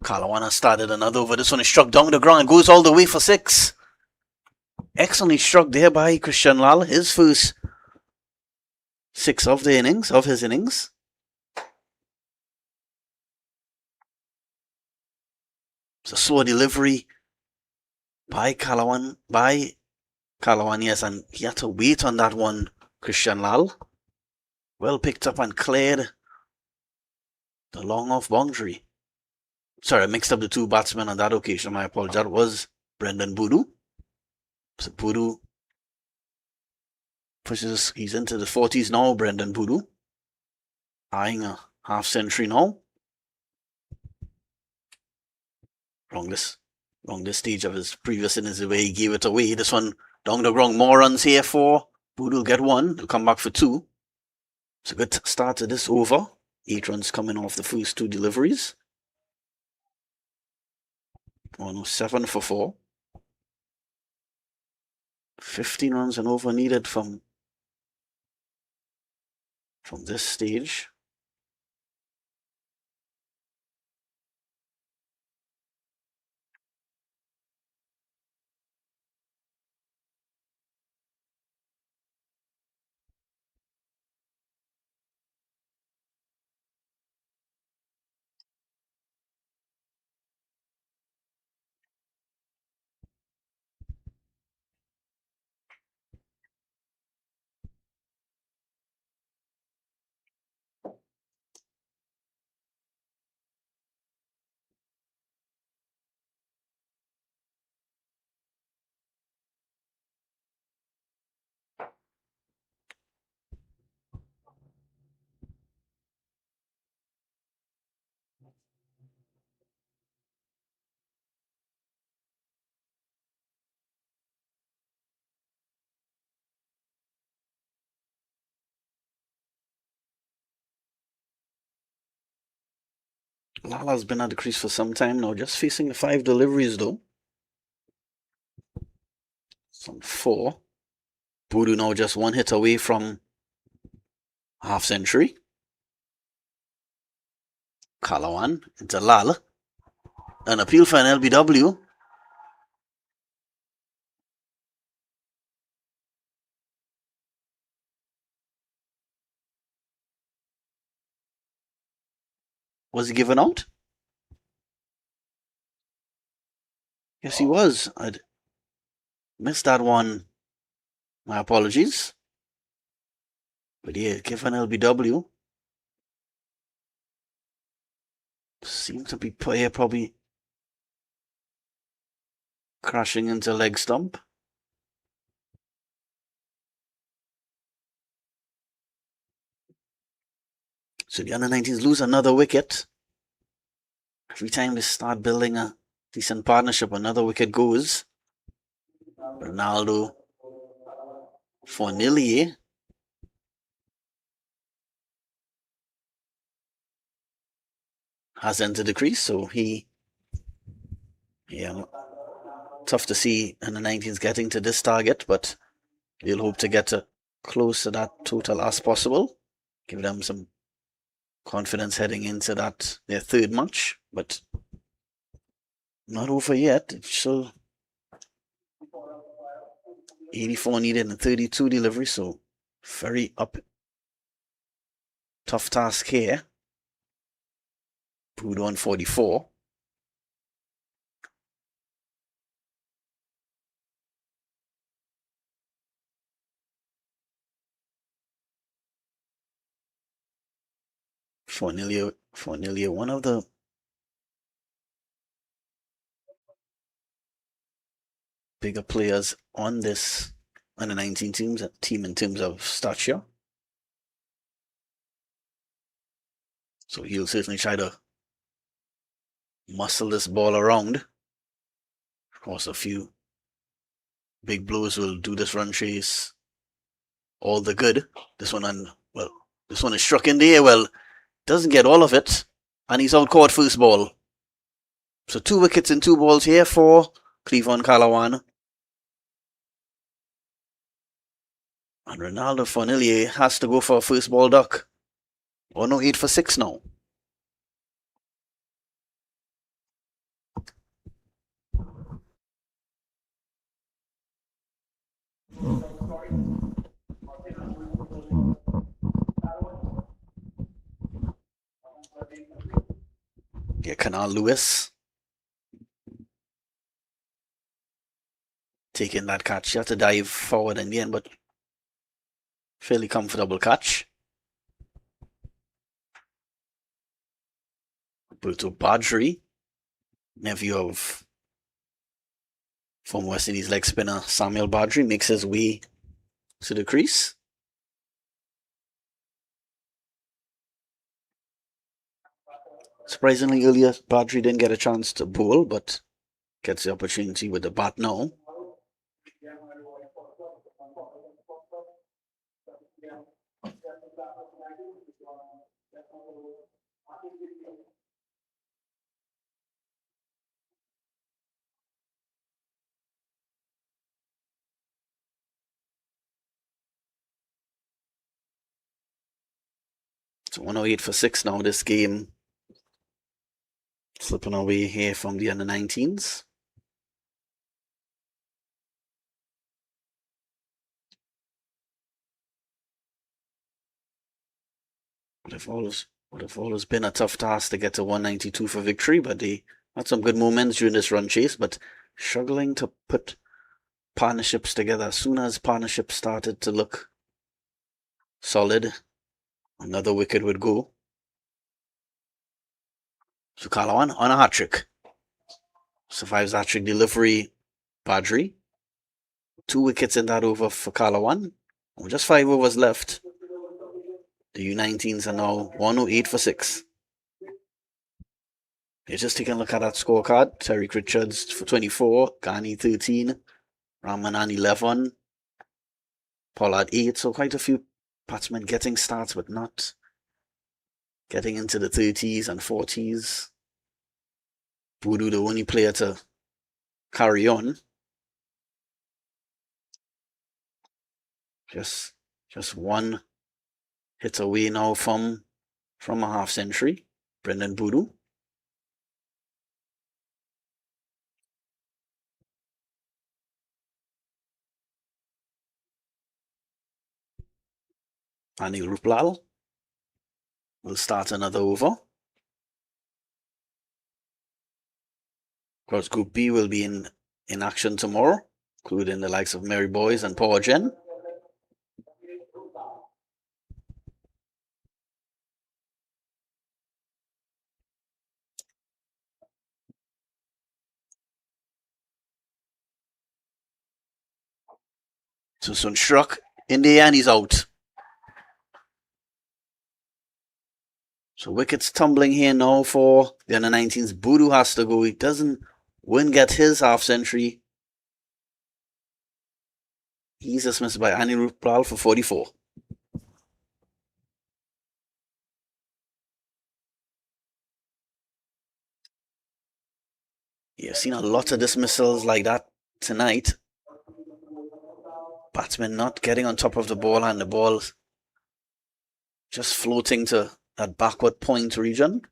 Kalawana started another over. This one is struck down the ground and goes all the way for 6. Excellently struck there by Christian Lal. His first 6 of his innings. It's a slow delivery by Kalawan, yes, and he had to wait on that one, Christian Lal. Well picked up and cleared the long off boundary. Sorry, I mixed up the two batsmen on that occasion. My apologies. That was Brendan Boodoo. So Boodoo pushes, he's into the 40s now, Brendan Boodoo. Eyeing a half century now. Wrong this stage of his previous innings, the way he gave it away. This one down the ground, more runs here for Boodoo. Will get 1. They'll come back for 2. It's a good start to this over. 8 runs coming off the first 2 deliveries. 107 for 4. 15 runs and over needed from this stage. Lala's been at the crease for some time now, just facing the 5 deliveries though. Some 4. Boodoo now just 1 hit away from half century. Kalawan into Lal. An appeal for an LBW. Was he given out? Yes, he was. I'd missed that one. My apologies. But yeah, given LBW. Seems to be probably crashing into leg stump. So the under-19s lose another wicket. Every time they start building a decent partnership, another wicket goes. Ronaldo Fornillier has entered the crease, so tough to see under-19s getting to this target, but they'll hope to get close to that total as possible. Give them some confidence heading into that their 3rd match, but not over yet. It's still 84 needed and 32 delivery, so very tough task here. Boodoo on 44. Fornillier, one of the bigger players on this under-19 team in terms of stature. So he'll certainly try to muscle this ball around. Of course, a few big blows will do this run chase all the good. This one is struck in the air. Well, doesn't get all of it, and he's out caught first ball. So 2 wickets and 2 balls here for Cleavon Kalawan. And Ronaldo Fornillier has to go for a first ball duck. Oh no, 8 for 6 now. Yeah, Canal Lewis taking that catch. He had to dive forward in the end, but fairly comfortable catch. Bruto Badri, nephew of former West Indies leg spinner Samuel Badri, makes his way to the crease. Surprisingly, earlier Badri didn't get a chance to bowl, but gets the opportunity with the bat now. It's 108 for 6 now this game. Slipping away here from the under-19s. Would have always been a tough task to get to 192 for victory, but they had some good moments during this run chase, but struggling to put partnerships together. As soon as partnerships started to look solid, another wicket would go. So Kalawan on a hat-trick. Survives hat-trick delivery, Badri. 2 wickets in that over for Kalawan. Just 5 overs left. The U-19s are now 108 for 6. You're just taking a look at that scorecard. Terry Richards for 24, Ghani 13, Ramanan 11, Pollard 8. So quite a few batsmen getting starts, but not getting into the 30s and 40s. Voodoo, the only player to carry on. Just one hit away now from a half century. Brendan Voodoo. Anil Ruplal will start another over. Of course, Group B will be in action tomorrow, including the likes of Mary Boys and Power Gen. So Sun struck in the end, he's out. So wickets tumbling here now for the under-19s. Voodoo has to go. He doesn't get his half century. He's dismissed by Anil Ruplal for 44. You've seen a lot of dismissals like that tonight. Batsmen not getting on top of the ball and the ball just floating to that backward point region.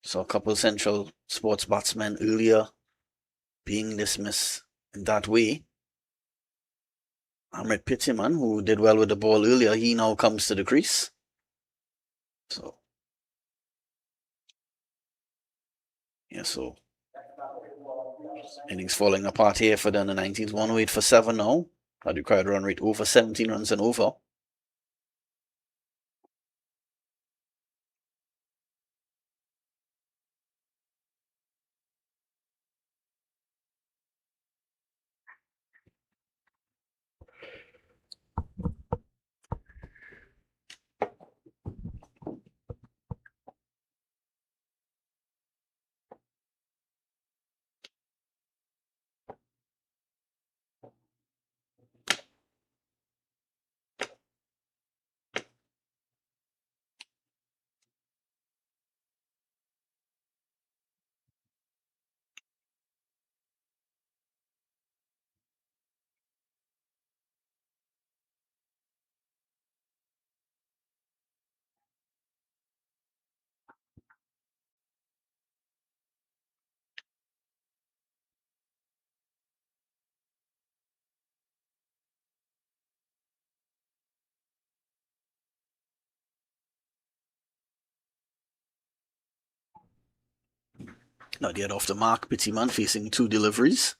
So a couple Central Sports batsmen earlier being dismissed in that way. Amrit Pittiman, who did well with the ball earlier, he now comes to the crease. So, yeah, so innings falling apart here for the under-19s. 108 for 7 now. Had required run rate over 17 runs and over. Not yet off the mark. Pittyman facing 2 deliveries.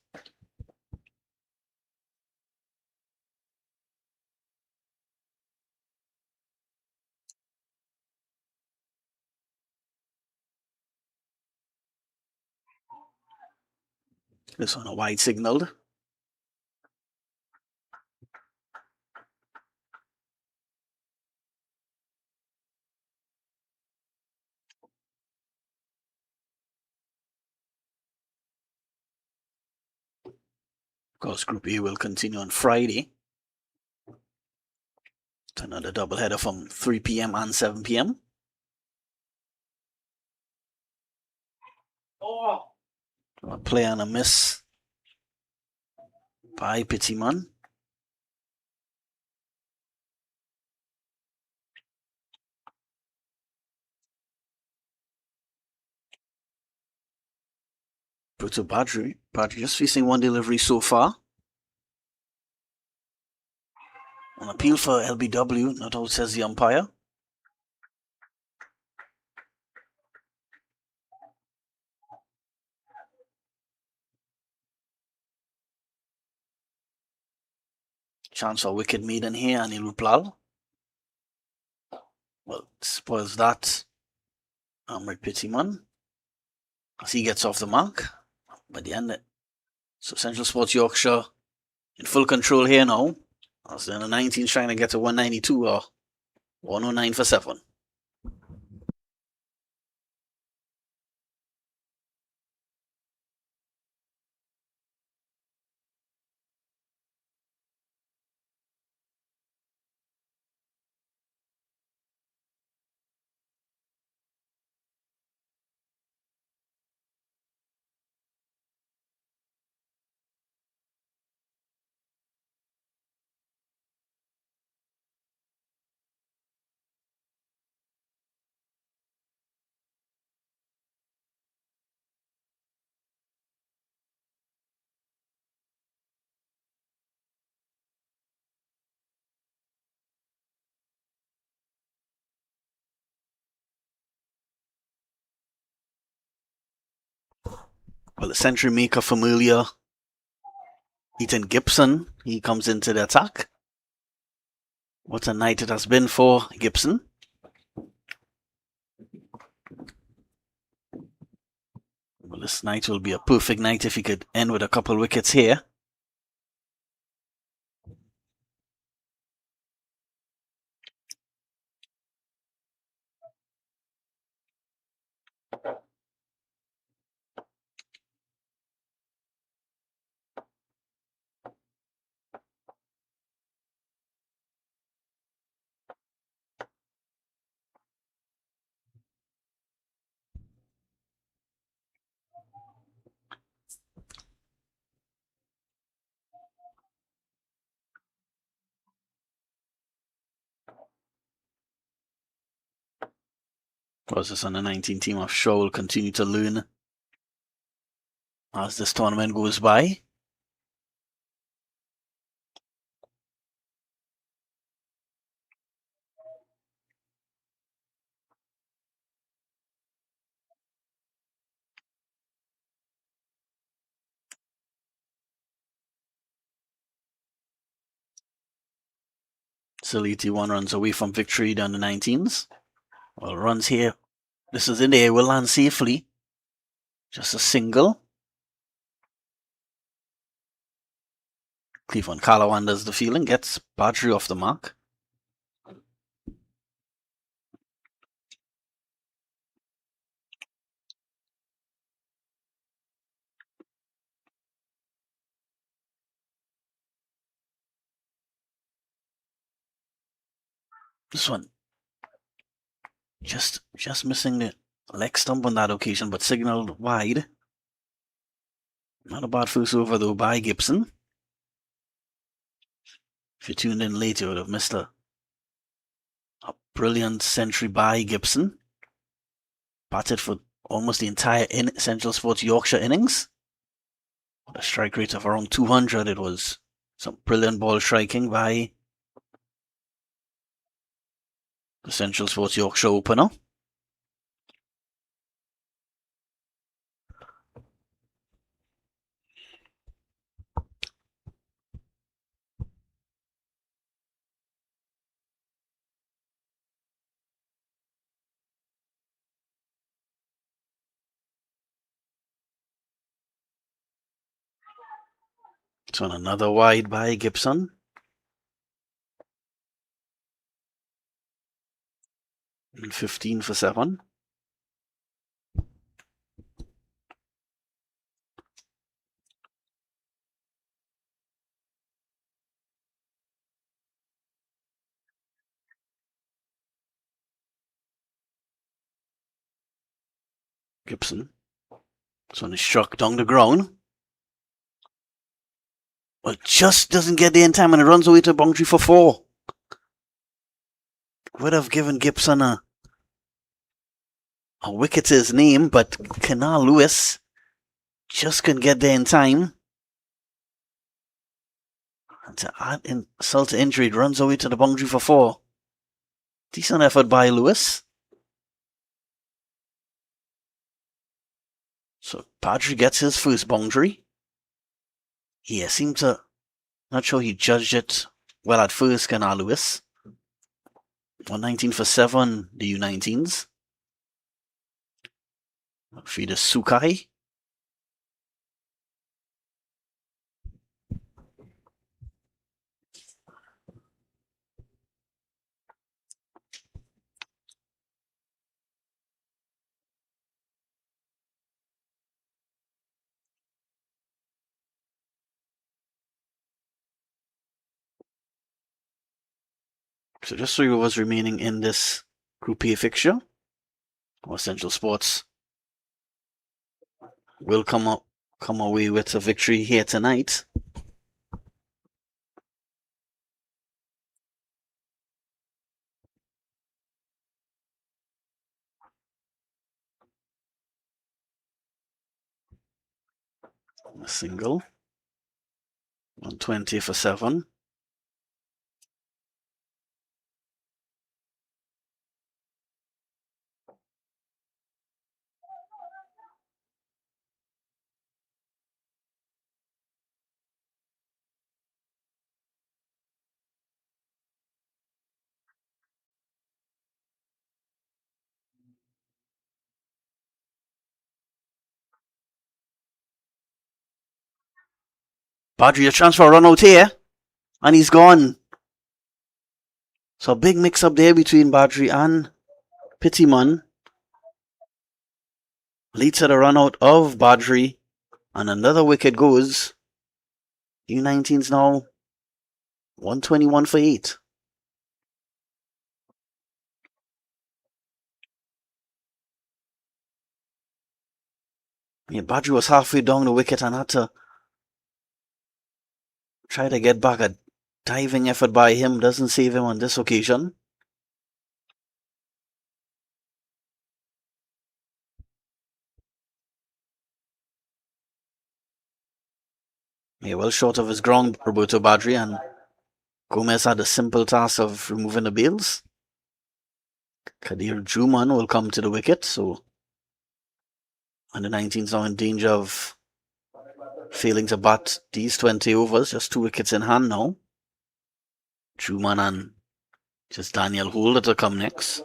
This one a wide signaled. Of course, Group A will continue on Friday. It's another doubleheader from 3 p.m. and 7 p.m. A play and a miss by Pittyman. Bruto Badri just facing 1 delivery so far. An appeal for LBW, not out, says the umpire. Chance for wicket maiden here, Anil Uplal. Well, spoils that. Amrit Pittyman, as he gets off the mark by the end. So Central Sports Yorkshire in full control here now. As the 19 trying to get to 192 or 109 for 7. Well, the century maker familiar, Ethan Gibson, he comes into the attack. What a night it has been for Gibson. Well, this night will be a perfect night if he could end with a couple wickets here. Because this under 19 team, I'm sure will continue to learn as this tournament goes by. Still 81 runs away from victory down the 19s. Well, runs here. This is in the air, will land safely. Just a single. Cleveland Calawan does the fielding, gets Badri off the mark. This one just missing the leg stump on that occasion, but signaled wide. Not a bad first over though by Gibson. If you tuned in late, you would have missed a brilliant century by Gibson. Batted for almost the entire Central Sports Yorkshire innings. A strike rate of around 200. It was some brilliant ball striking by the Central Sports Yorkshire opener. So another wide by Gibson. And 15 for 7. Gibson. So when it's struck down the ground. Well, just doesn't get there in time and it runs away to boundary for 4. Would have given Gibson a wicket to his name, but Canal Lewis just couldn't get there in time. And to add insult to injury, it runs away to the boundary for 4. Decent effort by Lewis. So Badri gets his first boundary. He seemed to, not sure he judged it well at first, Canal Lewis. 119 for 7, the U-19s. Feed is Sukai. So just 3 overs remaining in this Group A fixture. Central Sports will come away with a victory here tonight. A single. 120 for 7. Badri, a chance for a run out here. And he's gone. So a big mix up there between Badri and Pittiman. Leads to the run out of Badri. And another wicket goes. U-19's now 121 for 8. Yeah, Badri was halfway down the wicket and had to try to get back. A diving effort by him doesn't save him on this occasion. Yeah, well short of his ground, Roberto Badri, and Gomez had a simple task of removing the bails. Kadir Juman will come to the wicket, so under 19's now in danger of failing to bat these 20 overs, just 2 wickets in hand now. Juman and just Daniel Holt to come next.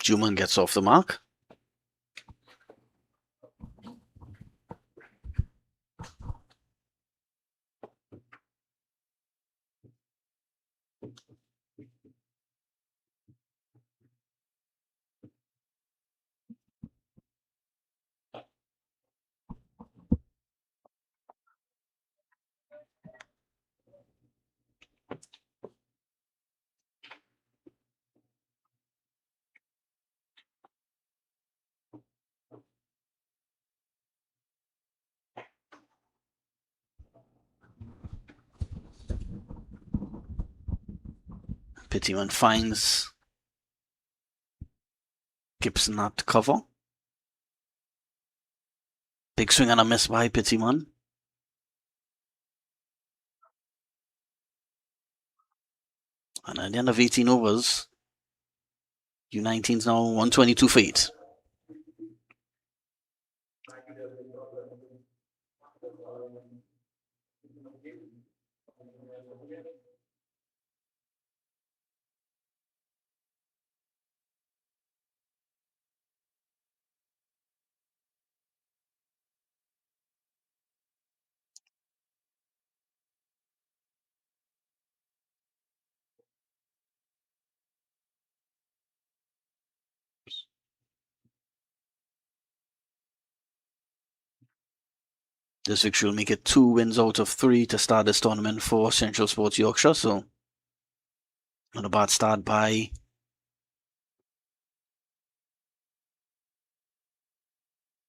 Juman gets off the mark. Pittiman finds Gibson at cover. Big swing and a miss by Pittiman. And at the end of 18 overs, U-19's now 122 for 8. This victory will make it 2 wins out of 3 to start this tournament for Central Sports Yorkshire. So, not a bad start by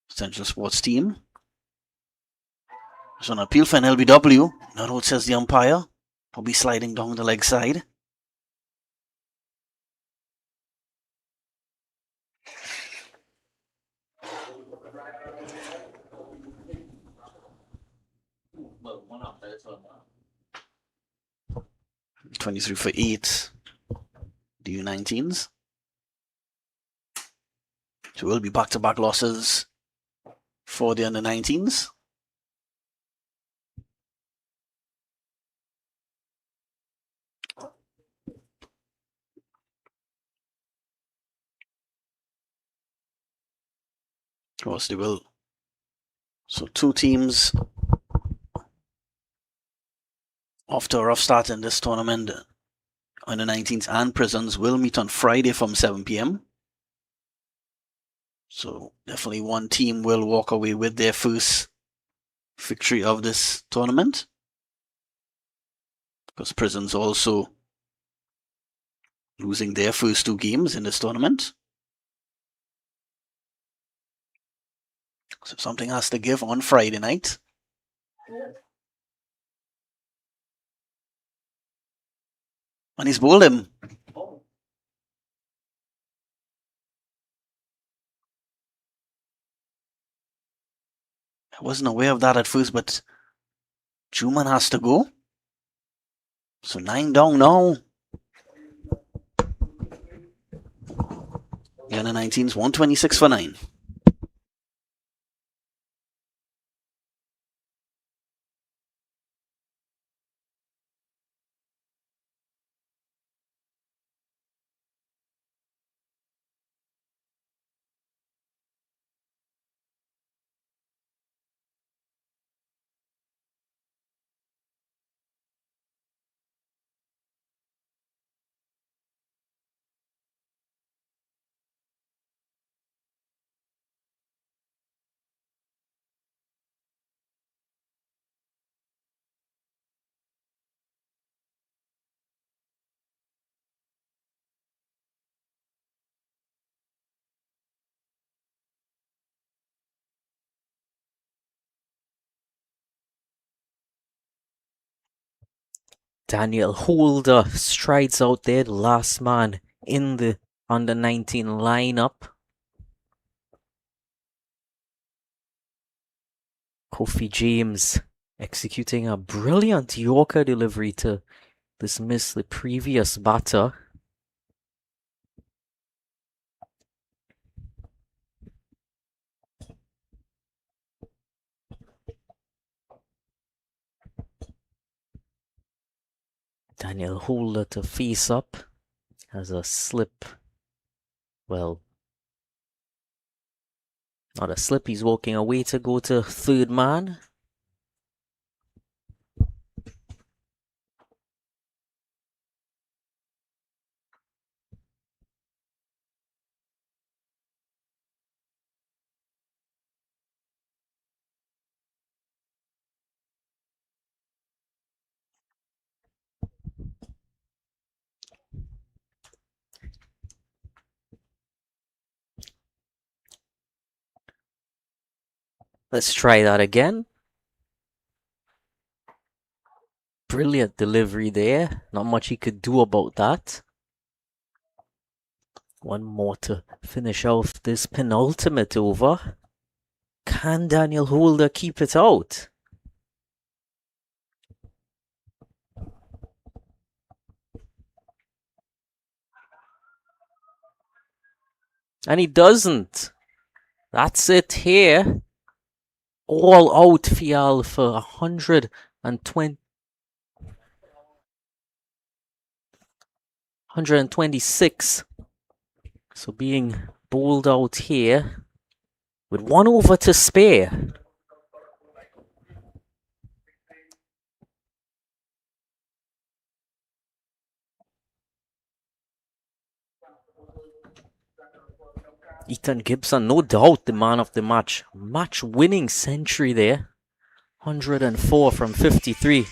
Central Sports team. So an appeal for an LBW. Not out, says the umpire. Probably sliding down the leg side. $23 for 8. The U-19s. So it will be back-to-back losses for the under-19s. Of course they will. So 2 teams off to a rough start in this tournament. Under-19s and Prisons will meet on Friday from 7 p.m. So definitely one team will walk away with their first victory of this tournament. Because Prisons also losing their first 2 games in this tournament. So something has to give on Friday night. And he's bowled him. I wasn't aware of that at first, but Juman has to go. So 9 down now. The under-19s 126 for 9. Daniel Holder strides out there, the last man in the under-19 lineup. Kofi James executing a brilliant Yorker delivery to dismiss the previous batter. Daniel Holder to face up has a slip. Well, not a slip, he's walking away to go to third man. Let's try that again. Brilliant delivery there. Not much he could do about that. One more to finish off this penultimate over. Can Daniel Holder keep it out? And he doesn't. That's it here. All out Fial for 126. So being bowled out here with 1 over to spare. Ethan Gibson, no doubt the man of the match. Match-winning century there. 104 from 53.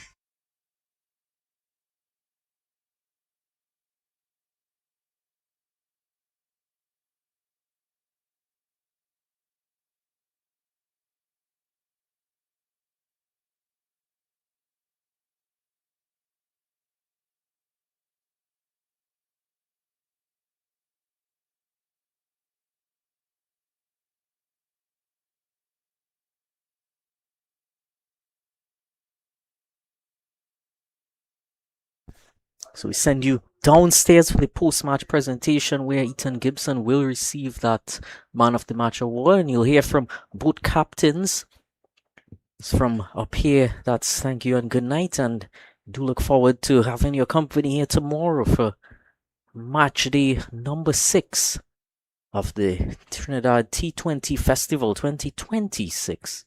So we send you downstairs for the post-match presentation where Ethan Gibson will receive that Man of the Match award, and you'll hear from both captains. It's from up here, that's thank you and good night, and do look forward to having your company here tomorrow for match day number 6 of the Trinidad T20 Festival 2026.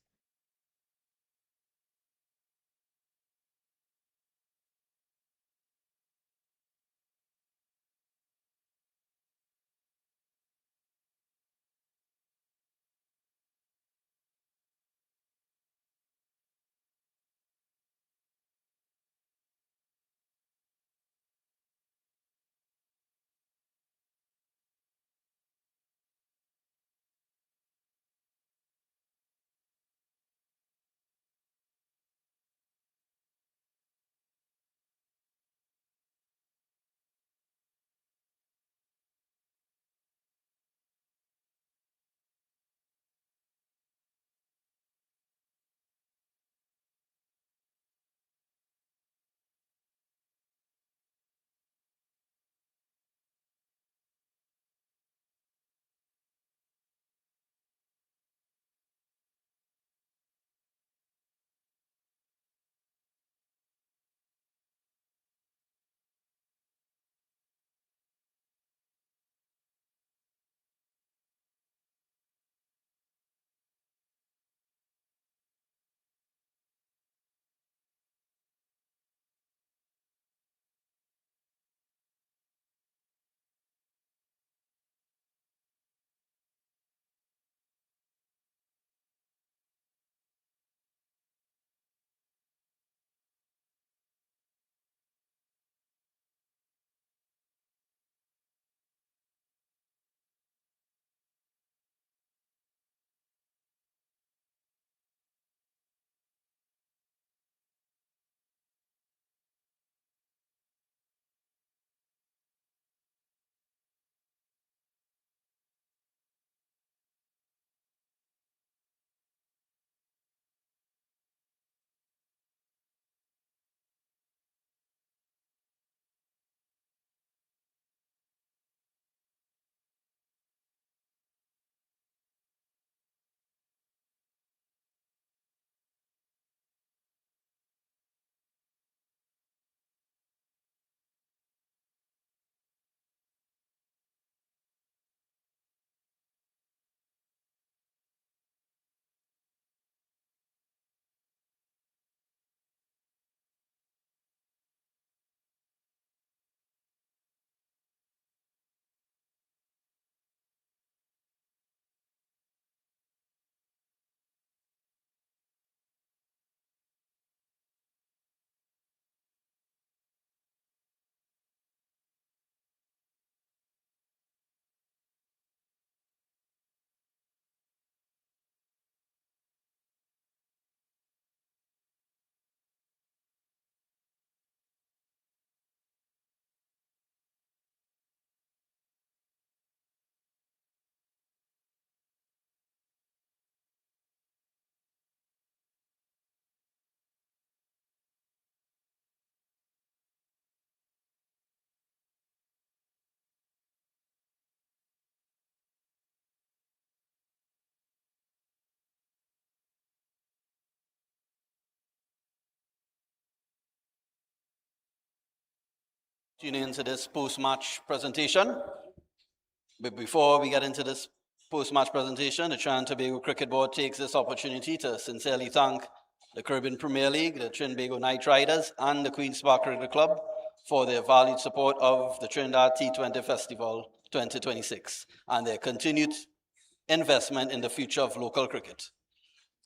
Tuning into this post-match presentation. But before we get into this post-match presentation, the Trinidad and Tobago Cricket Board takes this opportunity to sincerely thank the Caribbean Premier League, the Trinidad and Tobago Knight Riders, and the Queen's Park Cricket Club for their valued support of the Trinidad T20 Festival 2026 and their continued investment in the future of local cricket.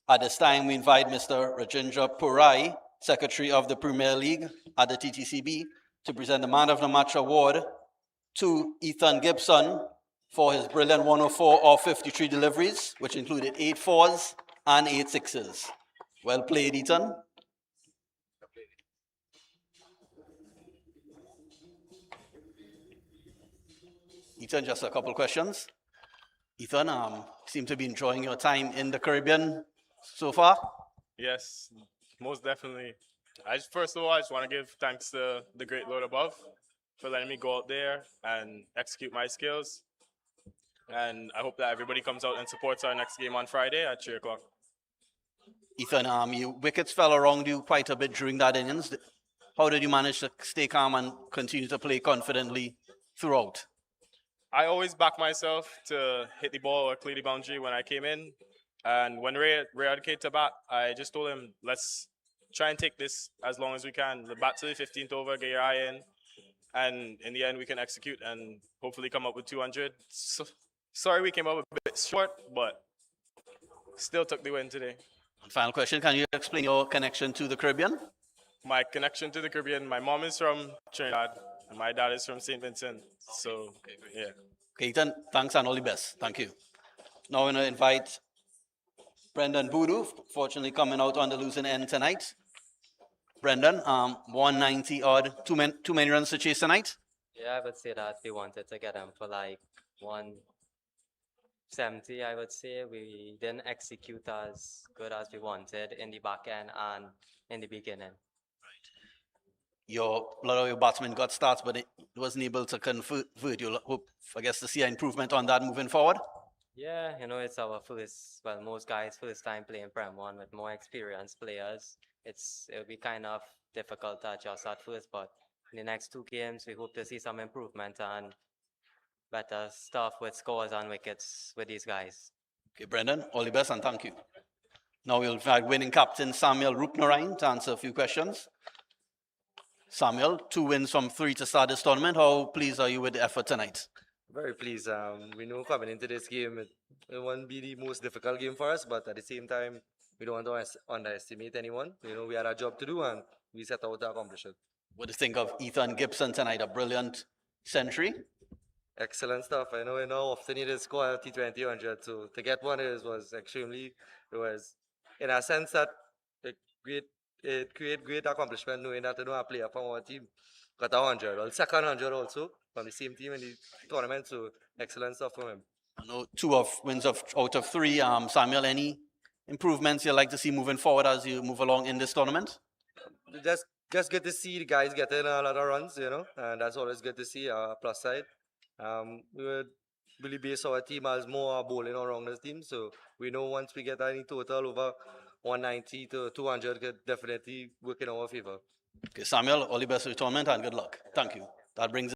At this time, we invite Mr. Rajendra Purai, Secretary of the Premier League at the TTCB, to present the Man of the Match award to Ethan Gibson for his brilliant 104 off 53 deliveries, which included 8 fours and 8 sixes. Well played, Ethan. Ethan, just a couple questions. Ethan, seem to be enjoying your time in the Caribbean so far? Yes, most definitely. First of all, I just want to give thanks to the great Lord above for letting me go out there and execute my skills. And I hope that everybody comes out and supports our next game on Friday at 3 o'clock. Ethan, your wickets fell around you quite a bit during that innings. How did you manage to stay calm and continue to play confidently throughout? I always back myself to hit the ball or clear the boundary when I came in. And when Ray came to bat, I just told him, let's try and take this as long as we can. The bat to the 15th over, get your eye in. And in the end, we can execute and hopefully come up with 200. So, sorry we came up a bit short, but still took the win today. Final question, can you explain your connection to the Caribbean? My connection to the Caribbean, my mom is from Trinidad, and my dad is from St. Vincent. So, yeah. Okay, Ethan, thanks and all the best. Thank you. Now I'm going to invite Brendan Boodoo, fortunately coming out on the losing end tonight. Brendan, 190 odd, too many runs to chase tonight? Yeah, I would say that we wanted to get him for like 170, I would say. We didn't execute as good as we wanted in the back end and in the beginning. A lot of your batsmen got starts, but it wasn't able to convert. You'll hope, I guess, to see an improvement on that moving forward. Yeah, it's our first, well, most guys' first time playing Prem 1 with more experienced players. It'll be kind of difficult to adjust at first, but in the next 2 games, we hope to see some improvement and better stuff with scores and wickets with these guys. Okay, Brendan, all the best and thank you. Now we'll invite winning captain Samuel Rupnarain to answer a few questions. Samuel, 2 wins from 3 to start this tournament. How pleased are you with the effort tonight? Very pleased. We know coming into this game, it won't be the most difficult game for us, but at the same time, we don't want to underestimate anyone. We had a job to do and we set out to accomplish it. What do you think of Ethan Gibson tonight? A brilliant century. Excellent stuff. I know often you did score a T20 100, so to get one was in a sense that it create great accomplishment knowing that a player from our team got a 100. Well, second 100 also from the same team in the tournament, so excellent stuff from him. I know 2 wins out of 3. Samuel, any improvements you'd like to see moving forward as you move along in this tournament? Just good to see the guys getting a lot of runs, and that's always good to see. Plus side, we would really base our team as more bowling around this team, so we know once we get any total over 190 to 200, could definitely work in our favor. Okay, Samuel, all the best for the tournament and good luck. Thank you. That brings